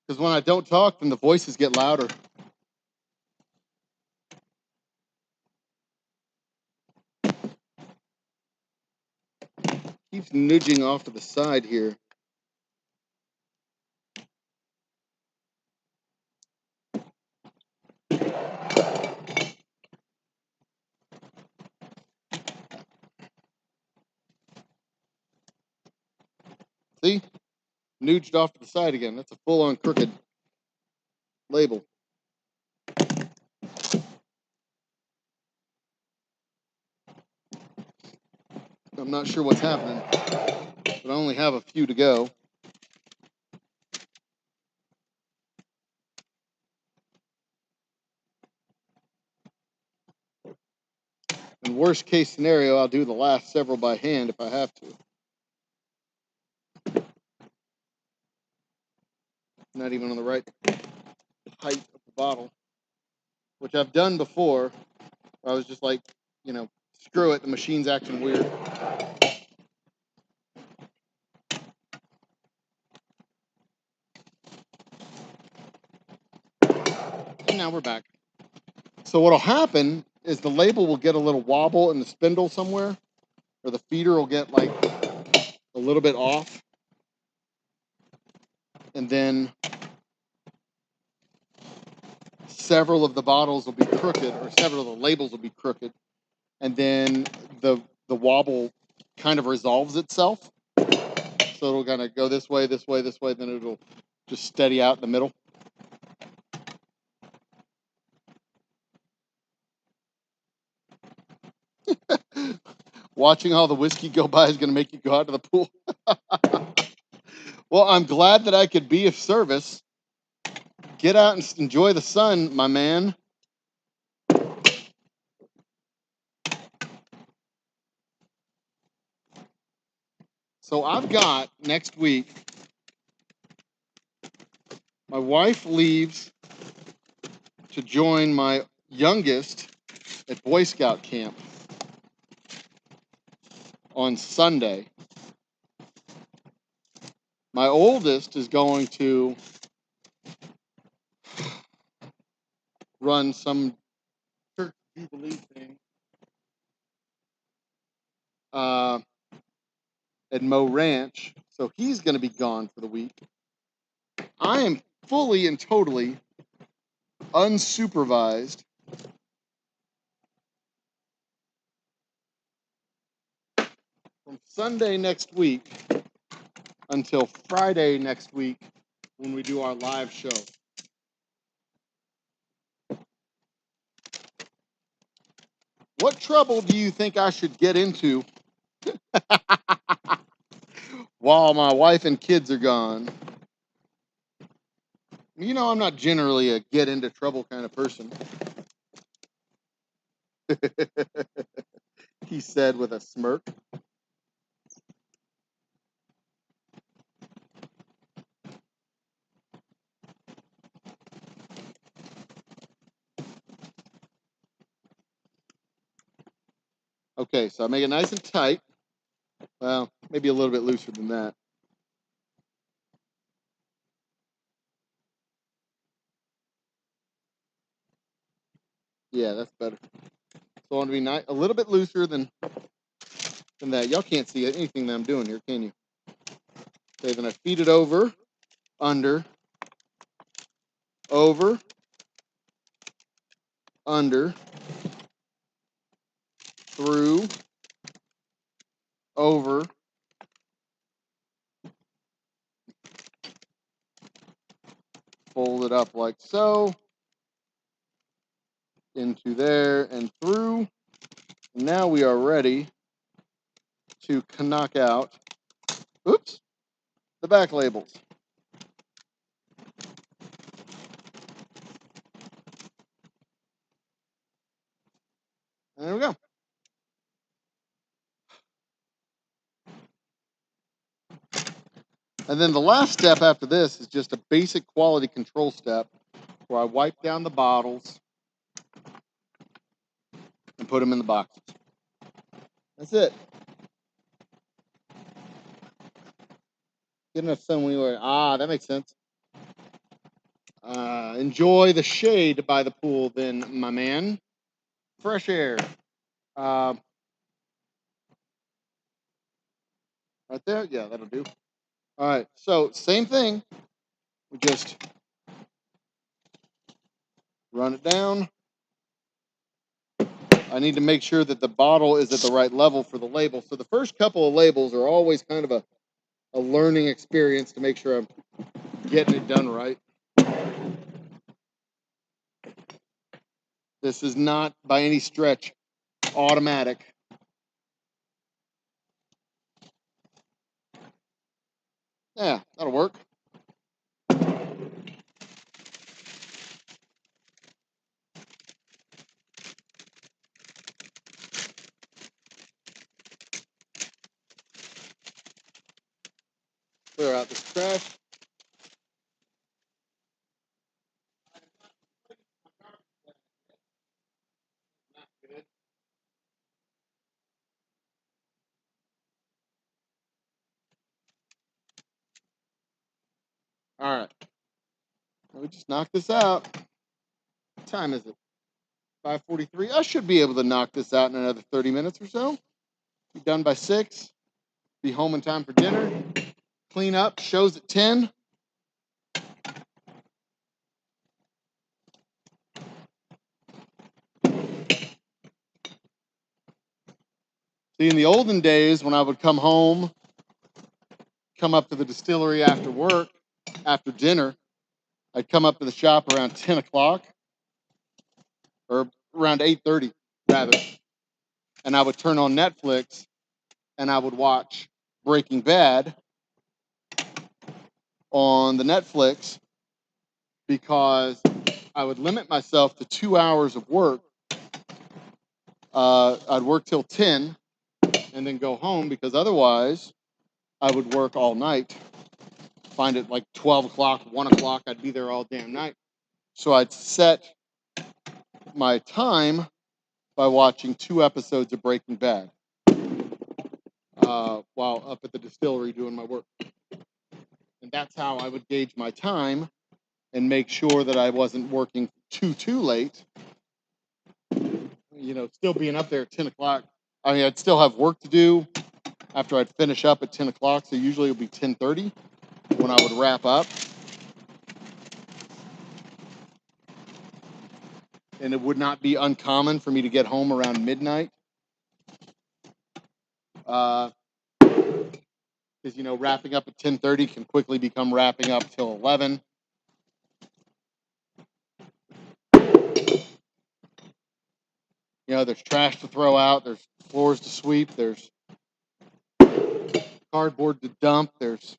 Speaker 1: Because when I don't talk, then the voices get louder. Keeps nudging off to the side here. See? Nudged off to the side again. That's a full-on crooked. label. I'm not sure what's happening, but I only have a few to go. In worst case scenario, I'll do the last several by hand if I have to. Not even on the right height of the bottle, which I've done before. I was just like, you know, screw it, the machine's acting weird. And now we're back. So what'll happen is the label will get a little wobble in the spindle somewhere, or the feeder will get like a little bit off. And then several of the bottles will be crooked, or several of the labels will be crooked. And then the wobble kind of resolves itself. So it'll kind of go this way, this way, this way, then it'll just steady out in the middle. Watching all the whiskey go by is going to make you go out to the pool. Well, I'm glad that I could be of service. Get out and enjoy the sun, my man. So I've got next week, my wife leaves to join my youngest at Boy Scout camp on Sunday. My oldest is going to run some church jubilee thing at Mo Ranch, so he's going to be gone for the week. I am fully and totally unsupervised from Sunday next week until Friday next week when we do our live show. What trouble do you think I should get into while my wife and kids are gone? You know, I'm not generally a get into trouble kind of person. He said with a smirk. Okay, so I make it nice and tight. Well, maybe a little bit looser than that. Yeah, that's better. So I want to be a little bit looser than that. Y'all can't see anything that I'm doing here, can you? Okay, then I feed it over, under, over, under, through, over, fold it up like so, into there and through. And now we are ready to knock out, oops, the back labels. And there we go. And then the last step after this is just a basic quality control step where I wipe down the bottles and put them in the boxes. That's it. Get enough sun when you wear. That makes sense. Enjoy the shade by the pool then, my man. Fresh air. Right there? Yeah, that'll do. All right, so same thing. We just run it down. I need to make sure that the bottle is at the right level for the label. So the first couple of labels are always kind of a learning experience to make sure I'm getting it done right. This is not by any stretch automatic. Yeah, that'll work. Clear out this trash. All right. Let me just knock this out. What time is it? 5:43. I should be able to knock this out in another 30 minutes or so. Be done by 6. Be home in time for dinner. Clean up. Shows at 10. See, in the olden days, when I would come home, come up to the distillery after work, after dinner, I'd come up to the shop around 10 o'clock, or around 8:30, rather, and I would turn on Netflix, and I would watch Breaking Bad on the Netflix, because I would limit myself to 2 hours of work. I'd work till 10 and then go home, because otherwise I would work all night. Find it like 12 o'clock, 1 o'clock, I'd be there all damn night. So I'd set my time by watching 2 episodes of Breaking Bad while up at the distillery doing my work. And that's how I would gauge my time and make sure that I wasn't working too late. You know, still being up there at 10 o'clock. I mean, I'd still have work to do after I'd finish up at 10 o'clock. So usually it would be 10:30 when I would wrap up. And it would not be uncommon for me to get home around midnight. Because, you know, wrapping up at 10:30 can quickly become wrapping up till 11. You know, there's trash to throw out, there's floors to sweep, there's cardboard to dump, there's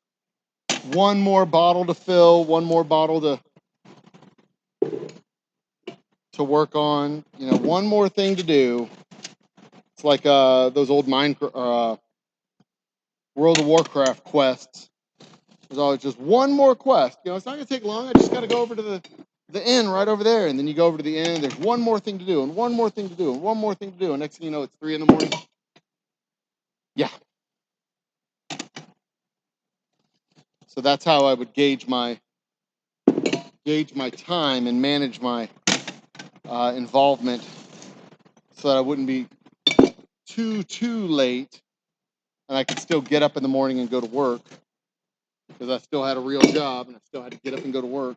Speaker 1: one more bottle to fill, one more bottle to work on, you know, one more thing to do. It's like those old World of Warcraft quests. There's always just one more quest. You know, it's not going to take long. I just got to go over to the inn right over there. And then you go over to the inn. There's one more thing to do, and one more thing to do, and one more thing to do. And next thing you know, it's 3 in the morning. Yeah. So that's how I would gauge my time and manage my involvement, so that I wouldn't be too late, and I could still get up in the morning and go to work, because I still had a real job and I still had to get up and go to work.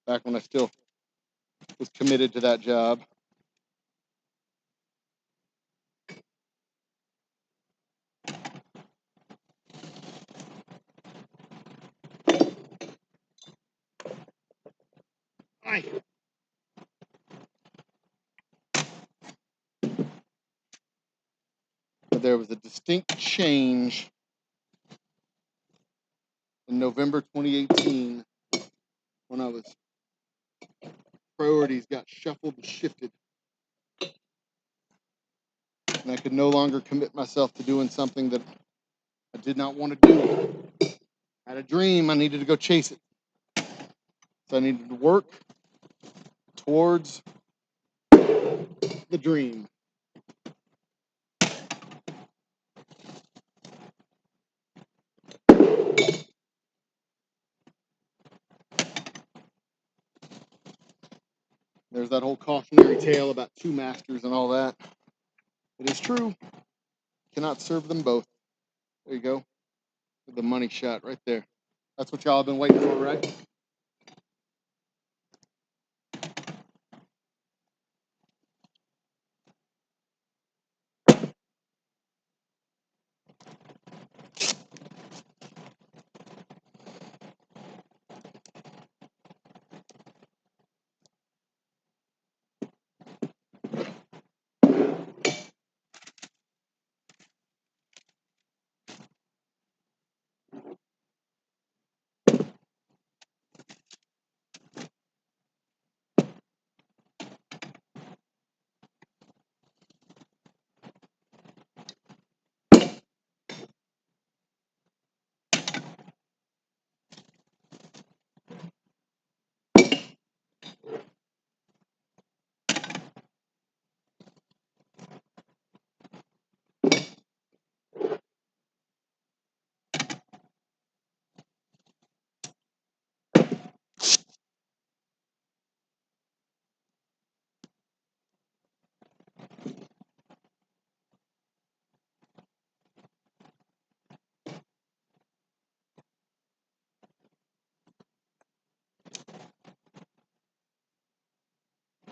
Speaker 1: Back when I still was committed to that job. Aye. But there was a distinct change in November 2018 when I was priorities got shuffled and shifted, and I could no longer commit myself to doing something that I did not want to do. I had a dream, I needed to go chase it. So I needed to work towards the dream. There's that whole cautionary tale about 2 masters and all that. It is true. Cannot serve them both. There you go. The money shot right there. That's what y'all have been waiting for, right?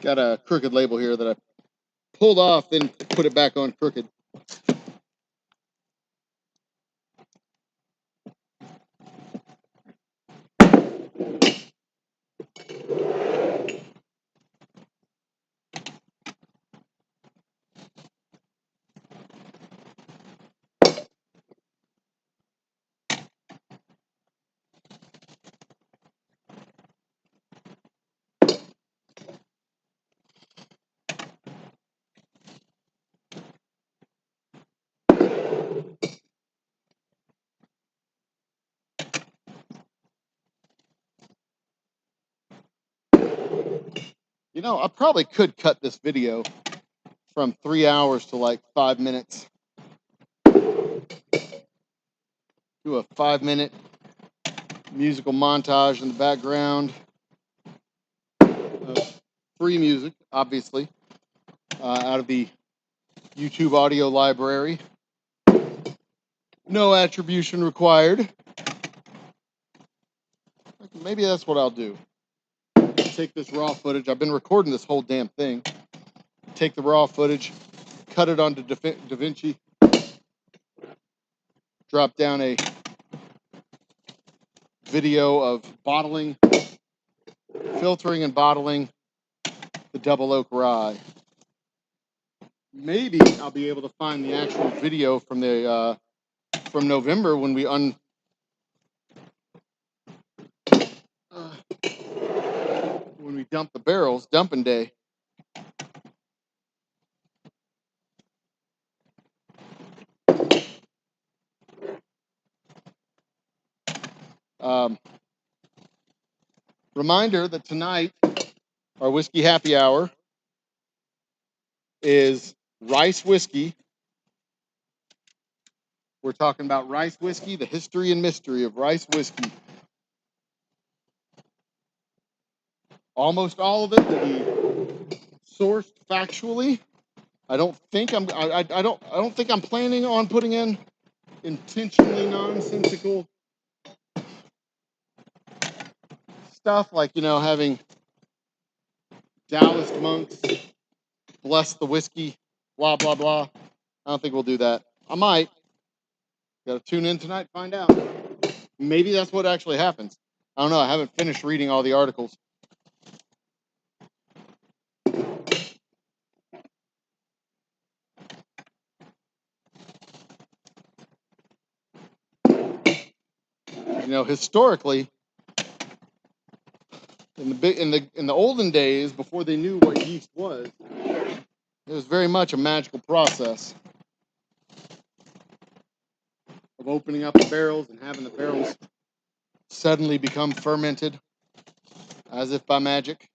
Speaker 1: Got a crooked label here that I pulled off, then put it back on crooked. You know, I probably could cut this video from 3 hours to like 5 minutes. Do a 5-minute musical montage in the background. Free music, obviously, out of the YouTube audio library. No attribution required. Maybe that's what I'll do. Take this raw footage. I've been recording this whole damn thing. Take the raw footage, cut it onto DaVinci, drop down a video of bottling, filtering and bottling the double oak rye. Maybe I'll be able to find the actual video from the from November when we dumped the barrels, dumping day. Reminder that tonight our whiskey happy hour is rice whiskey. We're talking about rice whiskey, the history and mystery of rice whiskey. Almost all of it will be sourced factually. I don't think I'm planning on putting in intentionally nonsensical stuff like, you know, having Taoist monks bless the whiskey, blah blah blah. I don't think we'll do that. I might. Got to tune in tonight to find out. Maybe that's what actually happens. I don't know. I haven't finished reading all the articles. You know, historically, in the olden days, before they knew what yeast was, it was very much a magical process of opening up the barrels and having the barrels suddenly become fermented, as if by magic.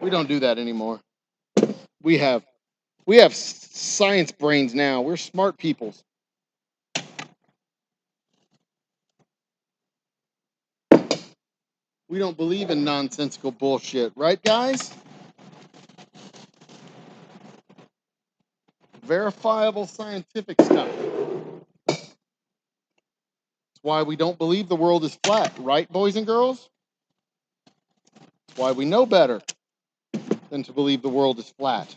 Speaker 1: We don't do that anymore. We have science brains now. We're smart people. We don't believe in nonsensical bullshit, right, guys? Verifiable scientific stuff. That's why we don't believe the world is flat, right, boys and girls? That's why we know better than to believe the world is flat.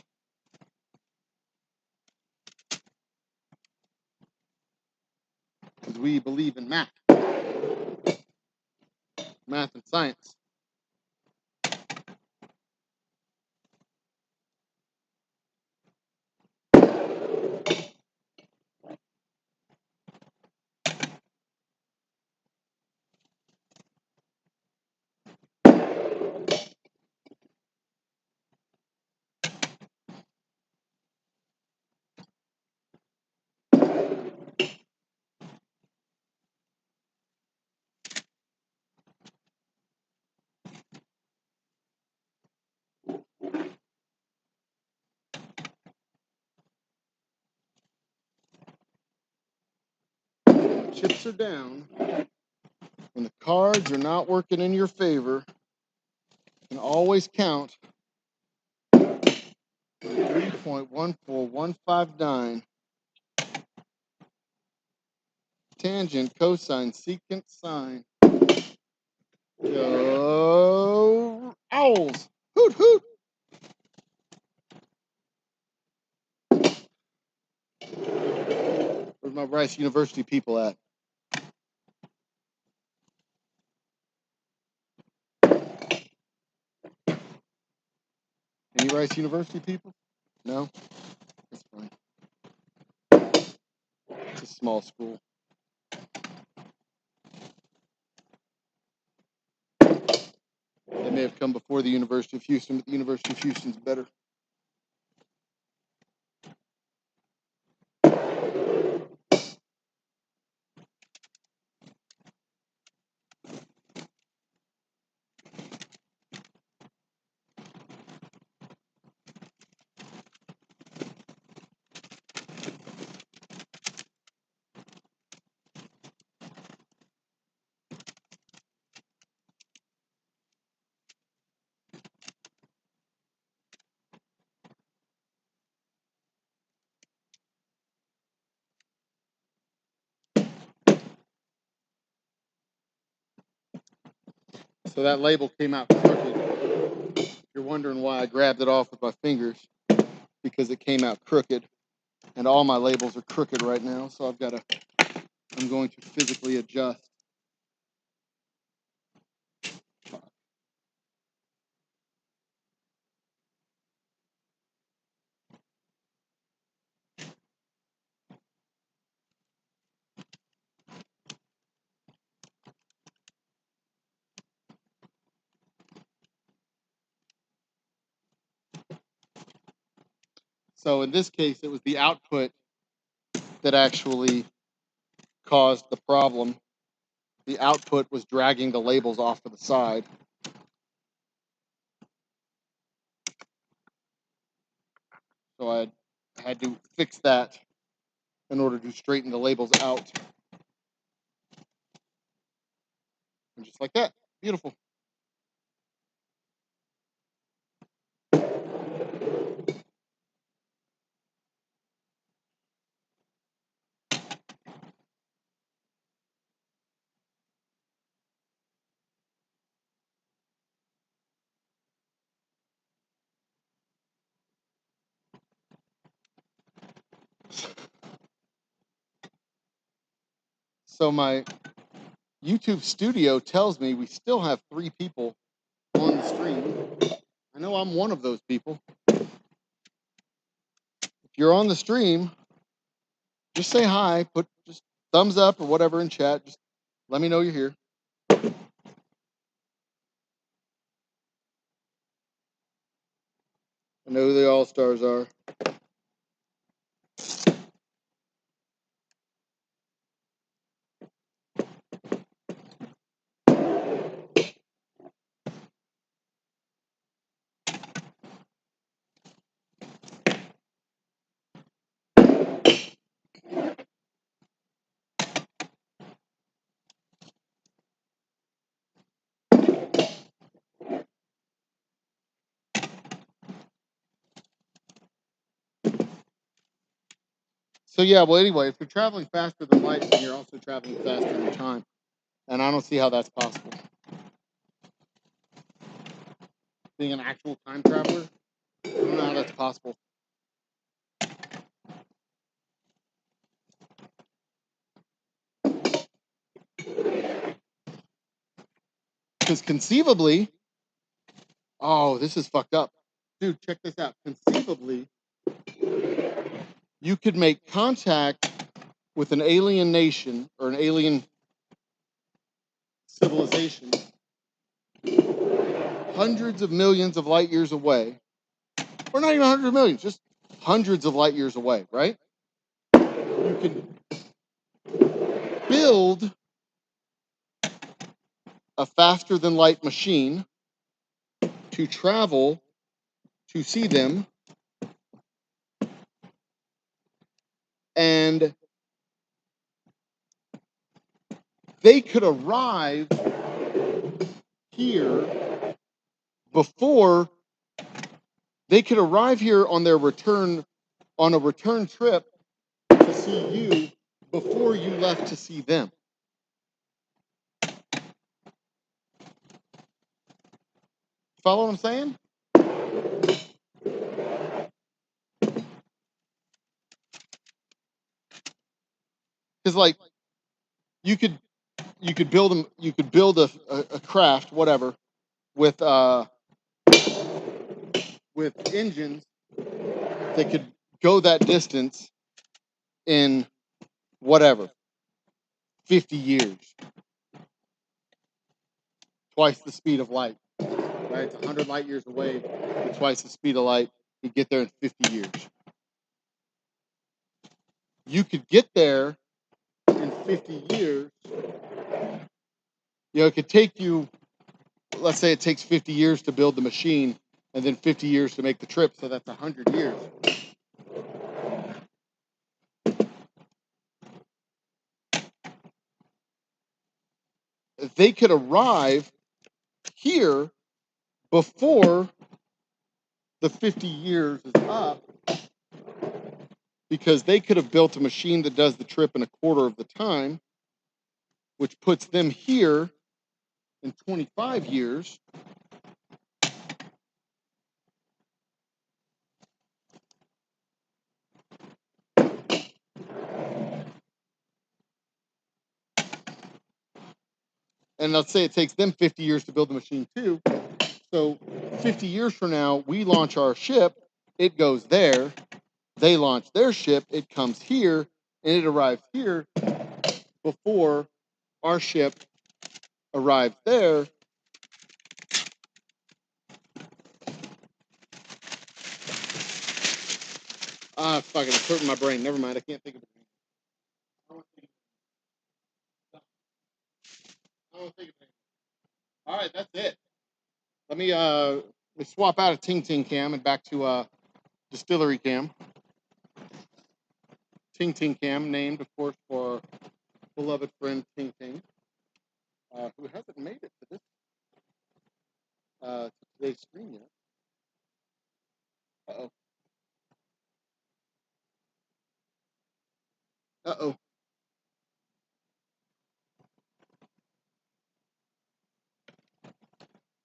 Speaker 1: Because we believe in math. Math and science. chips are down, when the cards are not working in your favor, you can always count 3.14159. Tangent, cosine, secant, sine. Go Owls! Hoot hoot! Where's my Rice University people at? Any Rice University people? No? That's fine. It's a small school. They may have come before the University of Houston, but the University of Houston's better. So that label came out crooked. If you're wondering why I grabbed it off with my fingers, because it came out crooked. And all my labels are crooked right now, so I'm going to physically adjust. So in this case, it was the output that actually caused the problem. The output was dragging the labels off to the side. So I had to fix that in order to straighten the labels out. And just like that. Beautiful. So my YouTube studio tells me we still have 3 people on the stream. I know I'm one of those people. If you're on the stream, just say hi, put just thumbs up or whatever in chat. Just let me know you're here. I know who the All-Stars are. So yeah, well anyway, if you're traveling faster than light, then you're also traveling faster than time. And I don't see how that's possible. Being an actual time traveler, I don't know how that's possible. Because conceivably, oh, this is fucked up. Dude, check this out. Conceivably, you could make contact with an alien nation or an alien civilization hundreds of millions of light years away, or not even hundreds of millions, just hundreds of light years away, right? You can build a faster than light machine to travel to see them, and they could arrive here before, they could arrive here on their return, on a return trip to see you before you left to see them. Follow what I'm saying? Because like you could build them, you could build a craft, whatever, with engines that could go that distance in whatever 50 years, twice the speed of light. Right, it's 100 light years away, but twice the speed of light. You get there in 50 years. You could get there in 50 years. You know, it could take you, let's say it takes 50 years to build the machine and then 50 years to make the trip, so that's 100 years. They could arrive here before the 50 years is up, because they could have built a machine that does the trip in a quarter of the time, which puts them here in 25 years. And let's say it takes them 50 years to build the machine too. So 50 years from now, we launch our ship, it goes there. They launch their ship, it comes here, and it arrives here before our ship arrives there. Ah, fucking, it's hurting my brain. Never mind, I can't think of it. I don't think of it. All right, that's it. Let me swap out a Ting Ting cam and back to distillery cam. Ting Ting cam, named of course for beloved friend Ting Ting, who hasn't made it to this today's stream yet. Uh-oh. Uh-oh.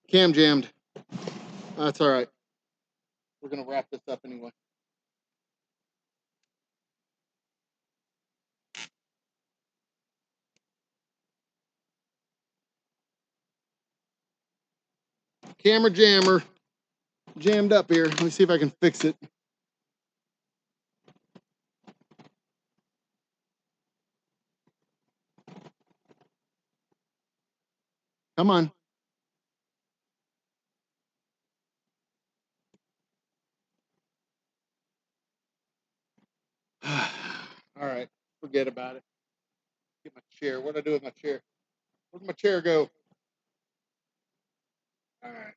Speaker 1: Cam jammed. That's all right. We're going to wrap this up anyway. Camera jammer. Jammed up here. Let me see if I can fix it. Come on. All right. Forget about it. Get my chair. What do I do with my chair? Where'd my chair go? All right.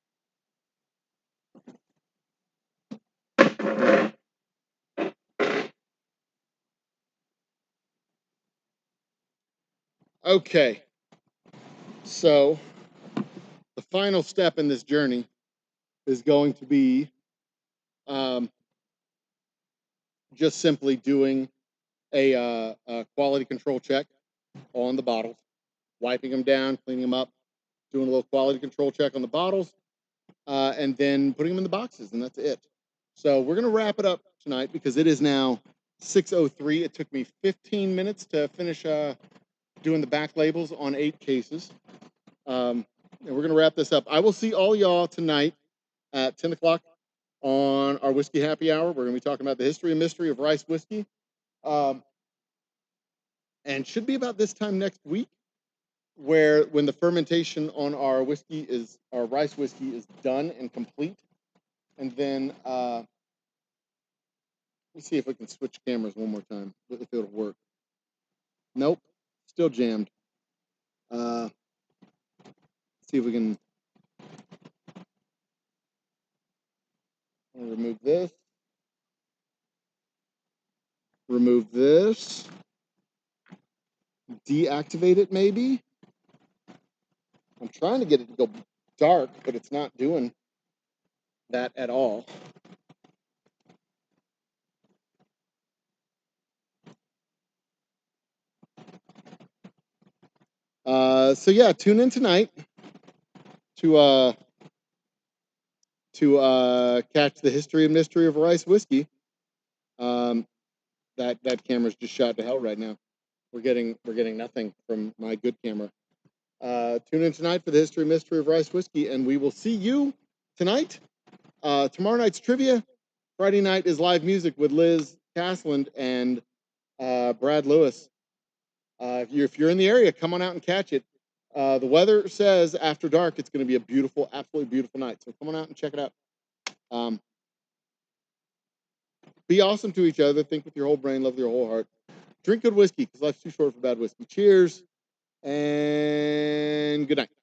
Speaker 1: Okay. So the final step in this journey is going to be just simply doing a quality control check on the bottles, wiping them down, cleaning them up, doing a little quality control check on the bottles, and then putting them in the boxes, and that's it. So we're going to wrap it up tonight because it is now 6:03. It took me 15 minutes to finish doing the back labels on 8 cases. And we're going to wrap this up. I will see all y'all tonight at 10 o'clock on our Whiskey Happy Hour. We're going to be talking about the history and mystery of rice whiskey. And should be about this time next week, when the fermentation on our rice whiskey is done and complete. And then let me see if we can switch cameras one more time, if it'll work. Nope, still jammed. See if we can remove this. Remove this. Deactivate it maybe. I'm trying to get it to go dark, but it's not doing that at all. So yeah, tune in tonight to catch the history and mystery of rice whiskey. That camera's just shot to hell right now. We're getting nothing from my good camera. Tune in tonight for the history and mystery of rice whiskey, and we will see you tonight. Tomorrow night's trivia. Friday night is live music with Liz Castland and Brad Lewis. If you're in the area, come on out and catch it. The weather says after dark it's going to be a beautiful, absolutely beautiful night. So come on out and check it out. Be awesome to each other. Think with your whole brain, love with your whole heart. Drink good whiskey because life's too short for bad whiskey. Cheers and good night.